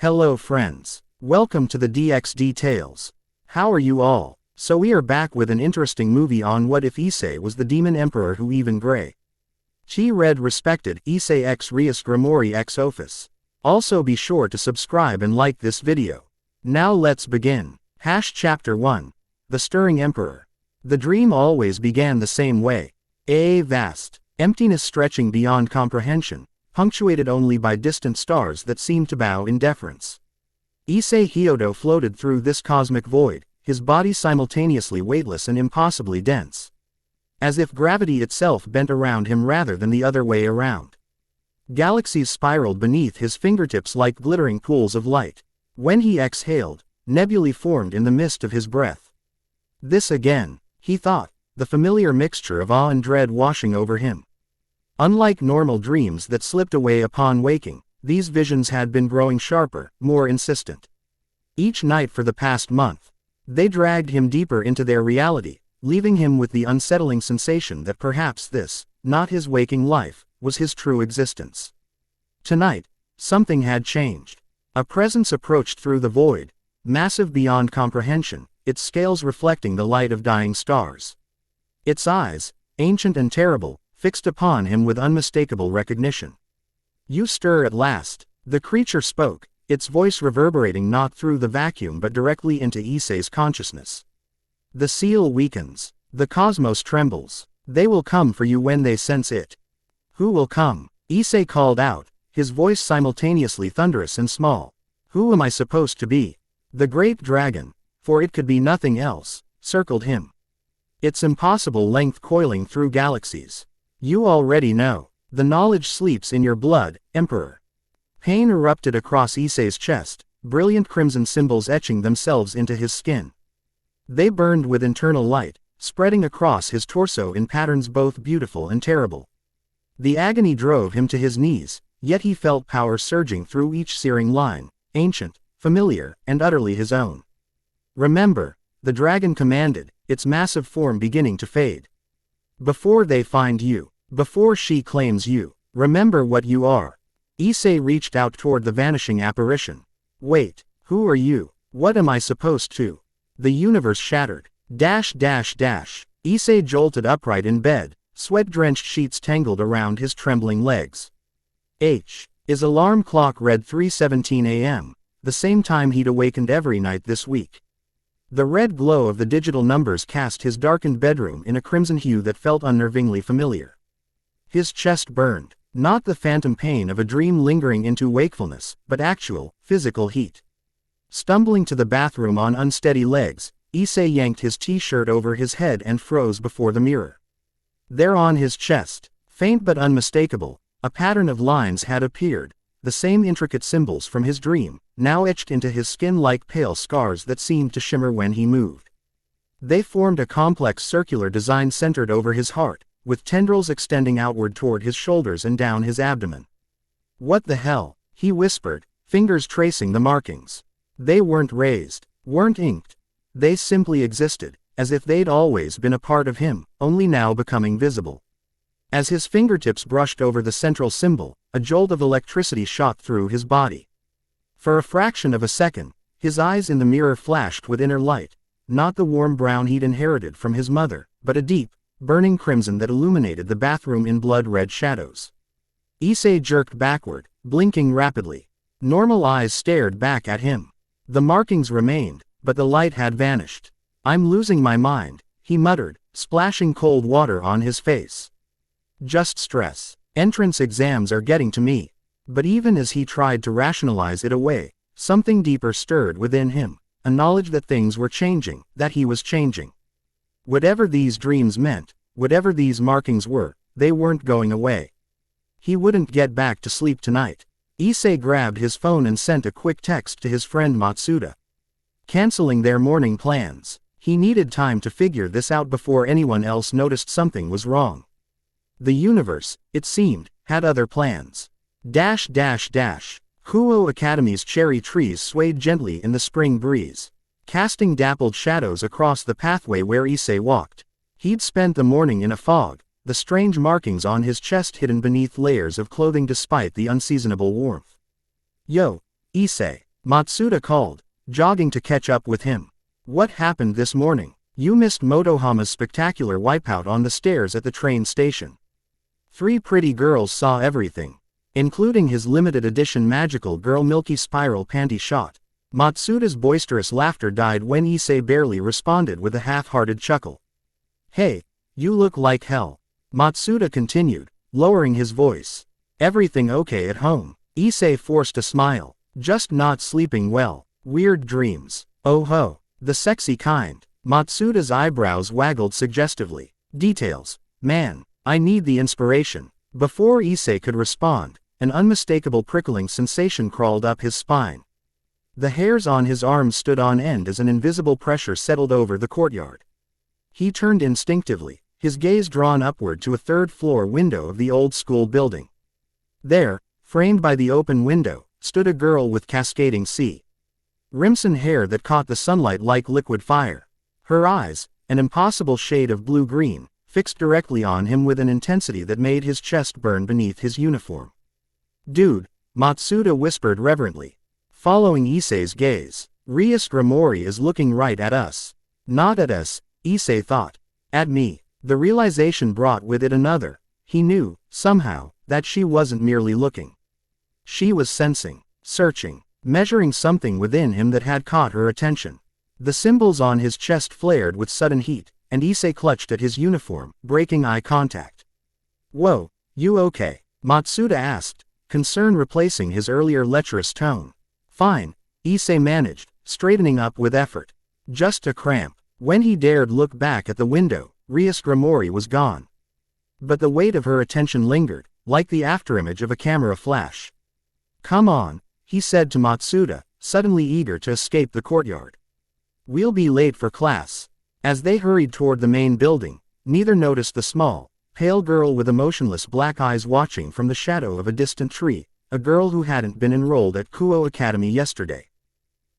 Hello friends. Welcome to the DXD Tales. How are you all? So we are back with an interesting movie on what if Issei was the demon emperor who even gray. Chi read respected Issei x Rias Gremory x Ophis. Also be sure to subscribe and like this video. Now let's begin. Chapter 1. The Stirring Emperor. The dream always began the same way. A vast emptiness stretching beyond comprehension, punctuated only by distant stars that seemed to bow in deference. Issei Hyodo floated through this cosmic void, his body simultaneously weightless and impossibly dense. As if gravity itself bent around him rather than the other way around. Galaxies spiraled beneath his fingertips like glittering pools of light. When he exhaled, nebulae formed in the mist of his breath. This again, he thought, the familiar mixture of awe and dread washing over him. Unlike normal dreams that slipped away upon waking, these visions had been growing sharper, more insistent. Each night for the past month, they dragged him deeper into their reality, leaving him with the unsettling sensation that perhaps this, not his waking life, was his true existence. Tonight, something had changed. A presence approached through the void, massive beyond comprehension, its scales reflecting the light of dying stars. Its eyes, ancient and terrible, fixed upon him with unmistakable recognition. "You stir at last," the creature spoke, its voice reverberating not through the vacuum but directly into Issei's consciousness. "The seal weakens. The cosmos trembles. They will come for you when they sense it." "Who will come?" Issei called out, his voice simultaneously thunderous and small. "Who am I supposed to be?" The great dragon, for it could be nothing else, circled him. Its impossible length coiling through galaxies. "You already know. The knowledge sleeps in your blood, Emperor." Pain erupted across Issei's chest, brilliant crimson symbols etching themselves into his skin. They burned with internal light, spreading across his torso in patterns both beautiful and terrible. The agony drove him to his knees, yet he felt power surging through each searing line, ancient, familiar, and utterly his own. "Remember," the dragon commanded, its massive form beginning to fade. "Before they find you, before she claims you, remember what you are." Issei reached out toward the vanishing apparition. "Wait, who are you? What am I supposed to?" The universe shattered. Issei jolted upright in bed, sweat-drenched sheets tangled around his trembling legs. His alarm clock read 3:17 a.m., the same time he'd awakened every night this week. The red glow of the digital numbers cast his darkened bedroom in a crimson hue that felt unnervingly familiar. His chest burned, not the phantom pain of a dream lingering into wakefulness, but actual, physical heat. Stumbling to the bathroom on unsteady legs, Issei yanked his t-shirt over his head and froze before the mirror. There on his chest, faint but unmistakable, a pattern of lines had appeared, the same intricate symbols from his dream, now etched into his skin like pale scars that seemed to shimmer when he moved. They formed a complex circular design centered over his heart, with tendrils extending outward toward his shoulders and down his abdomen. "What the hell?" he whispered, fingers tracing the markings. They weren't raised, weren't inked. They simply existed, as if they'd always been a part of him, only now becoming visible. As his fingertips brushed over the central symbol, a jolt of electricity shot through his body. For a fraction of a second, his eyes in the mirror flashed with inner light, not the warm brown he'd inherited from his mother, but a deep, burning crimson that illuminated the bathroom in blood-red shadows. Issei jerked backward, blinking rapidly. Normal eyes stared back at him. The markings remained, but the light had vanished. "I'm losing my mind," he muttered, splashing cold water on his face. "Just stress. Entrance exams are getting to me." But even as he tried to rationalize it away, something deeper stirred within him, a knowledge that things were changing, that he was changing. Whatever these dreams meant, whatever these markings were, they weren't going away. He wouldn't get back to sleep tonight. Issei grabbed his phone and sent a quick text to his friend Matsuda. Canceling their morning plans. He needed time to figure this out before anyone else noticed something was wrong. The universe, it seemed, had other plans. Huo Academy's cherry trees swayed gently in the spring breeze, casting dappled shadows across the pathway where Issei walked. He'd spent the morning in a fog, the strange markings on his chest hidden beneath layers of clothing despite the unseasonable warmth. "Yo, Issei." Matsuda called, jogging to catch up with him. What happened this morning? You missed Motohama's spectacular wipeout on the stairs at the train station. 3 pretty girls saw everything, including his limited edition magical girl Milky Spiral panty shot. Matsuda's boisterous laughter died when Issei barely responded with a half-hearted chuckle. Hey, you look like hell. Matsuda continued, lowering his voice. Everything okay at home? Issei forced a smile. Just not sleeping well. Weird dreams. Oh ho. The sexy kind. Matsuda's eyebrows waggled suggestively. Details. Man, I need the inspiration. Before Issei could respond, an unmistakable prickling sensation crawled up his spine. The hairs on his arms stood on end as an invisible pressure settled over the courtyard. He turned instinctively, his gaze drawn upward to a third-floor window of the old-school building. There, framed by the open window, stood a girl with cascading crimson hair that caught the sunlight like liquid fire. Her eyes, an impossible shade of blue-green, fixed directly on him with an intensity that made his chest burn beneath his uniform. Dude, Matsuda whispered reverently, following Issei's gaze. Rias Gremory is looking right at us. Not at us, Issei thought. At me. The realization brought with it another. He knew, somehow, that she wasn't merely looking. She was sensing, searching, measuring something within him that had caught her attention. The symbols on his chest flared with sudden heat, and Issei clutched at his uniform, breaking eye contact. Whoa, you okay? Matsuda asked, concern replacing his earlier lecherous tone. Fine, Issei managed, straightening up with effort. Just a cramp. When he dared look back at the window, Rias Gremory was gone. But the weight of her attention lingered, like the afterimage of a camera flash. Come on, he said to Matsuda, suddenly eager to escape the courtyard. We'll be late for class. As they hurried toward the main building, neither noticed the small, pale girl with emotionless black eyes watching from the shadow of a distant tree, a girl who hadn't been enrolled at Kuo Academy yesterday,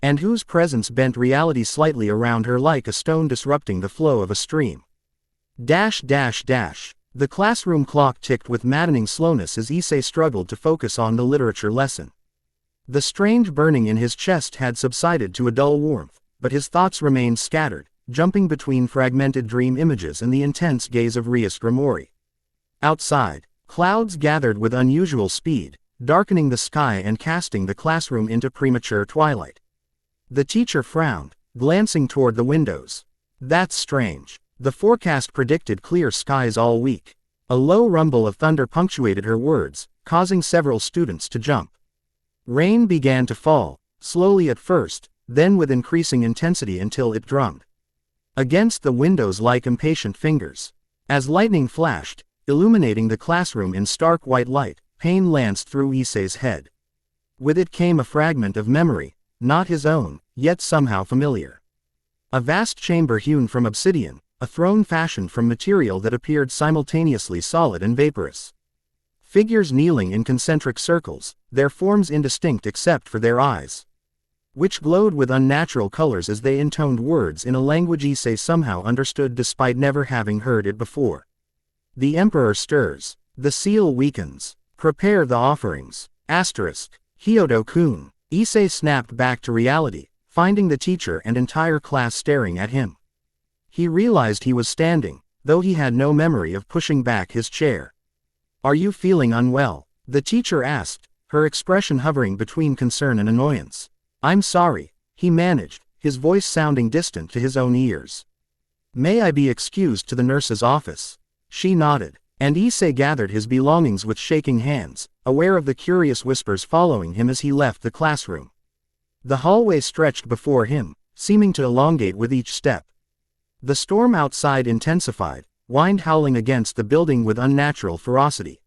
and whose presence bent reality slightly around her like a stone disrupting the flow of a stream. Dash dash dash. The classroom clock ticked with maddening slowness as Issei struggled to focus on the literature lesson. The strange burning in his chest had subsided to a dull warmth, but his thoughts remained scattered, jumping between fragmented dream images and the intense gaze of Rias Gremory. Outside, clouds gathered with unusual speed, darkening the sky and casting the classroom into premature twilight. The teacher frowned, glancing toward the windows. That's strange. The forecast predicted clear skies all week. A low rumble of thunder punctuated her words, causing several students to jump. Rain began to fall, slowly at first, then with increasing intensity until it drummed against the windows like impatient fingers. As lightning flashed, illuminating the classroom in stark white light, pain lanced through Issei's head. With it came a fragment of memory, not his own, yet somehow familiar. A vast chamber hewn from obsidian, a throne fashioned from material that appeared simultaneously solid and vaporous. Figures kneeling in concentric circles, their forms indistinct except for their eyes, which glowed with unnatural colors as they intoned words in a language Issei somehow understood despite never having heard it before. The Emperor stirs. The seal weakens. Prepare the offerings. Asterisk. Hyodo-kun. Issei snapped back to reality, finding the teacher and entire class staring at him. He realized he was standing, though he had no memory of pushing back his chair. Are you feeling unwell? The teacher asked, her expression hovering between concern and annoyance. I'm sorry, he managed, his voice sounding distant to his own ears. May I be excused to the nurse's office? She nodded, and Issei gathered his belongings with shaking hands, aware of the curious whispers following him as he left the classroom. The hallway stretched before him, seeming to elongate with each step. The storm outside intensified, wind howling against the building with unnatural ferocity.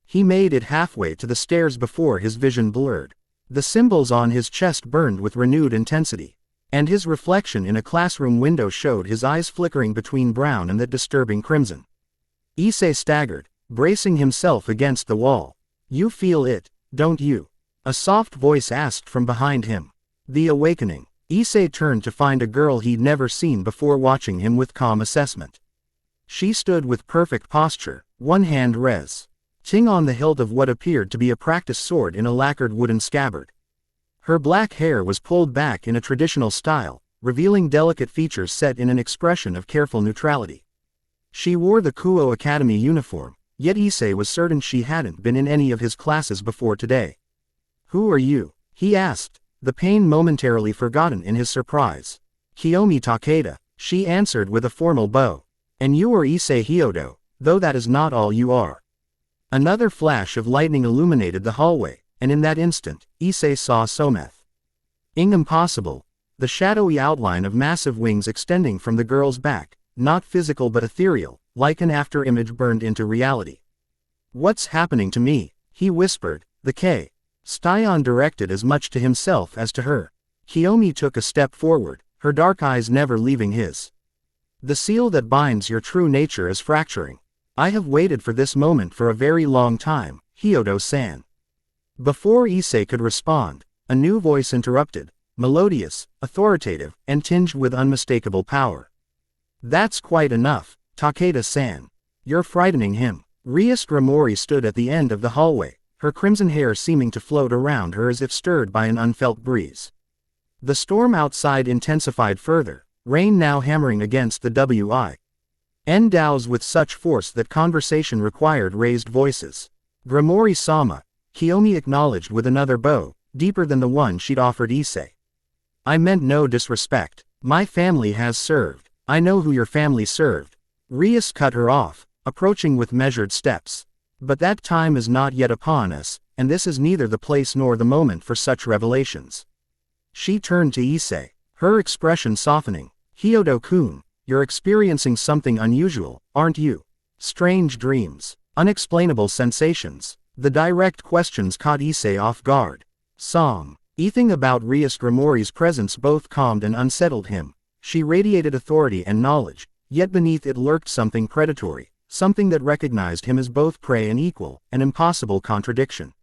He made it halfway to the stairs before his vision blurred. The symbols on his chest burned with renewed intensity, and his reflection in a classroom window showed his eyes flickering between brown and that disturbing crimson. Issei staggered, bracing himself against the wall. You feel it, don't you? A soft voice asked from behind him. The awakening. Issei turned to find a girl he'd never seen before, watching him with calm assessment. She stood with perfect posture, one hand resting on the hilt of what appeared to be a practice sword in a lacquered wooden scabbard. Her black hair was pulled back in a traditional style, revealing delicate features set in an expression of careful neutrality. She wore the Kuo Academy uniform, yet Issei was certain she hadn't been in any of his classes before today. "Who are you?" he asked, the pain momentarily forgotten in his surprise. "Kiyomi Takeda," she answered with a formal bow. "And you are Issei Hyodo, though that is not all you are." Another flash of lightning illuminated the hallway, and in that instant, Issei saw Someth. Impossible. The shadowy outline of massive wings extending from the girl's back, not physical but ethereal, like an after-image burned into reality. "What's happening to me?" he whispered, the K. Styon directed as much to himself as to her. Kiyomi took a step forward, her dark eyes never leaving his. "The seal that binds your true nature is fracturing. I have waited for this moment for a very long time, Hyodo-san." Before Issei could respond, a new voice interrupted, melodious, authoritative, and tinged with unmistakable power. "That's quite enough, Takeda-san. You're frightening him." Rias Gremory stood at the end of the hallway, her crimson hair seeming to float around her as if stirred by an unfelt breeze. The storm outside intensified further, rain now hammering against the windows with such force that conversation required raised voices. "Gremory-sama," Kiyomi acknowledged with another bow, deeper than the one she'd offered Issei. "I meant no disrespect. My family has served. I know who your family served." Rias cut her off, approaching with measured steps. "But that time is not yet upon us, and this is neither the place nor the moment for such revelations." She turned to Issei, her expression softening. "Hyodo-kun, you're experiencing something unusual, aren't you? Strange dreams, unexplainable sensations." The direct questions caught Issei off guard. Anything about Rias Gremory's presence both calmed and unsettled him. She radiated authority and knowledge, yet beneath it lurked something predatory, something that recognized him as both prey and equal, an impossible contradiction.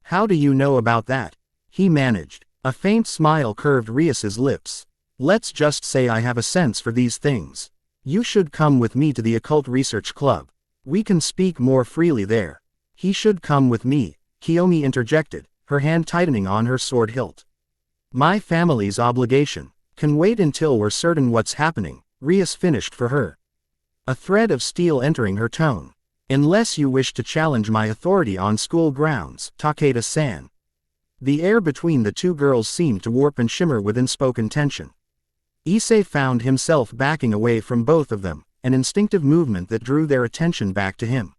"How do you know about that?" he managed. A faint smile curved Rias's lips. "Let's just say I have a sense for these things. You should come with me to the Occult Research Club. We can speak more freely there." "He should come with me," Kiyomi interjected, her hand tightening on her sword hilt. "My family's obligation can wait until we're certain what's happening," Rias finished for her. A thread of steel entering her tone. "Unless you wish to challenge my authority on school grounds, Takeda-san." The air between the two girls seemed to warp and shimmer with unspoken tension. Issei found himself backing away from both of them, an instinctive movement that drew their attention back to him.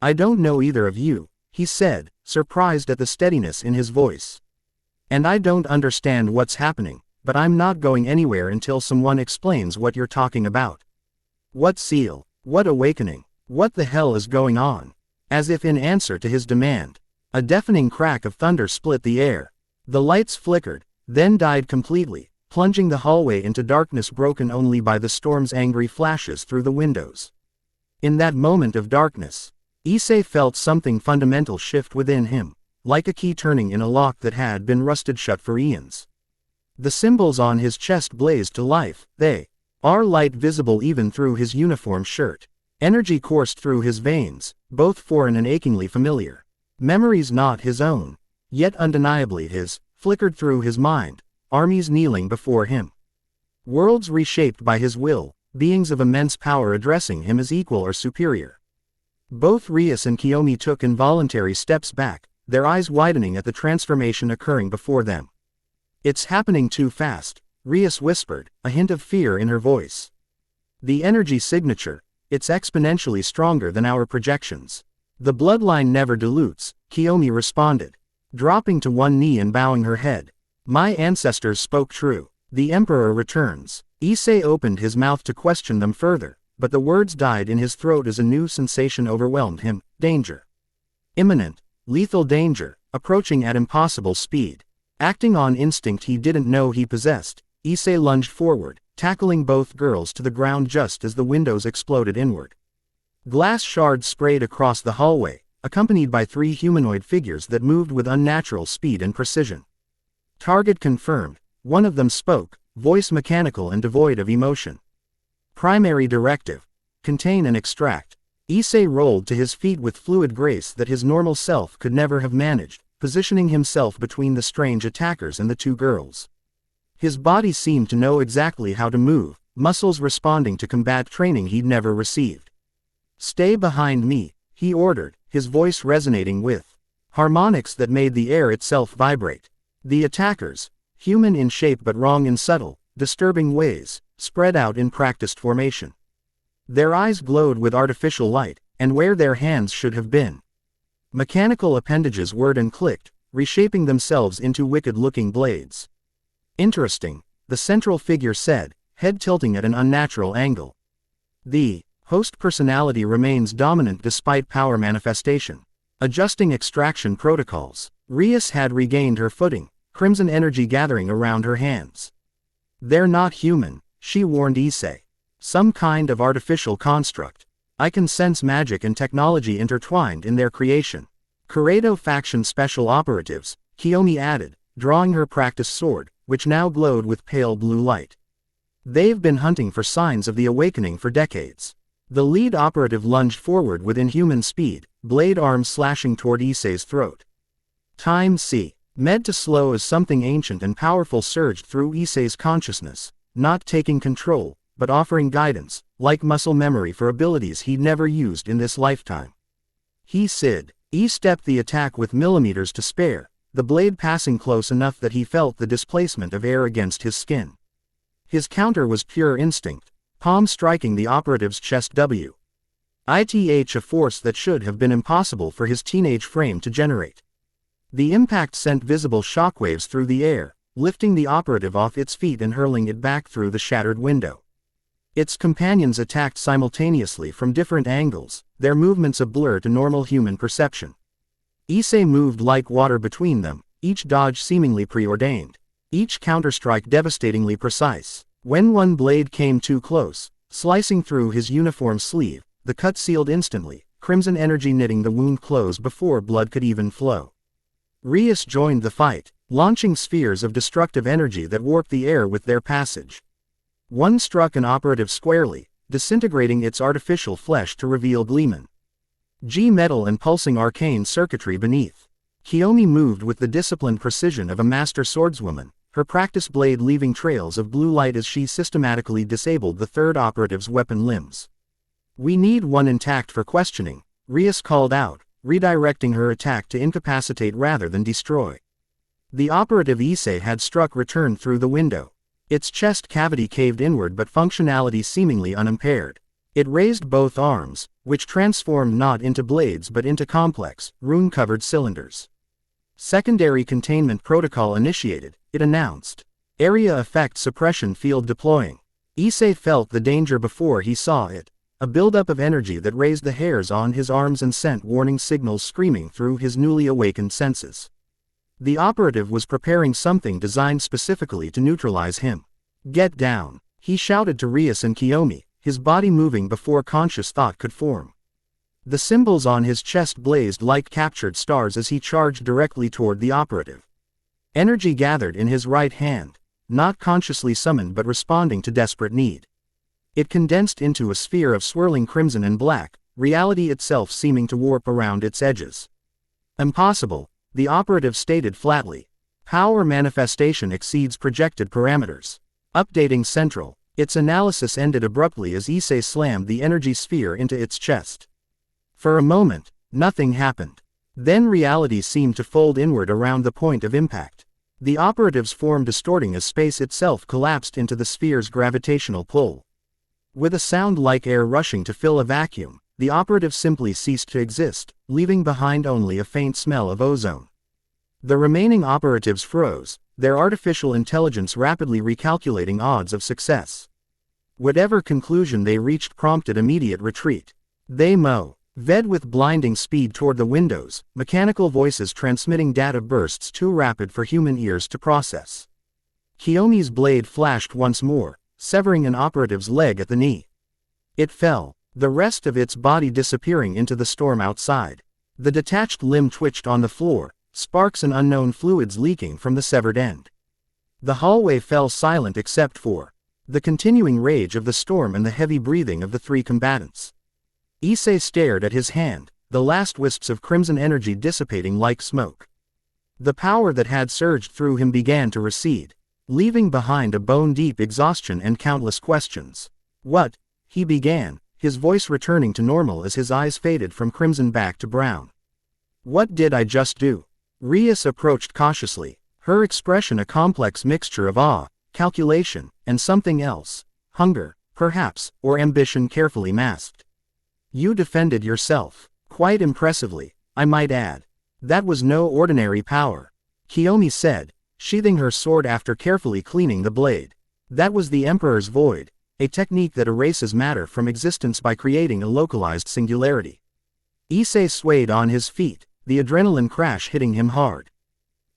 "I don't know either of you," he said, surprised at the steadiness in his voice. "And I don't understand what's happening, but I'm not going anywhere until someone explains what you're talking about. What seal? What awakening? What the hell is going on?" As if in answer to his demand, a deafening crack of thunder split the air. The lights flickered, then died completely, plunging the hallway into darkness broken only by the storm's angry flashes through the windows. In that moment of darkness, Issei felt something fundamental shift within him, like a key turning in a lock that had been rusted shut for eons. The symbols on his chest blazed to life, they are light visible even through his uniform shirt. Energy coursed through his veins, both foreign and achingly familiar. Memories not his own, yet undeniably his, flickered through his mind, armies kneeling before him. Worlds reshaped by his will, beings of immense power addressing him as equal or superior. Both Rias and Kiyomi took involuntary steps back, their eyes widening at the transformation occurring before them. "It's happening too fast," Rias whispered, a hint of fear in her voice. "The energy signature, it's exponentially stronger than our projections." "The bloodline never dilutes," Kiyomi responded, dropping to one knee and bowing her head. "My ancestors spoke true. The Emperor returns." Issei opened his mouth to question them further, but the words died in his throat as a new sensation overwhelmed him. Danger. Imminent, lethal danger, approaching at impossible speed. Acting on instinct he didn't know he possessed, Issei lunged forward, tackling both girls to the ground just as the windows exploded inward. Glass shards sprayed across the hallway, accompanied by three humanoid figures that moved with unnatural speed and precision. "Target confirmed," one of them spoke, voice mechanical and devoid of emotion. "Primary directive: contain and extract." Issei rolled to his feet with fluid grace that his normal self could never have managed, positioning himself between the strange attackers and the two girls. His body seemed to know exactly how to move, muscles responding to combat training he'd never received. "Stay behind me," he ordered, his voice resonating with harmonics that made the air itself vibrate. The attackers, human in shape but wrong in subtle, disturbing ways, spread out in practiced formation. Their eyes glowed with artificial light, and where their hands should have been, mechanical appendages whirred and clicked, reshaping themselves into wicked-looking blades. "Interesting," the central figure said, head tilting at an unnatural angle. "The host personality remains dominant despite power manifestation. Adjusting extraction protocols." Rias had regained her footing, crimson energy gathering around her hands. "They're not human," she warned Issei. "Some kind of artificial construct. I can sense magic and technology intertwined in their creation." "Kuredo faction special operatives," Kiyomi added, drawing her practice sword, which now glowed with pale blue light. "They've been hunting for signs of the awakening for decades." The lead operative lunged forward with inhuman speed, blade arms slashing toward Issei's throat. Time C. Med to slow as something ancient and powerful surged through Issei's consciousness, not taking control, but offering guidance, like muscle memory for abilities he'd never used in this lifetime. He stepped the attack with millimeters to spare, the blade passing close enough that he felt the displacement of air against his skin. His counter was pure instinct, palm striking the operative's chest. A force that should have been impossible for his teenage frame to generate. The impact sent visible shockwaves through the air, lifting the operative off its feet and hurling it back through the shattered window. Its companions attacked simultaneously from different angles, their movements a blur to normal human perception. Issei moved like water between them, each dodge seemingly preordained, each counterstrike devastatingly precise. When one blade came too close, slicing through his uniform sleeve, the cut sealed instantly, crimson energy knitting the wound close before blood could even flow. Rias joined the fight, launching spheres of destructive energy that warped the air with their passage. One struck an operative squarely, disintegrating its artificial flesh to reveal gleeman metal and pulsing arcane circuitry beneath. Kiyomi moved with the disciplined precision of a master swordswoman, her practice blade leaving trails of blue light as she systematically disabled the third operative's weapon limbs. "We need one intact for questioning," Rias called out, redirecting her attack to incapacitate rather than destroy. The operative Issei had struck returned through the window. Its chest cavity caved inward but functionality seemingly unimpaired. It raised both arms, which transformed not into blades but into complex, rune-covered cylinders. "Secondary containment protocol initiated," it announced. "Area effect suppression field deploying." Issei felt the danger before he saw it, a buildup of energy that raised the hairs on his arms and sent warning signals screaming through his newly awakened senses. The operative was preparing something designed specifically to neutralize him. "Get down," he shouted to Rias and Kiyomi, his body moving before conscious thought could form. The symbols on his chest blazed like captured stars as he charged directly toward the operative. Energy gathered in his right hand, not consciously summoned but responding to desperate need. It condensed into a sphere of swirling crimson and black, reality itself seeming to warp around its edges. "Impossible," the operative stated flatly. "Power manifestation exceeds projected parameters." Updating Central. Its analysis ended abruptly as Issei slammed the energy sphere into its chest. For a moment, nothing happened. Then reality seemed to fold inward around the point of impact. The operative's form distorting as space itself collapsed into the sphere's gravitational pull. With a sound like air rushing to fill a vacuum, the operative simply ceased to exist, leaving behind only a faint smell of ozone. The remaining operatives froze, their artificial intelligence rapidly recalculating odds of success. Whatever conclusion they reached prompted immediate retreat. They moved with blinding speed toward the windows, mechanical voices transmitting data bursts too rapid for human ears to process. Kiyomi's blade flashed once more, severing an operative's leg at the knee. It fell, the rest of its body disappearing into the storm outside. The detached limb twitched on the floor, sparks and unknown fluids leaking from the severed end. The hallway fell silent except for the continuing rage of the storm and the heavy breathing of the three combatants. Issei stared at his hand, the last wisps of crimson energy dissipating like smoke. The power that had surged through him began to recede, leaving behind a bone-deep exhaustion and countless questions. "What?" he began, his voice returning to normal as his eyes faded from crimson back to brown. "What did I just do?" Rias approached cautiously, her expression a complex mixture of awe, calculation, and something else, hunger, perhaps, or ambition carefully masked. "You defended yourself. Quite impressively, I might add. That was no ordinary power," Kiyomi said, sheathing her sword after carefully cleaning the blade. "That was the Emperor's Void, a technique that erases matter from existence by creating a localized singularity." Issei swayed on his feet, the adrenaline crash hitting him hard.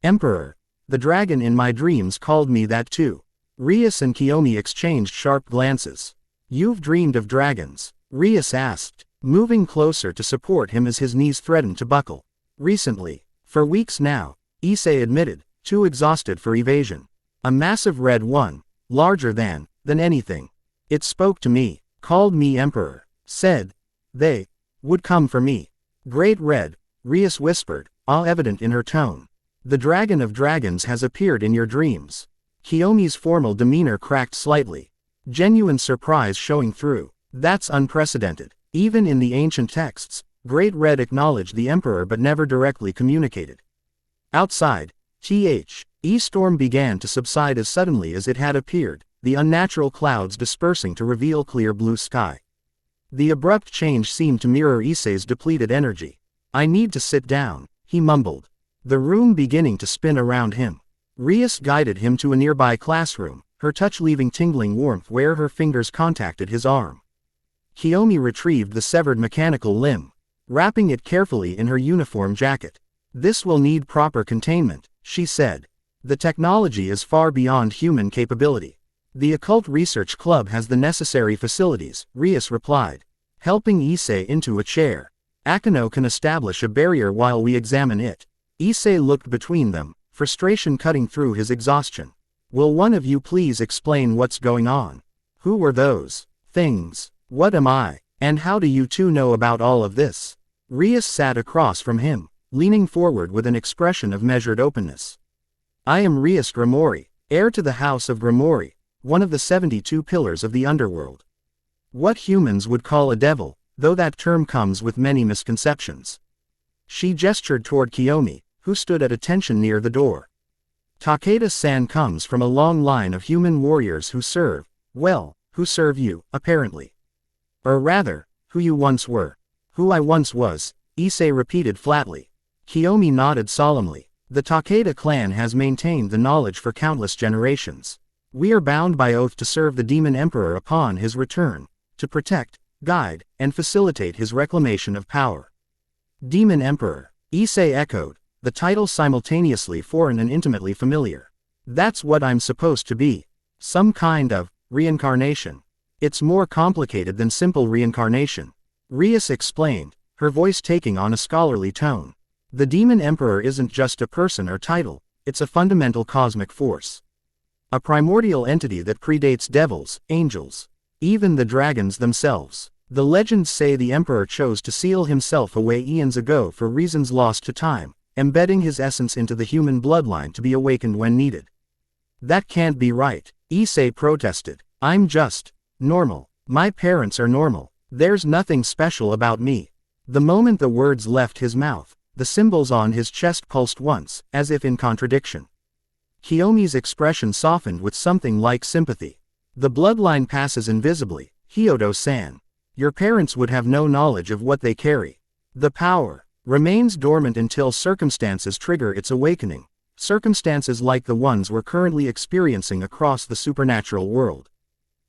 "Emperor, the dragon in my dreams called me that too." Rias and Kiyomi exchanged sharp glances. "You've dreamed of dragons?" Rias asked, moving closer to support him as his knees threatened to buckle. "Recently. For weeks now," Issei admitted, too exhausted for evasion. "A massive red one, larger than anything. It spoke to me, called me Emperor, said they would come for me." "Great Red," Rias whispered, awe evident in her tone. "The dragon of dragons has appeared in your dreams." Kiyomi's formal demeanor cracked slightly, genuine surprise showing through. "That's unprecedented. Even in the ancient texts, Great Red acknowledged the Emperor but never directly communicated." Outside, the storm began to subside as suddenly as it had appeared, the unnatural clouds dispersing to reveal clear blue sky. The abrupt change seemed to mirror Issei's depleted energy. "I need to sit down," he mumbled, the room beginning to spin around him. Rias guided him to a nearby classroom, her touch leaving tingling warmth where her fingers contacted his arm. Kiyomi retrieved the severed mechanical limb, wrapping it carefully in her uniform jacket. "This will need proper containment," she said. "The technology is far beyond human capability." "The Occult Research Club has the necessary facilities," Rias replied, helping Issei into a chair. "Akano can establish a barrier while we examine it." Issei looked between them, frustration cutting through his exhaustion. "Will one of you please explain what's going on? Who were those things? What am I? And how do you two know about all of this?" Rias sat across from him, leaning forward with an expression of measured openness. "I am Rias Gremory, heir to the House of Gremory, one of the 72 pillars of the underworld. What humans would call a devil, though that term comes with many misconceptions." She gestured toward Kiyomi, who stood at attention near the door. "Takeda-san comes from a long line of human warriors who serve you, apparently. Or rather, who you once were." "Who I once was," Issei repeated flatly. Kiyomi nodded solemnly. "The Takeda clan has maintained the knowledge for countless generations. We are bound by oath to serve the Demon Emperor upon his return, to protect, guide, and facilitate his reclamation of power." "Demon Emperor," Issei echoed, the title simultaneously foreign and intimately familiar. "That's what I'm supposed to be. Some kind of reincarnation." "It's more complicated than simple reincarnation," Rias explained, her voice taking on a scholarly tone. "The Demon Emperor isn't just a person or title, it's a fundamental cosmic force. A primordial entity that predates devils, angels, even the dragons themselves. The legends say the Emperor chose to seal himself away eons ago for reasons lost to time, embedding his essence into the human bloodline to be awakened when needed." "That can't be right," Issei protested. "I'm just normal. My parents are normal. There's nothing special about me." The moment the words left his mouth, the symbols on his chest pulsed once, as if in contradiction. Kiyomi's expression softened with something like sympathy. "The bloodline passes invisibly, Hyodo-san. Your parents would have no knowledge of what they carry. The power remains dormant until circumstances trigger its awakening, circumstances like the ones we're currently experiencing across the supernatural world."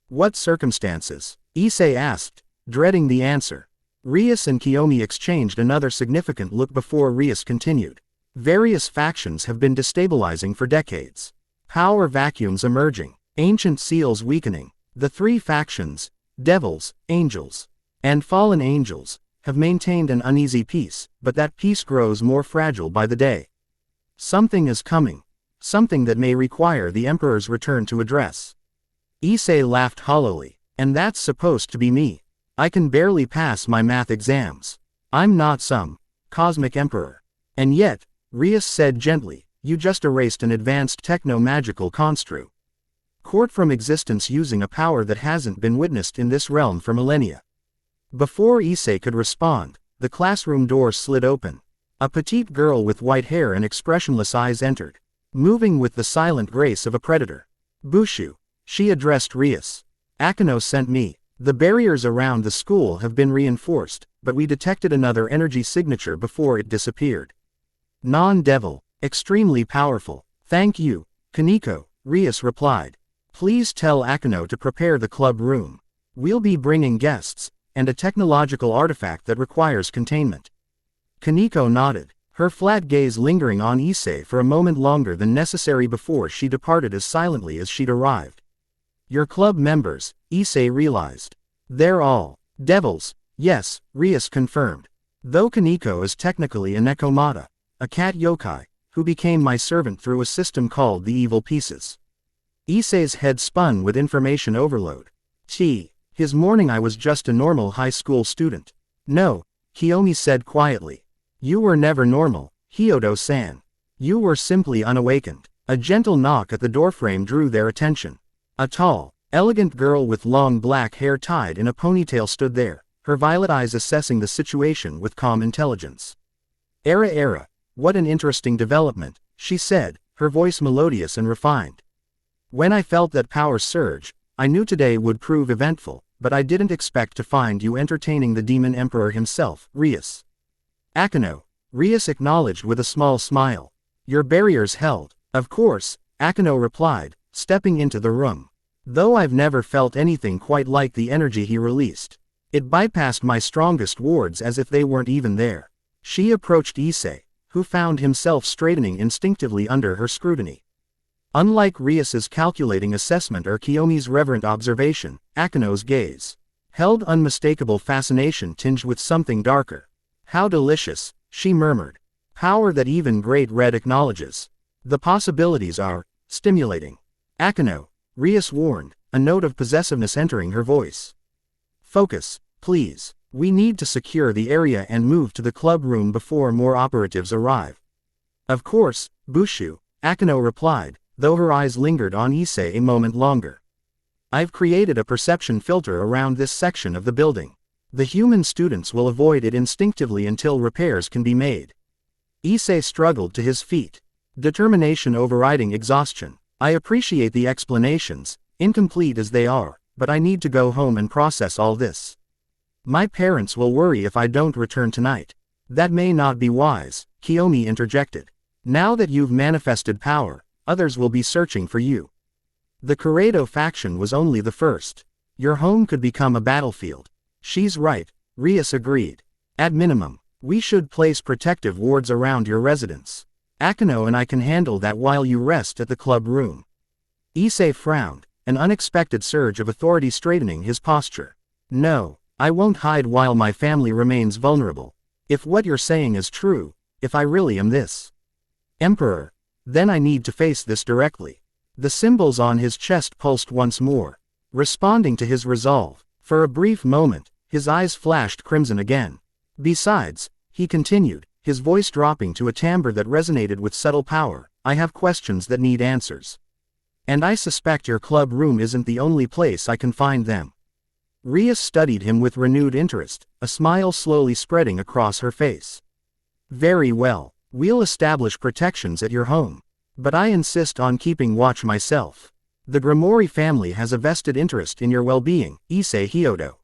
"What circumstances?" Issei asked, dreading the answer. Rias and Kiyomi exchanged another significant look before Rias continued. "Various factions have been destabilizing for decades. Power vacuums emerging, ancient seals weakening. The three factions, devils, angels, and fallen angels, have maintained an uneasy peace, but that peace grows more fragile by the day. Something is coming. Something that may require the Emperor's return to address." Issei laughed hollowly. "And that's supposed to be me. I can barely pass my math exams. I'm not some cosmic emperor." "And yet," Rias said gently, You just erased an advanced techno-magical construct. Court from existence using a power that hasn't been witnessed in this realm for millennia. Before Issei could respond, the classroom door slid open. A petite girl with white hair and expressionless eyes entered, moving with the silent grace of a predator. Bushu, she addressed Rias. Akano sent me. The barriers around the school have been reinforced, but we detected another energy signature before it disappeared. Non-devil, extremely powerful. Thank you, Kaneko, Rias replied. Please tell Akano to prepare the club room. We'll be bringing guests, and a technological artifact that requires containment. Kaneko nodded, her flat gaze lingering on Issei for a moment longer than necessary before she departed as silently as she'd arrived. Your club members, Issei realized. They're all devils, yes, Rias confirmed. Though Kaneko is technically a Nekomata, a cat yokai, who became my servant through a system called the Evil Pieces. Issei's head spun with information overload. His morning I was just a normal high school student. No, Kiyomi said quietly. You were never normal, Hyodo-san. You were simply unawakened. A gentle knock at the doorframe drew their attention. A tall, elegant girl with long black hair tied in a ponytail stood there, her violet eyes assessing the situation with calm intelligence. Era, what an interesting development, she said, her voice melodious and refined. When I felt that power surge, I knew today would prove eventful, but I didn't expect to find you entertaining the Demon Emperor himself, Rias. Akano, Rias acknowledged with a small smile. Your barriers held. Of course, Akano replied, stepping into the room. Though I've never felt anything quite like the energy he released. It bypassed my strongest wards as if they weren't even there. She approached Issei, who found himself straightening instinctively under her scrutiny. Unlike Rias's calculating assessment or Kiyomi's reverent observation, Akano's gaze held unmistakable fascination tinged with something darker. How delicious, she murmured. Power that even Great Red acknowledges. The possibilities are stimulating. Akano, Rias warned, a note of possessiveness entering her voice. Focus, please. We need to secure the area and move to the club room before more operatives arrive. Of course, Bushu, Akano replied, though her eyes lingered on Issei a moment longer. I've created a perception filter around this section of the building. The human students will avoid it instinctively until repairs can be made. Issei struggled to his feet. Determination overriding exhaustion. I appreciate the explanations, incomplete as they are, but I need to go home and process all this. My parents will worry if I don't return tonight. That may not be wise, Kiyomi interjected. Now that you've manifested power, others will be searching for you. The Kuredo faction was only the first. Your home could become a battlefield. She's right, Rias agreed. At minimum, we should place protective wards around your residence. Akano and I can handle that while you rest at the club room. Issei frowned, an unexpected surge of authority straightening his posture. No, I won't hide while my family remains vulnerable. If what you're saying is true, if I really am this Emperor, then I need to face this directly. The symbols on his chest pulsed once more, responding to his resolve. For a brief moment, his eyes flashed crimson again. Besides, he continued, his voice dropping to a timbre that resonated with subtle power, I have questions that need answers. And I suspect your club room isn't the only place I can find them. Rias studied him with renewed interest, a smile slowly spreading across her face. Very well, we'll establish protections at your home. But I insist on keeping watch myself. The Gremory family has a vested interest in your well-being, Issei Hyodo.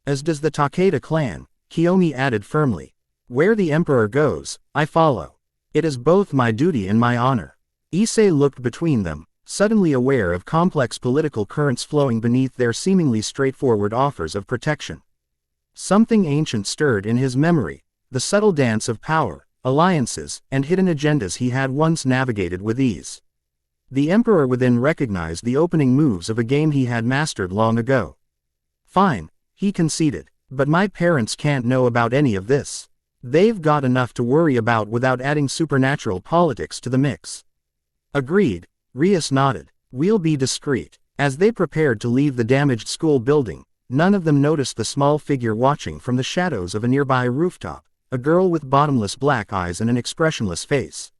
As does the Takeda clan, Kiyomi added firmly. Where the Emperor goes, I follow. It is both my duty and my honor. Issei looked between them, suddenly aware of complex political currents flowing beneath their seemingly straightforward offers of protection. Something ancient stirred in his memory, the subtle dance of power, alliances, and hidden agendas he had once navigated with ease. The Emperor within recognized the opening moves of a game he had mastered long ago. Fine, he conceded, but my parents can't know about any of this. They've got enough to worry about without adding supernatural politics to the mix. Agreed, Rias nodded. We'll be discreet. As they prepared to leave the damaged school building, none of them noticed the small figure watching from the shadows of a nearby rooftop. A girl with bottomless black eyes and an expressionless face.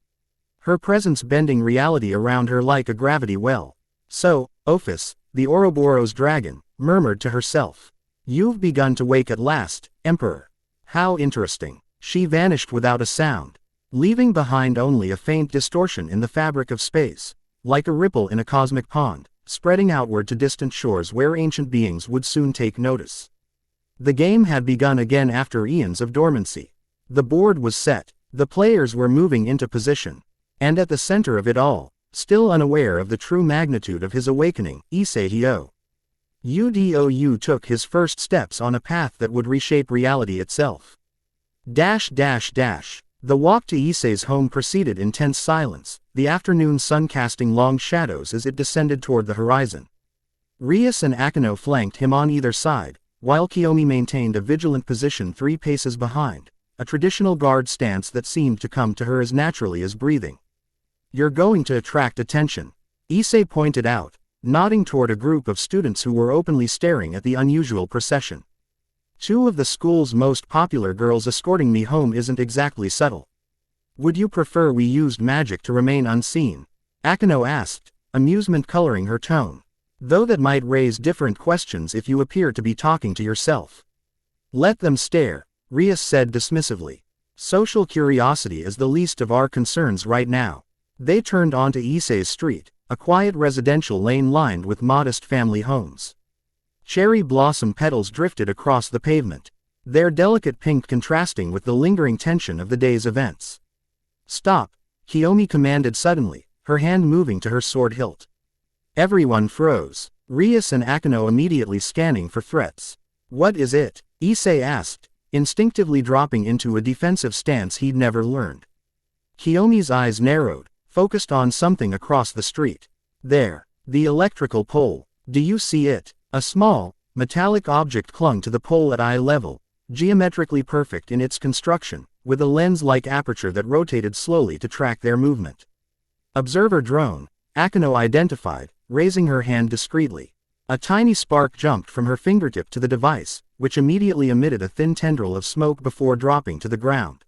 her presence bending reality around her like a gravity well. So, Ophis, the Ouroboros dragon, murmured to herself. You've begun to wake at last, Emperor. How interesting. She vanished without a sound, leaving behind only a faint distortion in the fabric of space, like a ripple in a cosmic pond, spreading outward to distant shores where ancient beings would soon take notice. The game had begun again after eons of dormancy. The board was set, the players were moving into position, and at the center of it all, still unaware of the true magnitude of his awakening, Issei Udou took his first steps on a path that would reshape reality itself. The walk to Issei's home proceeded in tense silence, the afternoon sun casting long shadows as it descended toward the horizon. Rias and Akino flanked him on either side, while Kiyomi maintained a vigilant position 3 paces behind, a traditional guard stance that seemed to come to her as naturally as breathing. You're going to attract attention, Issei pointed out, nodding toward a group of students who were openly staring at the unusual procession. 2 of the school's most popular girls escorting me home isn't exactly subtle. Would you prefer we used magic to remain unseen? Akino asked, amusement coloring her tone. Though that might raise different questions if you appear to be talking to yourself. Let them stare, Rias said dismissively. Social curiosity is the least of our concerns right now. They turned onto Issei's street, a quiet residential lane lined with modest family homes. Cherry blossom petals drifted across the pavement, their delicate pink contrasting with the lingering tension of the day's events. Stop, Kiyomi commanded suddenly, her hand moving to her sword hilt. Everyone froze, Rias and Akino immediately scanning for threats. What is it? Issei asked, instinctively dropping into a defensive stance he'd never learned. Kiyomi's eyes narrowed, focused on something across the street. There, the electrical pole. Do you see it? A small, metallic object clung to the pole at eye level, geometrically perfect in its construction, with a lens-like aperture that rotated slowly to track their movement. Observer drone, Akino identified, raising her hand discreetly. A tiny spark jumped from her fingertip to the device, which immediately emitted a thin tendril of smoke before dropping to the ground.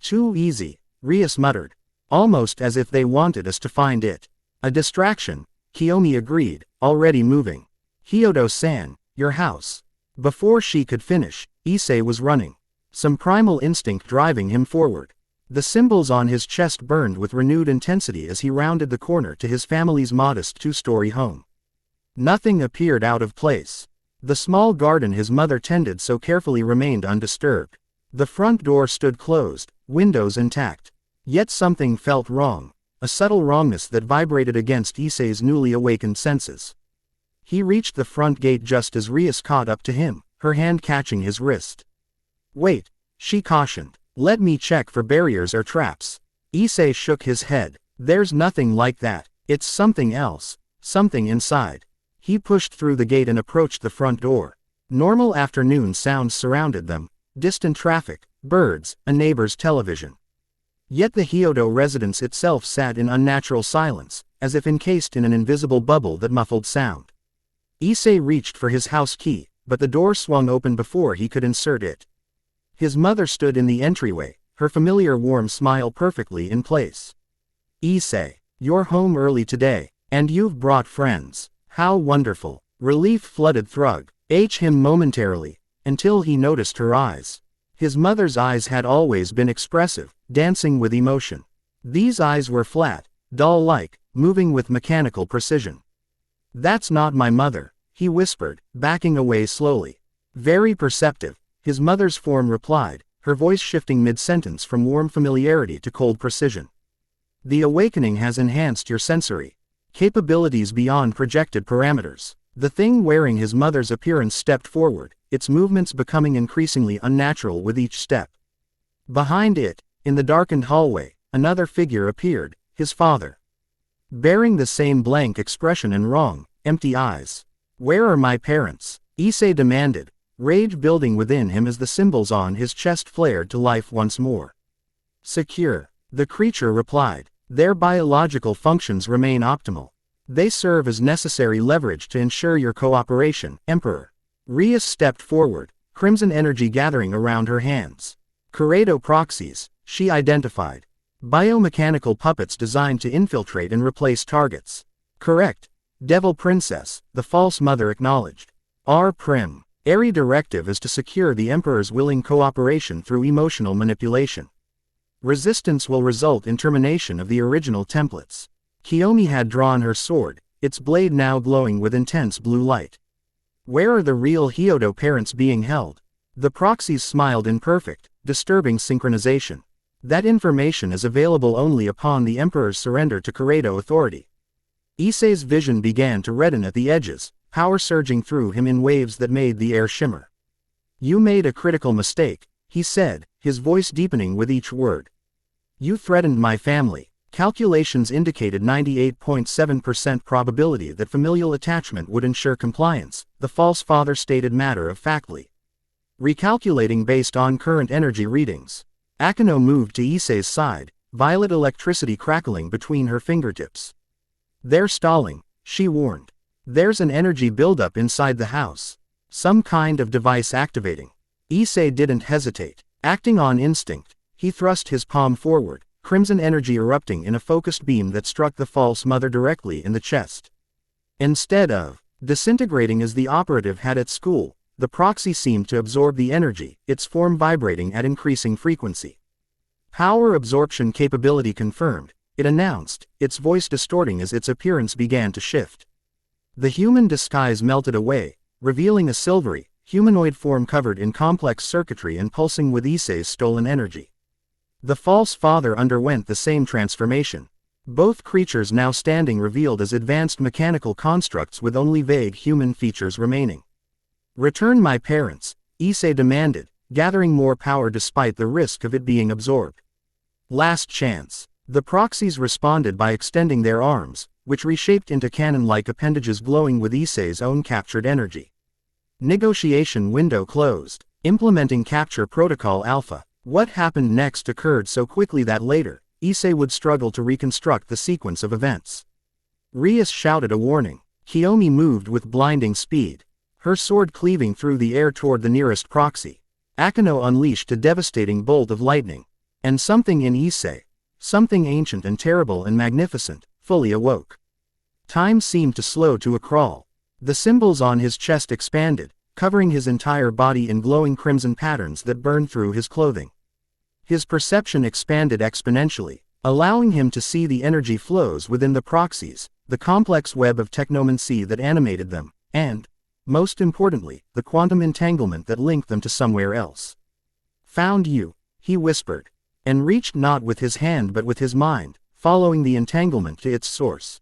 Too easy, Rias muttered, almost as if they wanted us to find it. A distraction, Kiyomi agreed, already moving. Hyodo-san, your house. Before she could finish, Issei was running, some primal instinct driving him forward. The symbols on his chest burned with renewed intensity as he rounded the corner to his family's modest 2-story home. Nothing appeared out of place. The small garden his mother tended so carefully remained undisturbed. The front door stood closed, windows intact. Yet something felt wrong, a subtle wrongness that vibrated against Issei's newly awakened senses. He reached the front gate just as Rias caught up to him, her hand catching his wrist. Wait, she cautioned. Let me check for barriers or traps. Issei shook his head. There's nothing like that. It's something else, something inside. He pushed through the gate and approached the front door. Normal afternoon sounds surrounded them, distant traffic, birds, a neighbor's television. Yet the Hyodo residence itself sat in unnatural silence, as if encased in an invisible bubble that muffled sound. Issei reached for his house key, but the door swung open before he could insert it. His mother stood in the entryway, her familiar warm smile perfectly in place. Issei, you're home early today, and you've brought friends. How wonderful. Relief flooded him momentarily, until he noticed her eyes. His mother's eyes had always been expressive, dancing with emotion. These eyes were flat, doll-like, moving with mechanical precision. That's not my mother, he whispered, backing away slowly. Very perceptive, his mother's form replied, her voice shifting mid-sentence from warm familiarity to cold precision. The awakening has enhanced your sensory capabilities beyond projected parameters. The thing wearing his mother's appearance stepped forward, its movements becoming increasingly unnatural with each step. Behind it, in the darkened hallway, another figure appeared, his father. Bearing the same blank expression and wrong, empty eyes. Where are my parents? Issei demanded, rage building within him as the symbols on his chest flared to life once more. Secure, the creature replied. Their biological functions remain optimal. They serve as necessary leverage to ensure your cooperation, Emperor. Rias stepped forward, crimson energy gathering around her hands. Kuredo proxies, she identified. Biomechanical puppets designed to infiltrate and replace targets. Correct. Devil Princess, the false mother acknowledged. R. Prim. Airy directive is to secure the Emperor's willing cooperation through emotional manipulation. Resistance will result in termination of the original templates. Kiyomi had drawn her sword, its blade now glowing with intense blue light. Where are the real Hyodo parents being held? The proxies smiled in perfect, disturbing synchronization. That information is available only upon the Emperor's surrender to Kuredo authority. Issei's vision began to redden at the edges, power surging through him in waves that made the air shimmer. You made a critical mistake, he said, his voice deepening with each word. You threatened my family. Calculations indicated 98.7% probability that familial attachment would ensure compliance, the false father stated matter-of-factly. Recalculating based on current energy readings. Akeno moved to Issei's side, violet electricity crackling between her fingertips. They're stalling, she warned. There's an energy buildup inside the house. Some kind of device activating. Issei didn't hesitate. Acting on instinct, he thrust his palm forward, crimson energy erupting in a focused beam that struck the false mother directly in the chest. Instead of disintegrating as the operative had at school, the proxy seemed to absorb the energy, its form vibrating at increasing frequency. Power absorption capability confirmed, it announced, its voice distorting as its appearance began to shift. The human disguise melted away, revealing a silvery, humanoid form covered in complex circuitry and pulsing with Issei's stolen energy. The false father underwent the same transformation. Both creatures now standing revealed as advanced mechanical constructs with only vague human features remaining. Return my parents, Issei demanded, gathering more power despite the risk of it being absorbed. Last chance. The proxies responded by extending their arms, which reshaped into cannon-like appendages glowing with Issei's own captured energy. Negotiation window closed. Implementing Capture Protocol Alpha. What happened next occurred so quickly that later, Issei would struggle to reconstruct the sequence of events. Rias shouted a warning. Kiyomi moved with blinding speed, her sword cleaving through the air toward the nearest proxy. Akeno unleashed a devastating bolt of lightning. And something in Issei, something ancient and terrible and magnificent, fully awoke. Time seemed to slow to a crawl. The symbols on his chest expanded, covering his entire body in glowing crimson patterns that burned through his clothing. His perception expanded exponentially, allowing him to see the energy flows within the proxies, the complex web of technomancy that animated them, and, most importantly, the quantum entanglement that linked them to somewhere else. Found you, he whispered, and reached not with his hand but with his mind, following the entanglement to its source.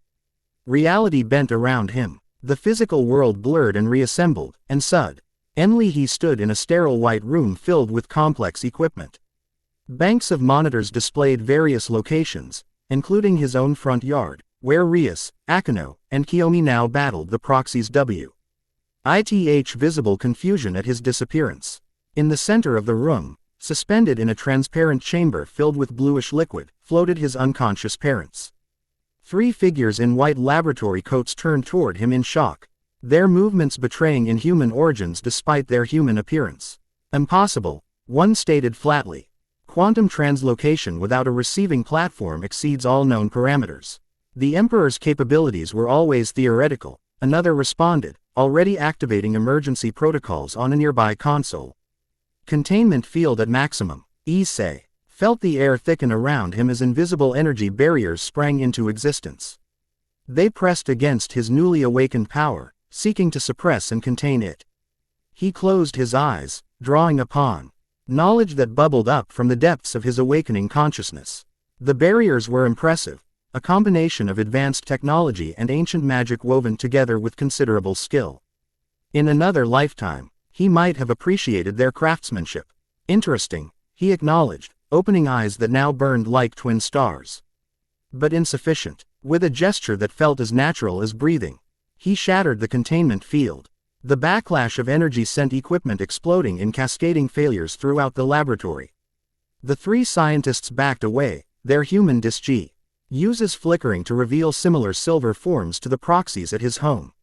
Reality bent around him. The physical world blurred and reassembled, and suddenly he stood in a sterile white room filled with complex equipment. Banks of monitors displayed various locations, including his own front yard, where Rias, Akeno, and Kiyomi now battled the proxies. Visible confusion at his disappearance. In the center of the room, suspended in a transparent chamber filled with bluish liquid, floated his unconscious parents. 3 figures in white laboratory coats turned toward him in shock, their movements betraying inhuman origins despite their human appearance. Impossible, one stated flatly. Quantum translocation without a receiving platform exceeds all known parameters. The Emperor's capabilities were always theoretical, another responded, already activating emergency protocols on a nearby console. Containment field at maximum. Issei felt the air thicken around him as invisible energy barriers sprang into existence. They pressed against his newly awakened power, seeking to suppress and contain it. He closed his eyes, drawing upon knowledge that bubbled up from the depths of his awakening consciousness. The barriers were impressive, a combination of advanced technology and ancient magic woven together with considerable skill. In another lifetime, he might have appreciated their craftsmanship. Interesting, he acknowledged, opening eyes that now burned like twin stars. But insufficient. With a gesture that felt as natural as breathing, he shattered the containment field. The backlash of energy sent equipment exploding in cascading failures throughout the laboratory. The 3 scientists backed away, their human uses flickering to reveal similar silver forms to the proxies at his home.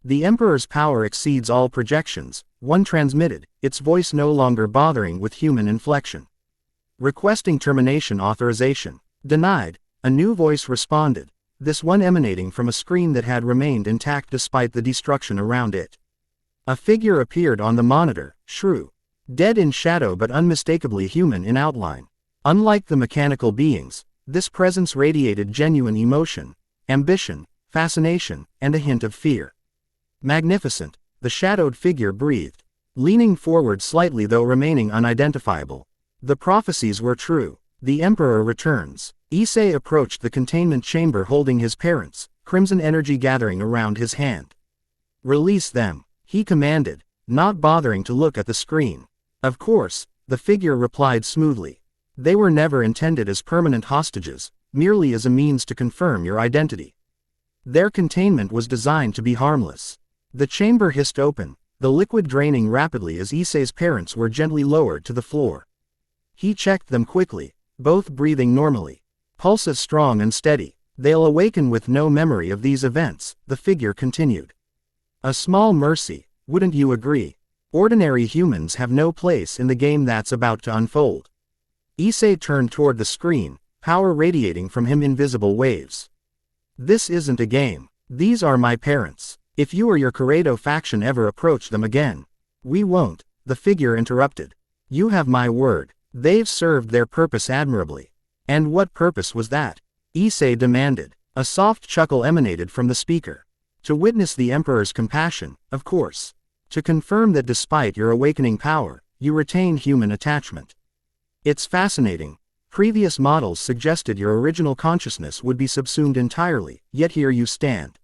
The Emperor's power exceeds all projections, one transmitted, its voice no longer bothering with human inflection. Requesting termination authorization. Denied, a new voice responded, this one emanating from a screen that had remained intact despite the destruction around it. A figure appeared on the monitor, shrew. Dead in shadow but unmistakably human in outline. Unlike the mechanical beings, this presence radiated genuine emotion, ambition, fascination, and a hint of fear. Magnificent, the shadowed figure breathed, leaning forward slightly though remaining unidentifiable. The prophecies were true. The Emperor returns. Issei approached the containment chamber holding his parents, crimson energy gathering around his hand. Release them, he commanded, not bothering to look at the screen. Of course, the figure replied smoothly. They were never intended as permanent hostages, merely as a means to confirm your identity. Their containment was designed to be harmless. The chamber hissed open, the liquid draining rapidly as Issei's parents were gently lowered to the floor. He checked them quickly, both breathing normally. Pulses strong and steady. They'll awaken with no memory of these events, the figure continued. A small mercy, wouldn't you agree? Ordinary humans have no place in the game that's about to unfold. Issei turned toward the screen, power radiating from him in visible waves. This isn't a game. These are my parents. If you or your Kuredo faction ever approach them again, we won't, the figure interrupted. You have my word. They've served their purpose admirably. And what purpose was that? Issei demanded. A soft chuckle emanated from the speaker. To witness the Emperor's compassion, of course. To confirm that despite your awakening power, you retain human attachment. It's fascinating. Previous models suggested your original consciousness would be subsumed entirely, yet here you stand.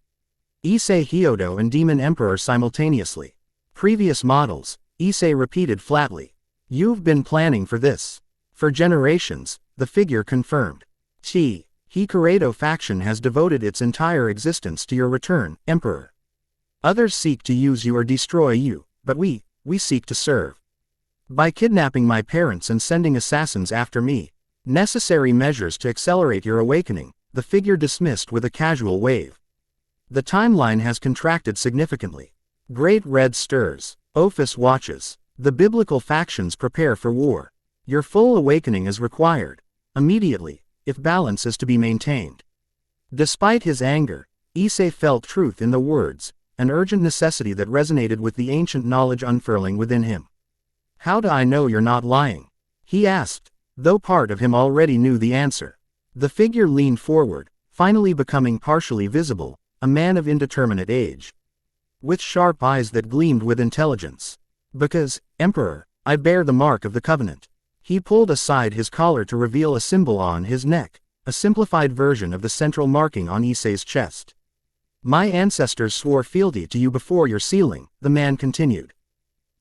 Issei Hyodo and Demon Emperor simultaneously. Previous models, Issei repeated flatly. You've been planning for this. For generations, the figure confirmed. Kuredo faction has devoted its entire existence to your return, Emperor. Others seek to use you or destroy you, but we seek to serve. By kidnapping my parents and sending assassins after me, necessary measures to accelerate your awakening, the figure dismissed with a casual wave. The timeline has contracted significantly. Great Red stirs. Ophis watches. The biblical factions prepare for war. Your full awakening is required. Immediately, if balance is to be maintained. Despite his anger, Issei felt truth in the words, an urgent necessity that resonated with the ancient knowledge unfurling within him. How do I know you're not lying? He asked, though part of him already knew the answer. The figure leaned forward, finally becoming partially visible, a man of indeterminate age. With sharp eyes that gleamed with intelligence. Because, Emperor, I bear the mark of the covenant. He pulled aside his collar to reveal a symbol on his neck, a simplified version of the central marking on Issei's chest. My ancestors swore fealty to you before your sealing, the man continued.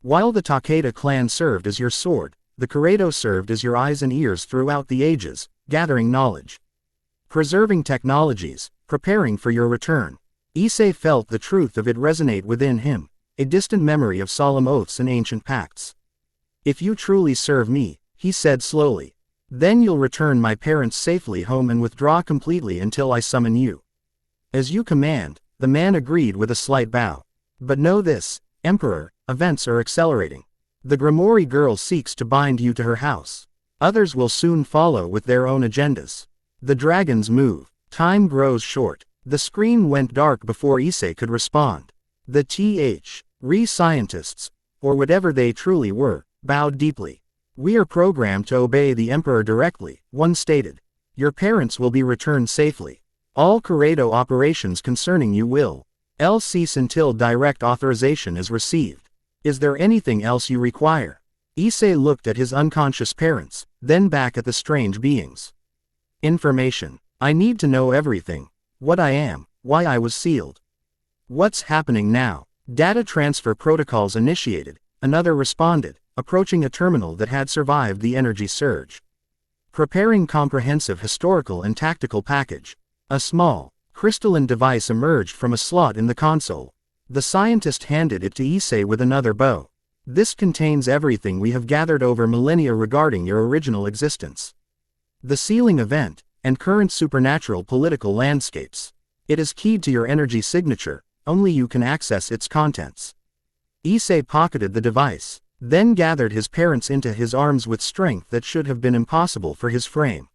While the Takeda clan served as your sword, the Kuredo served as your eyes and ears throughout the ages, gathering knowledge. Preserving technologies, preparing for your return. Issei felt the truth of it resonate within him, a distant memory of solemn oaths and ancient pacts. If you truly serve me, he said slowly, then you'll return my parents safely home and withdraw completely until I summon you. As you command, the man agreed with a slight bow. But know this, Emperor, events are accelerating. The Gremory girl seeks to bind you to her house. Others will soon follow with their own agendas. The dragons move. Time grows short. The screen went dark before Issei could respond. The Rias scientists, or whatever they truly were, bowed deeply. We are programmed to obey the Emperor directly, one stated. Your parents will be returned safely. All Kuredo operations concerning you will cease until direct authorization is received. Is there anything else you require? Issei looked at his unconscious parents, then back at the strange beings. Information. I need to know everything. What I am, why I was sealed. What's happening now? Data transfer protocols initiated, another responded, approaching a terminal that had survived the energy surge. Preparing comprehensive historical and tactical package. A small, crystalline device emerged from a slot in the console. The scientist handed it to Issei with another bow. This contains everything we have gathered over millennia regarding your original existence. The sealing event, and current supernatural political landscapes. It is keyed to your energy signature, only you can access its contents. Issei pocketed the device, then gathered his parents into his arms with strength that should have been impossible for his frame.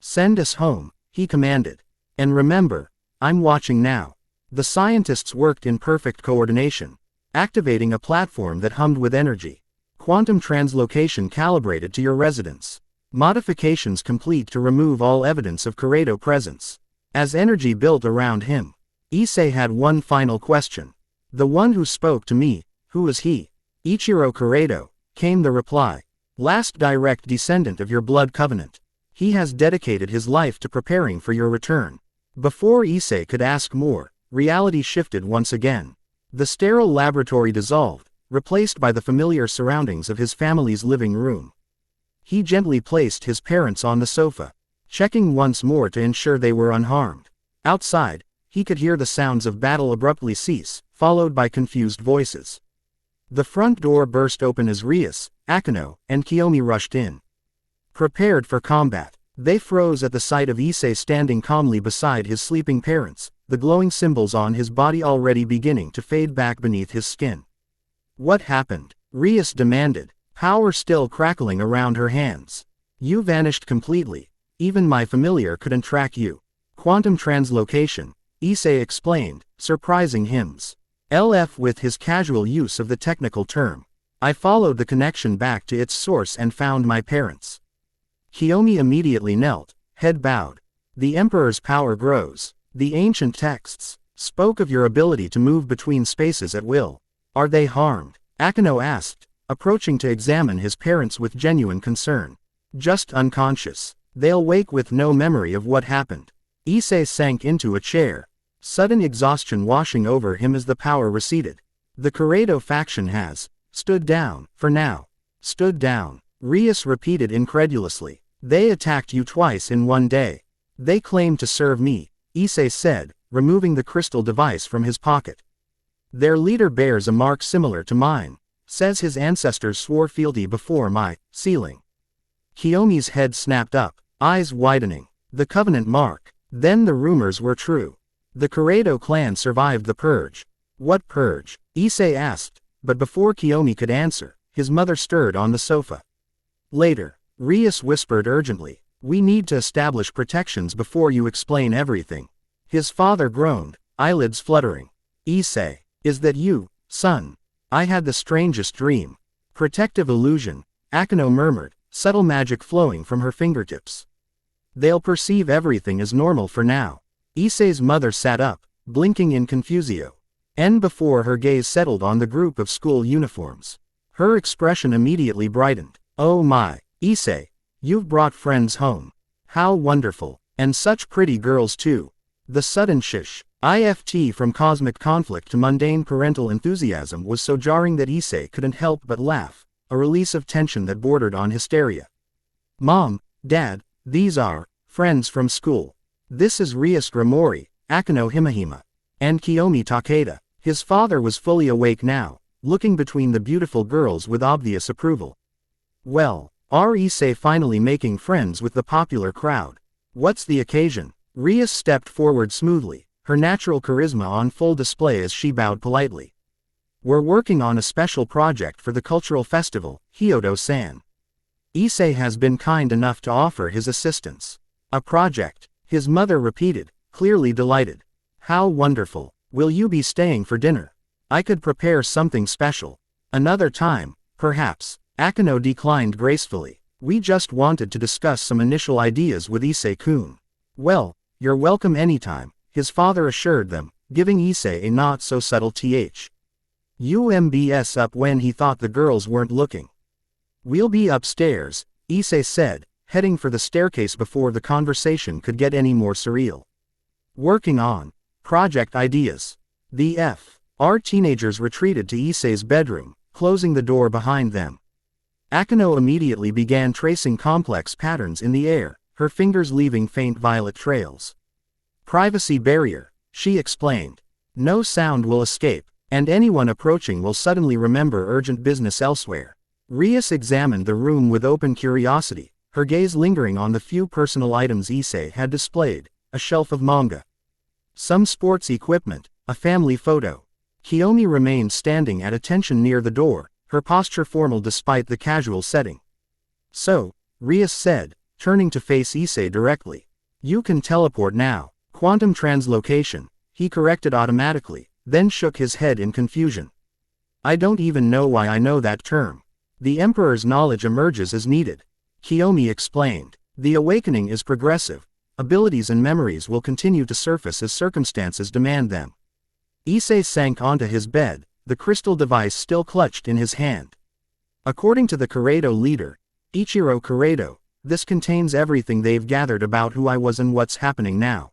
Send us home, he commanded. And remember, I'm watching now. The scientists worked in perfect coordination, activating a platform that hummed with energy. Quantum translocation calibrated to your residence. Modifications complete to remove all evidence of Kuredo presence. As energy built around him, Issei had one final question. The one who spoke to me, who is he? Ichiro Kuredo, came the reply. Last direct descendant of your blood covenant. He has dedicated his life to preparing for your return. Before Issei could ask more, reality shifted once again. The sterile laboratory dissolved, replaced by the familiar surroundings of his family's living room. He gently placed his parents on the sofa, checking once more to ensure they were unharmed. Outside, he could hear the sounds of battle abruptly cease, followed by confused voices. The front door burst open as Rias, Akeno, and Kiyomi rushed in. Prepared for combat, they froze at the sight of Issei standing calmly beside his sleeping parents, the glowing symbols on his body already beginning to fade back beneath his skin. What happened? Rias demanded, power still crackling around her hands. You vanished completely. Even my familiar couldn't track you. Quantum translocation, Issei explained, surprising hymns. LF with his casual use of the technical term. I followed the connection back to its source and found my parents. Kiyomi immediately knelt, head bowed. The Emperor's power grows. The ancient texts spoke of your ability to move between spaces at will. Are they harmed? Akeno asked, approaching to examine his parents with genuine concern. Just unconscious. They'll wake with no memory of what happened. Issei sank into a chair, sudden exhaustion washing over him as the power receded. The Kuredo faction has stood down, for now. Stood down, Rias repeated incredulously. They attacked you twice in one day. They claim to serve me, Issei said, removing the crystal device from his pocket. Their leader bears a mark similar to mine. Says his ancestors swore fealty before my sealing. Kiyomi's head snapped up, eyes widening. The covenant mark. Then the rumors were true. The Kuredo clan survived the purge. What purge? Issei asked, but before Kiyomi could answer, his mother stirred on the sofa. Later, Rias whispered urgently, we need to establish protections before you explain everything. His father groaned, eyelids fluttering. Issei, is that you, son? I had the strangest dream. Protective illusion, Akeno murmured, subtle magic flowing from her fingertips. They'll perceive everything as normal for now. Issei's mother sat up, blinking in confusio. And before her gaze settled on the group of school uniforms, her expression immediately brightened. Oh my, Issei, you've brought friends home. How wonderful, and such pretty girls too. The sudden shift from cosmic conflict to mundane parental enthusiasm was so jarring that Issei couldn't help but laugh, a release of tension that bordered on hysteria. Mom, Dad, these are friends from school. This is Rias Gremory, Akeno Himahima, and Kiyomi Takeda. His father was fully awake now, looking between the beautiful girls with obvious approval. Well, are Issei finally making friends with the popular crowd? What's the occasion? Rias stepped forward smoothly, her natural charisma on full display as she bowed politely. We're working on a special project for the cultural festival, Hyodo-san. Issei has been kind enough to offer his assistance. A project, his mother repeated, clearly delighted. How wonderful. Will you be staying for dinner? I could prepare something special. Another time, perhaps. Akeno declined gracefully. We just wanted to discuss some initial ideas with Issei-kun. Well, you're welcome anytime, his father assured them, giving Issei a not-so-subtle th. UMBS up when he thought the girls weren't looking. We'll be upstairs, Issei said, heading for the staircase before the conversation could get any more surreal. Working on project ideas. The F.R. teenagers retreated to Issei's bedroom, closing the door behind them. Akeno immediately began tracing complex patterns in the air, her fingers leaving faint violet trails. Privacy barrier, she explained. No sound will escape, and anyone approaching will suddenly remember urgent business elsewhere. Rias examined the room with open curiosity, her gaze lingering on the few personal items Issei had displayed, a shelf of manga, some sports equipment, a family photo. Kiyomi remained standing at attention near the door, her posture formal despite the casual setting. So, Rias said, turning to face Issei directly. You can teleport now. Quantum translocation, he corrected automatically, then shook his head in confusion. I don't even know why I know that term. The Emperor's knowledge emerges as needed. Kiyomi explained. The awakening is progressive. Abilities and memories will continue to surface as circumstances demand them. Issei sank onto his bed, the crystal device still clutched in his hand. According to the Kuredo leader, Ichiro Kuredo, this contains everything they've gathered about who I was and what's happening now.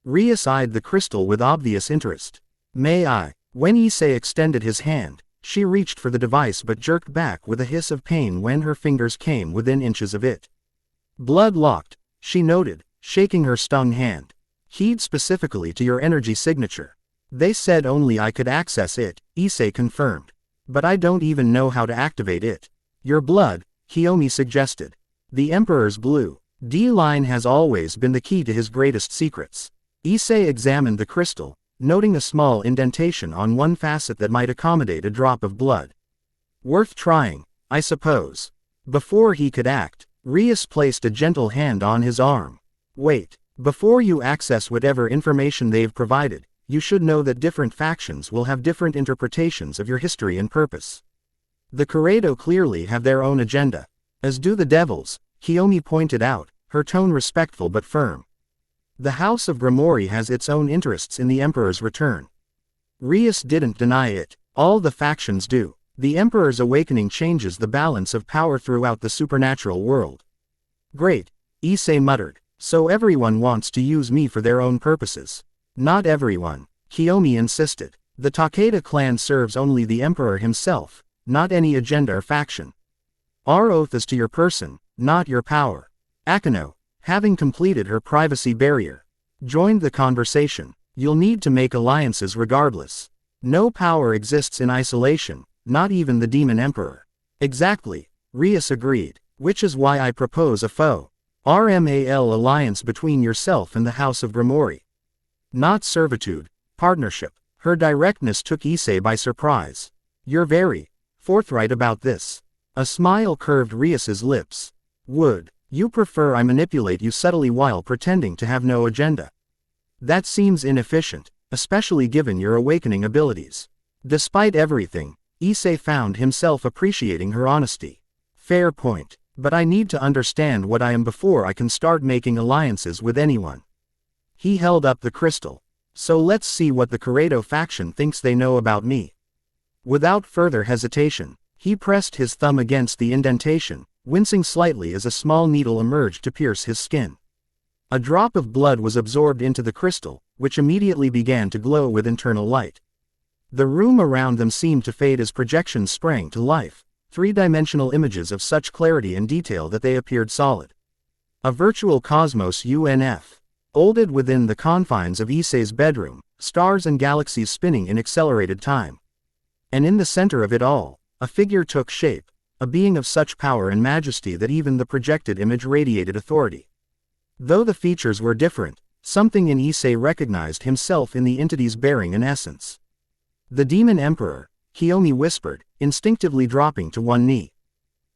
Rias eyed the crystal with obvious interest. May I? When Issei extended his hand, she reached for the device but jerked back with a hiss of pain when her fingers came within inches of it. Blood locked, she noted, shaking her stung hand. Keyed specifically to your energy signature. They said only I could access it, Issei confirmed. But I don't even know how to activate it. Your blood, Kiyomi suggested. The Emperor's blue D-line has always been the key to his greatest secrets. Issei examined the crystal, noting a small indentation on one facet that might accommodate a drop of blood. Worth trying, I suppose. Before he could act, Rias placed a gentle hand on his arm. Wait, before you access whatever information they've provided, you should know that different factions will have different interpretations of your history and purpose. The Kuredo clearly have their own agenda. As do the devils, Kiyomi pointed out, her tone respectful but firm. The House of Gremory has its own interests in the Emperor's return. Rias didn't deny it. All the factions do. The Emperor's awakening changes the balance of power throughout the supernatural world. Great, Issei muttered. So everyone wants to use me for their own purposes. Not everyone, Kiyomi insisted. The Takeda clan serves only the Emperor himself, not any agenda or faction. Our oath is to your person, not your power. Akeno, having completed her privacy barrier, joined the conversation. You'll need to make alliances regardless. No power exists in isolation, not even the Demon Emperor. Exactly, Rias agreed, which is why I propose a foe. RMAL alliance between yourself and the House of Gremory. Not servitude, partnership. Her directness took Issei by surprise. You're very forthright about this. A smile curved Rias's lips. Would you prefer I manipulate you subtly while pretending to have no agenda? That seems inefficient, especially given your awakening abilities. Despite everything, Issei found himself appreciating her honesty. Fair point. But I need to understand what I am before I can start making alliances with anyone. He held up the crystal. So let's see what the Kuredo faction thinks they know about me. Without further hesitation, he pressed his thumb against the indentation, wincing slightly as a small needle emerged to pierce his skin. A drop of blood was absorbed into the crystal, which immediately began to glow with internal light. The room around them seemed to fade as projections sprang to life. Three-dimensional images of such clarity and detail that they appeared solid. A virtual cosmos UNF. Olded within the confines of Issei's bedroom, stars and galaxies spinning in accelerated time. And in the center of it all, a figure took shape, a being of such power and majesty that even the projected image radiated authority. Though the features were different, something in Issei recognized himself in the entity's bearing and essence. The Demon Emperor, Kiyomi whispered, instinctively dropping to one knee.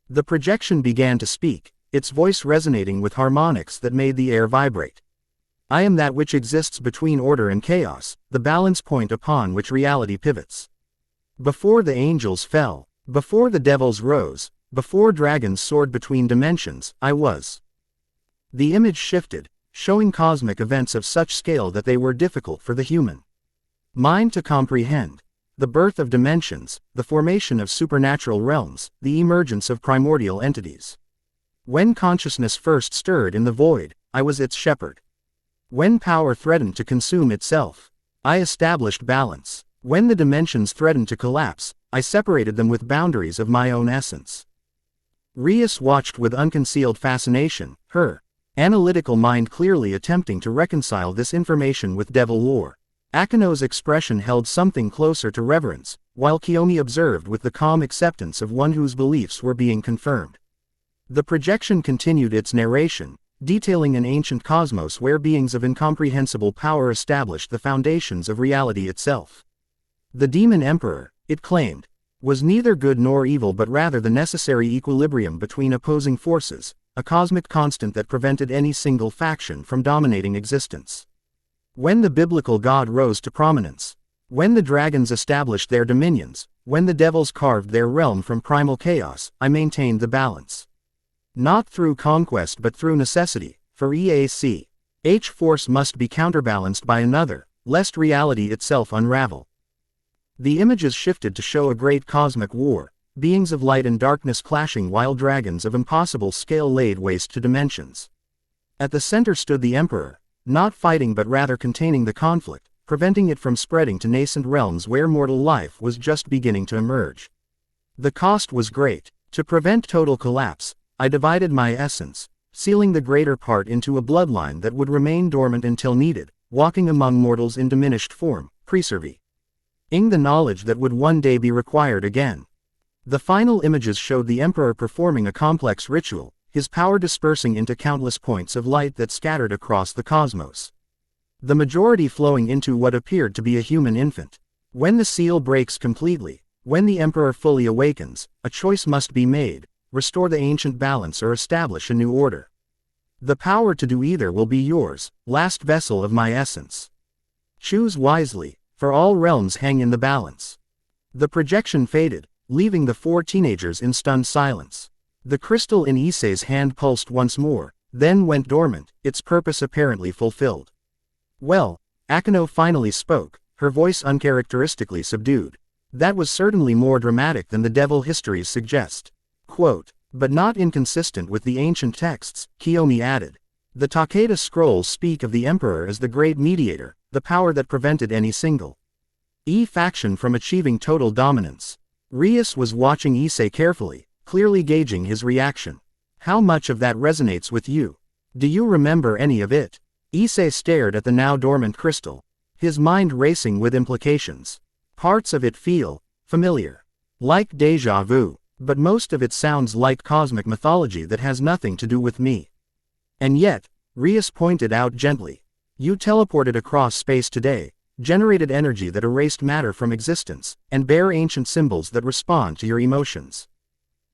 The projection began to speak, its voice resonating with harmonics that made the air vibrate. I am that which exists between order and chaos, the balance point upon which reality pivots. Before the angels fell, before the devils rose, before dragons soared between dimensions, I was. The image shifted, showing cosmic events of such scale that they were difficult for the human mind to comprehend. The birth of dimensions, the formation of supernatural realms, the emergence of primordial entities. When consciousness first stirred in the void, I was its shepherd. When power threatened to consume itself, I established balance. When the dimensions threatened to collapse, I separated them with boundaries of my own essence. Rias watched with unconcealed fascination, her analytical mind clearly attempting to reconcile this information with devil lore. Akeno's expression held something closer to reverence, while Kiyomi observed with the calm acceptance of one whose beliefs were being confirmed. The projection continued its narration, detailing an ancient cosmos where beings of incomprehensible power established the foundations of reality itself. The Demon Emperor, it claimed, was neither good nor evil but rather the necessary equilibrium between opposing forces, a cosmic constant that prevented any single faction from dominating existence. When the biblical god rose to prominence, when the dragons established their dominions, when the devils carved their realm from primal chaos, I maintained the balance. Not through conquest but through necessity, for EAC. Each force must be counterbalanced by another, lest reality itself unravel. The images shifted to show a great cosmic war, beings of light and darkness clashing while dragons of impossible scale laid waste to dimensions. At the center stood the Emperor, not fighting but rather containing the conflict, preventing it from spreading to nascent realms where mortal life was just beginning to emerge. The cost was great. To prevent total collapse, I divided my essence, sealing the greater part into a bloodline that would remain dormant until needed, walking among mortals in diminished form, preserving the knowledge that would one day be required again. The final images showed the Emperor performing a complex ritual, his power dispersing into countless points of light that scattered across the cosmos. The majority flowing into what appeared to be a human infant. When the seal breaks completely, when the Emperor fully awakens, a choice must be made: restore the ancient balance or establish a new order. The power to do either will be yours, last vessel of my essence. Choose wisely, for all realms hang in the balance. The projection faded, leaving the four teenagers in stunned silence. The crystal in Issei's hand pulsed once more, then went dormant, its purpose apparently fulfilled. Well, Akeno finally spoke, her voice uncharacteristically subdued. That was certainly more dramatic than the devil histories suggest. Quote, but not inconsistent with the ancient texts, Kiyomi added. The Takeda scrolls speak of the Emperor as the great mediator, the power that prevented any single faction from achieving total dominance. Rias was watching Issei carefully, clearly gauging his reaction. How much of that resonates with you? Do you remember any of it? Issei stared at the now dormant crystal, his mind racing with implications. Parts of it feel familiar, like déjà vu, but most of it sounds like cosmic mythology that has nothing to do with me. And yet, Rias pointed out gently, you teleported across space today, generated energy that erased matter from existence, and bear ancient symbols that respond to your emotions.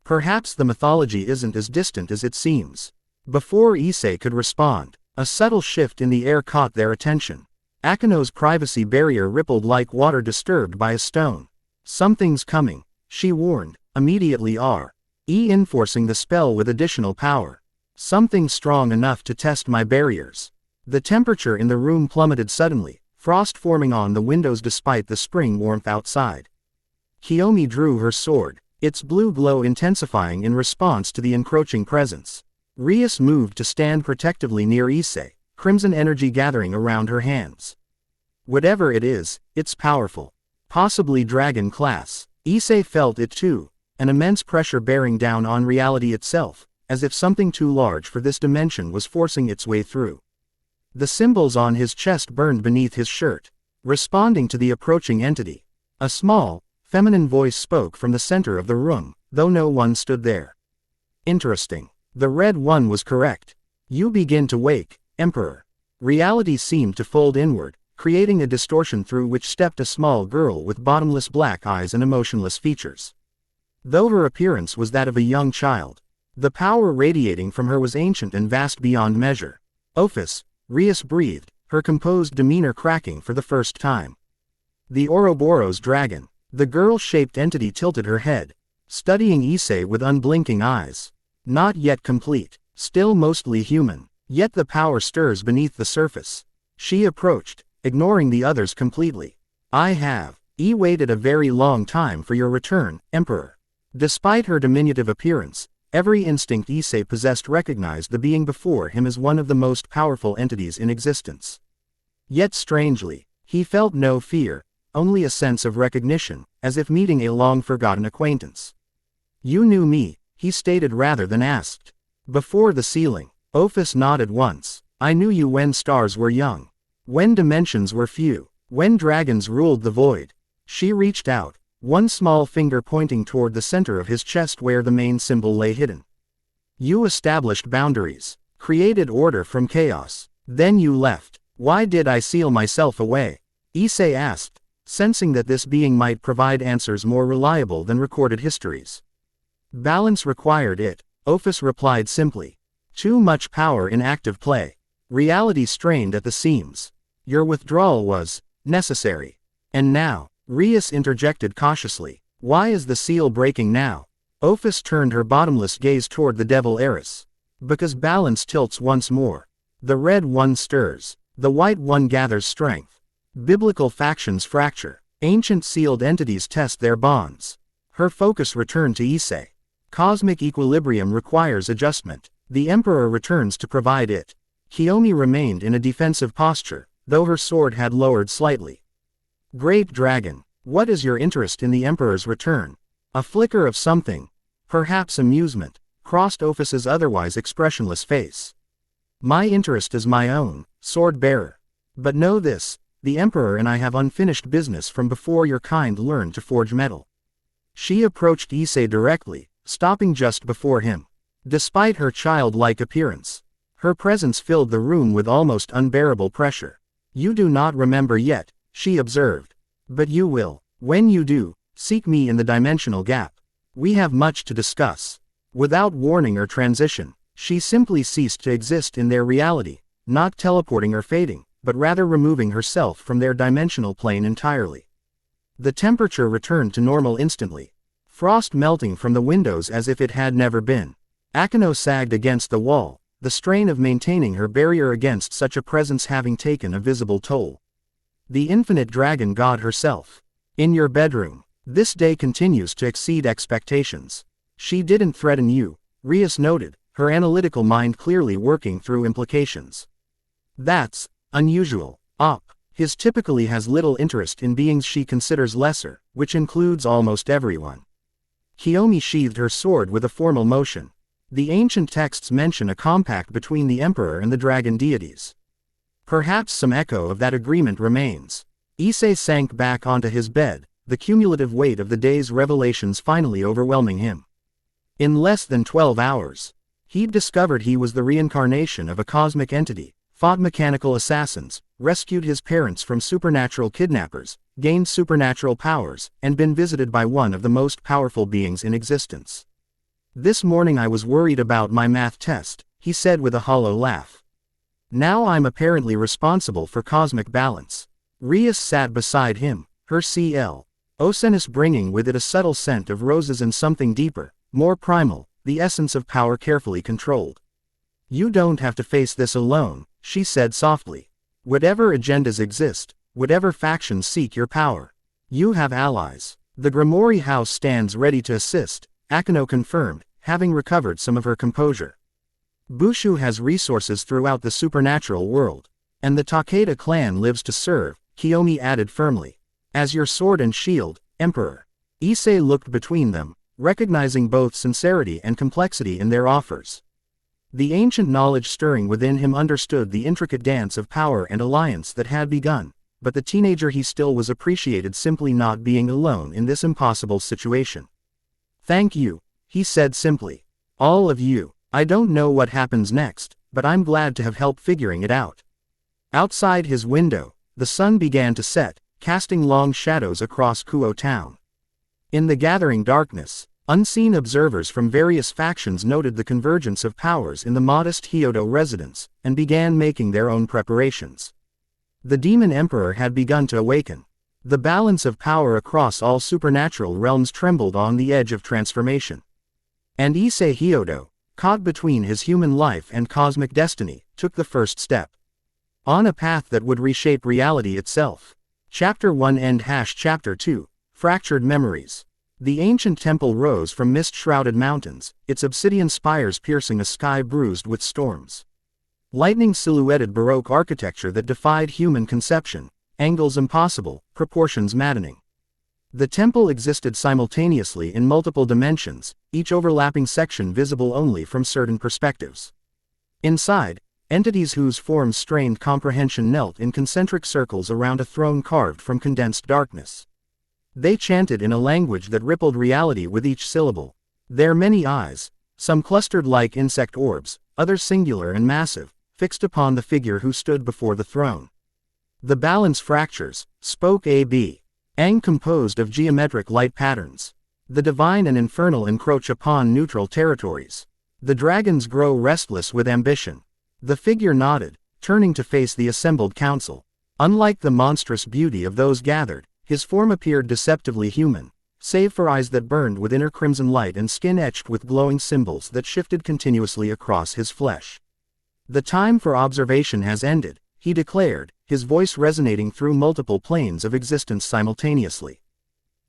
Perhaps the mythology isn't as distant as it seems. Before Issei could respond, a subtle shift in the air caught their attention. Akeno's privacy barrier rippled like water disturbed by a stone. Something's coming, she warned, immediately enforcing the spell with additional power. Something strong enough to test my barriers. The temperature in the room plummeted suddenly, frost forming on the windows despite the spring warmth outside. Kiyomi drew her sword, its blue glow intensifying in response to the encroaching presence. Rias moved to stand protectively near Issei, crimson energy gathering around her hands. Whatever it is, it's powerful. Possibly dragon class. Issei felt it too, an immense pressure bearing down on reality itself, as if something too large for this dimension was forcing its way through. The symbols on his chest burned beneath his shirt, responding to the approaching entity. A small, feminine voice spoke from the center of the room, though no one stood there. Interesting. The red one was correct. You begin to wake, Emperor. Reality seemed to fold inward, creating a distortion through which stepped a small girl with bottomless black eyes and emotionless features. Though her appearance was that of a young child, the power radiating from her was ancient and vast beyond measure. Ophis, Rias breathed, her composed demeanor cracking for the first time. The Ouroboros dragon. The girl-shaped entity tilted her head, studying Issei with unblinking eyes. Not yet complete, still mostly human, yet the power stirs beneath the surface. She approached, ignoring the others completely. Waited a very long time for your return, Emperor. Despite her diminutive appearance, every instinct Issei possessed recognized the being before him as one of the most powerful entities in existence. Yet strangely, he felt no fear, only a sense of recognition, as if meeting a long-forgotten acquaintance. You knew me, he stated rather than asked. Before the ceiling, Ophis nodded once. I knew you when stars were young. When dimensions were few. When dragons ruled the void. She reached out, one small finger pointing toward the center of his chest where the main symbol lay hidden. You established boundaries. Created order from chaos. Then you left. Why did I seal myself away? Issei asked, sensing that this being might provide answers more reliable than recorded histories. Balance required it, Ophis replied simply. Too much power in active play. Reality strained at the seams. Your withdrawal was necessary. And now, Rias interjected cautiously. Why is the seal breaking now? Ophis turned her bottomless gaze toward the devil heiress. Because balance tilts once more. The red one stirs. The white one gathers strength. Biblical factions fracture. Ancient sealed entities test their bonds. Her focus returned to Issei. Cosmic equilibrium requires adjustment. The Emperor returns to provide it. Kiyomi remained in a defensive posture, though her sword had lowered slightly. Great Dragon, what is your interest in the Emperor's return? A flicker of something, perhaps amusement, crossed Ophis's otherwise expressionless face. My interest is my own, sword-bearer. But know this, the Emperor and I have unfinished business from before your kind learned to forge metal. She approached Issei directly, stopping just before him. Despite her childlike appearance, her presence filled the room with almost unbearable pressure. You do not remember yet, she observed. But you will. When you do, seek me in the dimensional gap. We have much to discuss. Without warning or transition, she simply ceased to exist in their reality, not teleporting or fading, but rather removing herself from their dimensional plane entirely. The temperature returned to normal instantly. Frost melting from the windows as if it had never been. Akeno sagged against the wall, the strain of maintaining her barrier against such a presence having taken a visible toll. The infinite dragon god herself. In your bedroom. This day continues to exceed expectations. She didn't threaten you, Rias noted, her analytical mind clearly working through implications. That's unusual. His typically has little interest in beings she considers lesser, which includes almost everyone. Kiyomi sheathed her sword with a formal motion. The ancient texts mention a compact between the Emperor and the dragon deities. Perhaps some echo of that agreement remains. Issei sank back onto his bed, the cumulative weight of the day's revelations finally overwhelming him. In less than 12 hours, he'd discovered he was the reincarnation of a cosmic entity, fought mechanical assassins, rescued his parents from supernatural kidnappers, gained supernatural powers, and been visited by one of the most powerful beings in existence. This morning I was worried about my math test, he said with a hollow laugh. Now I'm apparently responsible for cosmic balance. Rias sat beside him, her CL. Oceanus bringing with it a subtle scent of roses and something deeper, more primal, the essence of power carefully controlled. You don't have to face this alone, she said softly. Whatever agendas exist, whatever factions seek your power, you have allies. The Gremory house stands ready to assist, Akeno confirmed, having recovered some of her composure. Bushu has resources throughout the supernatural world. And the Takeda clan lives to serve, Kiyomi added firmly. As your sword and shield, Emperor. Issei looked between them, recognizing both sincerity and complexity in their offers. The ancient knowledge stirring within him understood the intricate dance of power and alliance that had begun, but the teenager he still was appreciated simply not being alone in this impossible situation. Thank you, he said simply. All of you. I don't know what happens next, but I'm glad to have helped figuring it out. Outside his window, the sun began to set, casting long shadows across Kuo town. In the gathering darkness, unseen observers from various factions noted the convergence of powers in the modest Hyodo residence, and began making their own preparations. The demon emperor had begun to awaken. The balance of power across all supernatural realms trembled on the edge of transformation. And Issei Hyodo, caught between his human life and cosmic destiny, took the first step. On a path that would reshape reality itself. Chapter 1 End Chapter 2, Fractured Memories. The ancient temple rose from mist-shrouded mountains, its obsidian spires piercing a sky bruised with storms. Lightning silhouetted Baroque architecture that defied human conception, angles impossible, proportions maddening. The temple existed simultaneously in multiple dimensions, each overlapping section visible only from certain perspectives. Inside, entities whose forms strained comprehension knelt in concentric circles around a throne carved from condensed darkness. They chanted in a language that rippled reality with each syllable. Their many eyes, some clustered like insect orbs, others singular and massive, fixed upon the figure who stood before the throne. The balance fractures, spoke A.B. Ang composed of geometric light patterns. The divine and infernal encroach upon neutral territories. The dragons grow restless with ambition. The figure nodded, turning to face the assembled council. Unlike the monstrous beauty of those gathered, his form appeared deceptively human, save for eyes that burned with inner crimson light and skin etched with glowing symbols that shifted continuously across his flesh. The time for observation has ended, he declared, his voice resonating through multiple planes of existence simultaneously.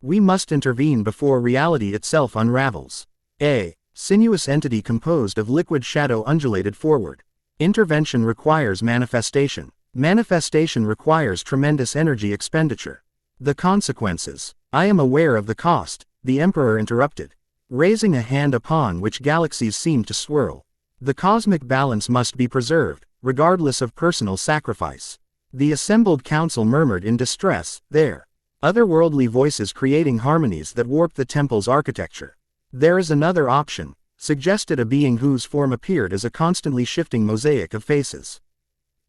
We must intervene before reality itself unravels. A sinuous entity composed of liquid shadow undulated forward. Intervention requires manifestation. Manifestation requires tremendous energy expenditure. The consequences. I am aware of the cost, the Emperor interrupted, raising a hand upon which galaxies seemed to swirl. The cosmic balance must be preserved, regardless of personal sacrifice. The assembled council murmured in distress, their otherworldly voices creating harmonies that warped the temple's architecture. There is another option, suggested a being whose form appeared as a constantly shifting mosaic of faces.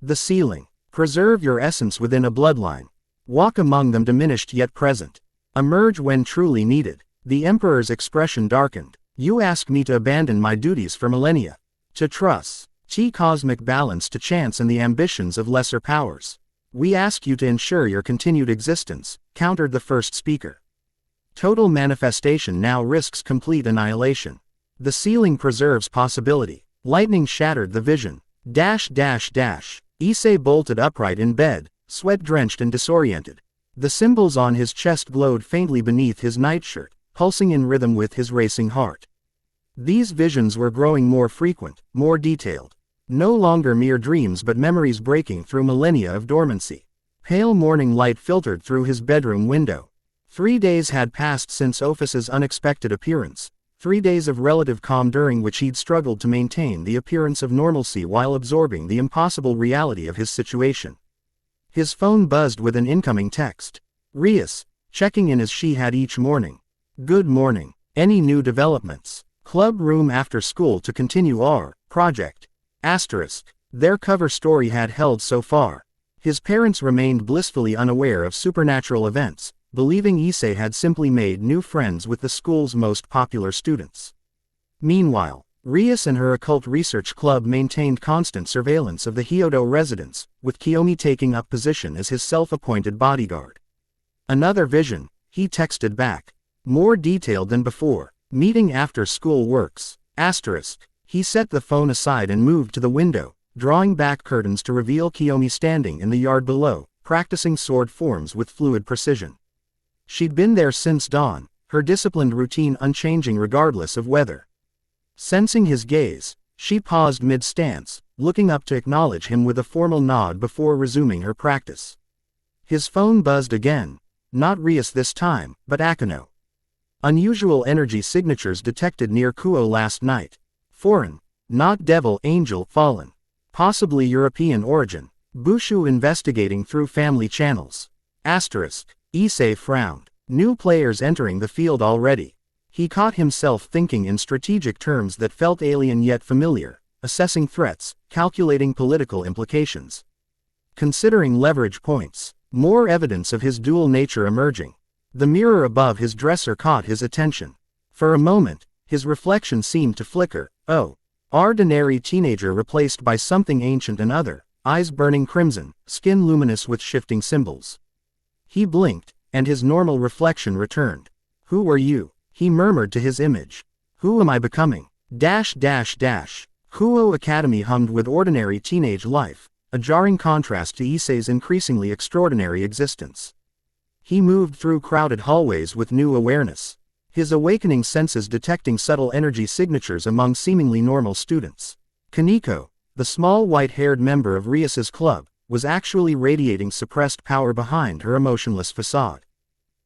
The ceiling. Preserve your essence within a bloodline. Walk among them diminished yet present. Emerge when truly needed. The Emperor's expression darkened. You ask me to abandon my duties for millennia. To trust cosmic balance to chance and the ambitions of lesser powers. We ask you to ensure your continued existence, countered the first speaker. Total manifestation now risks complete annihilation. The ceiling preserves possibility. Lightning shattered the vision. Issei bolted upright in bed, sweat-drenched and disoriented. The symbols on his chest glowed faintly beneath his nightshirt, pulsing in rhythm with his racing heart. These visions were growing more frequent, more detailed. No longer mere dreams but memories breaking through millennia of dormancy. Pale morning light filtered through his bedroom window. 3 days had passed since Ophis's unexpected appearance. 3 days of relative calm during which he'd struggled to maintain the appearance of normalcy while absorbing the impossible reality of his situation. His phone buzzed with an incoming text. Rias, checking in as she had each morning. Good morning. Any new developments? Club room after school to continue our project. Their cover story had held so far. His parents remained blissfully unaware of supernatural events, believing Issei had simply made new friends with the school's most popular students. Meanwhile, Rias and her occult research club maintained constant surveillance of the Hyodo residence, with Kiyomi taking up position as his self-appointed bodyguard. Another vision, he texted back. More detailed than before. Meeting after school works. He set the phone aside and moved to the window, drawing back curtains to reveal Kiyomi standing in the yard below, practicing sword forms with fluid precision. She'd been there since dawn, her disciplined routine unchanging regardless of weather. Sensing his gaze, she paused mid-stance, looking up to acknowledge him with a formal nod before resuming her practice. His phone buzzed again. Not Rias this time, but Akano. Unusual energy signatures detected near Kuo last night. Foreign. Not devil, angel, fallen. Possibly European origin. Bushu investigating through family channels. Issei frowned. New players entering the field already. He caught himself thinking in strategic terms that felt alien yet familiar, assessing threats, calculating political implications. Considering leverage points. More evidence of his dual nature emerging. The mirror above his dresser caught his attention. For a moment, his reflection seemed to flicker. Oh. Ordinary teenager replaced by something ancient and other, eyes burning crimson, skin luminous with shifting symbols. He blinked, and his normal reflection returned. Who are you? He murmured to his image. Who am I becoming? Kuo Academy hummed with ordinary teenage life, a jarring contrast to Issei's increasingly extraordinary existence. He moved through crowded hallways with new awareness. His awakening senses detecting subtle energy signatures among seemingly normal students. Kaneko, the small white-haired member of Rias's club, was actually radiating suppressed power behind her emotionless facade.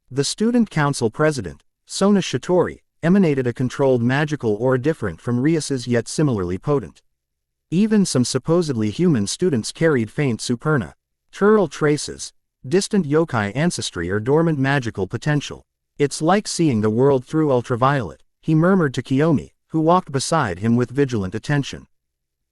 The student council president, Sona Shitori, emanated a controlled magical aura different from Rias's yet similarly potent. Even some supposedly human students carried faint supernatural traces, distant yokai ancestry or dormant magical potential. It's like seeing the world through ultraviolet, he murmured to Kiyomi, who walked beside him with vigilant attention.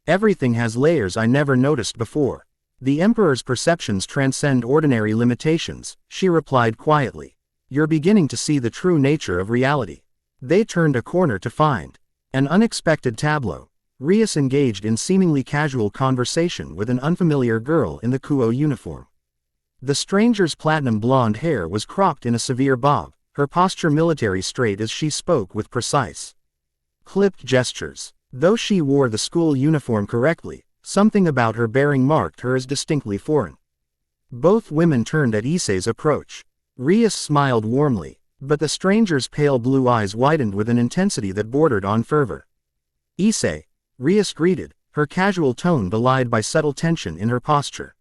Everything has layers I never noticed before. The Emperor's perceptions transcend ordinary limitations, she replied quietly. You're beginning to see the true nature of reality. They turned a corner to find An unexpected tableau. Rias engaged in seemingly casual conversation with an unfamiliar girl in the Kuo uniform. The stranger's platinum blonde hair was cropped in a severe bob, her posture military straight as she spoke with precise, clipped gestures. Though she wore the school uniform correctly, something about her bearing marked her as distinctly foreign. Both women turned at Issei's approach. Rias smiled warmly, but the stranger's pale blue eyes widened with an intensity that bordered on fervor. "Issei," Rias greeted, her casual tone belied by subtle tension in her posture.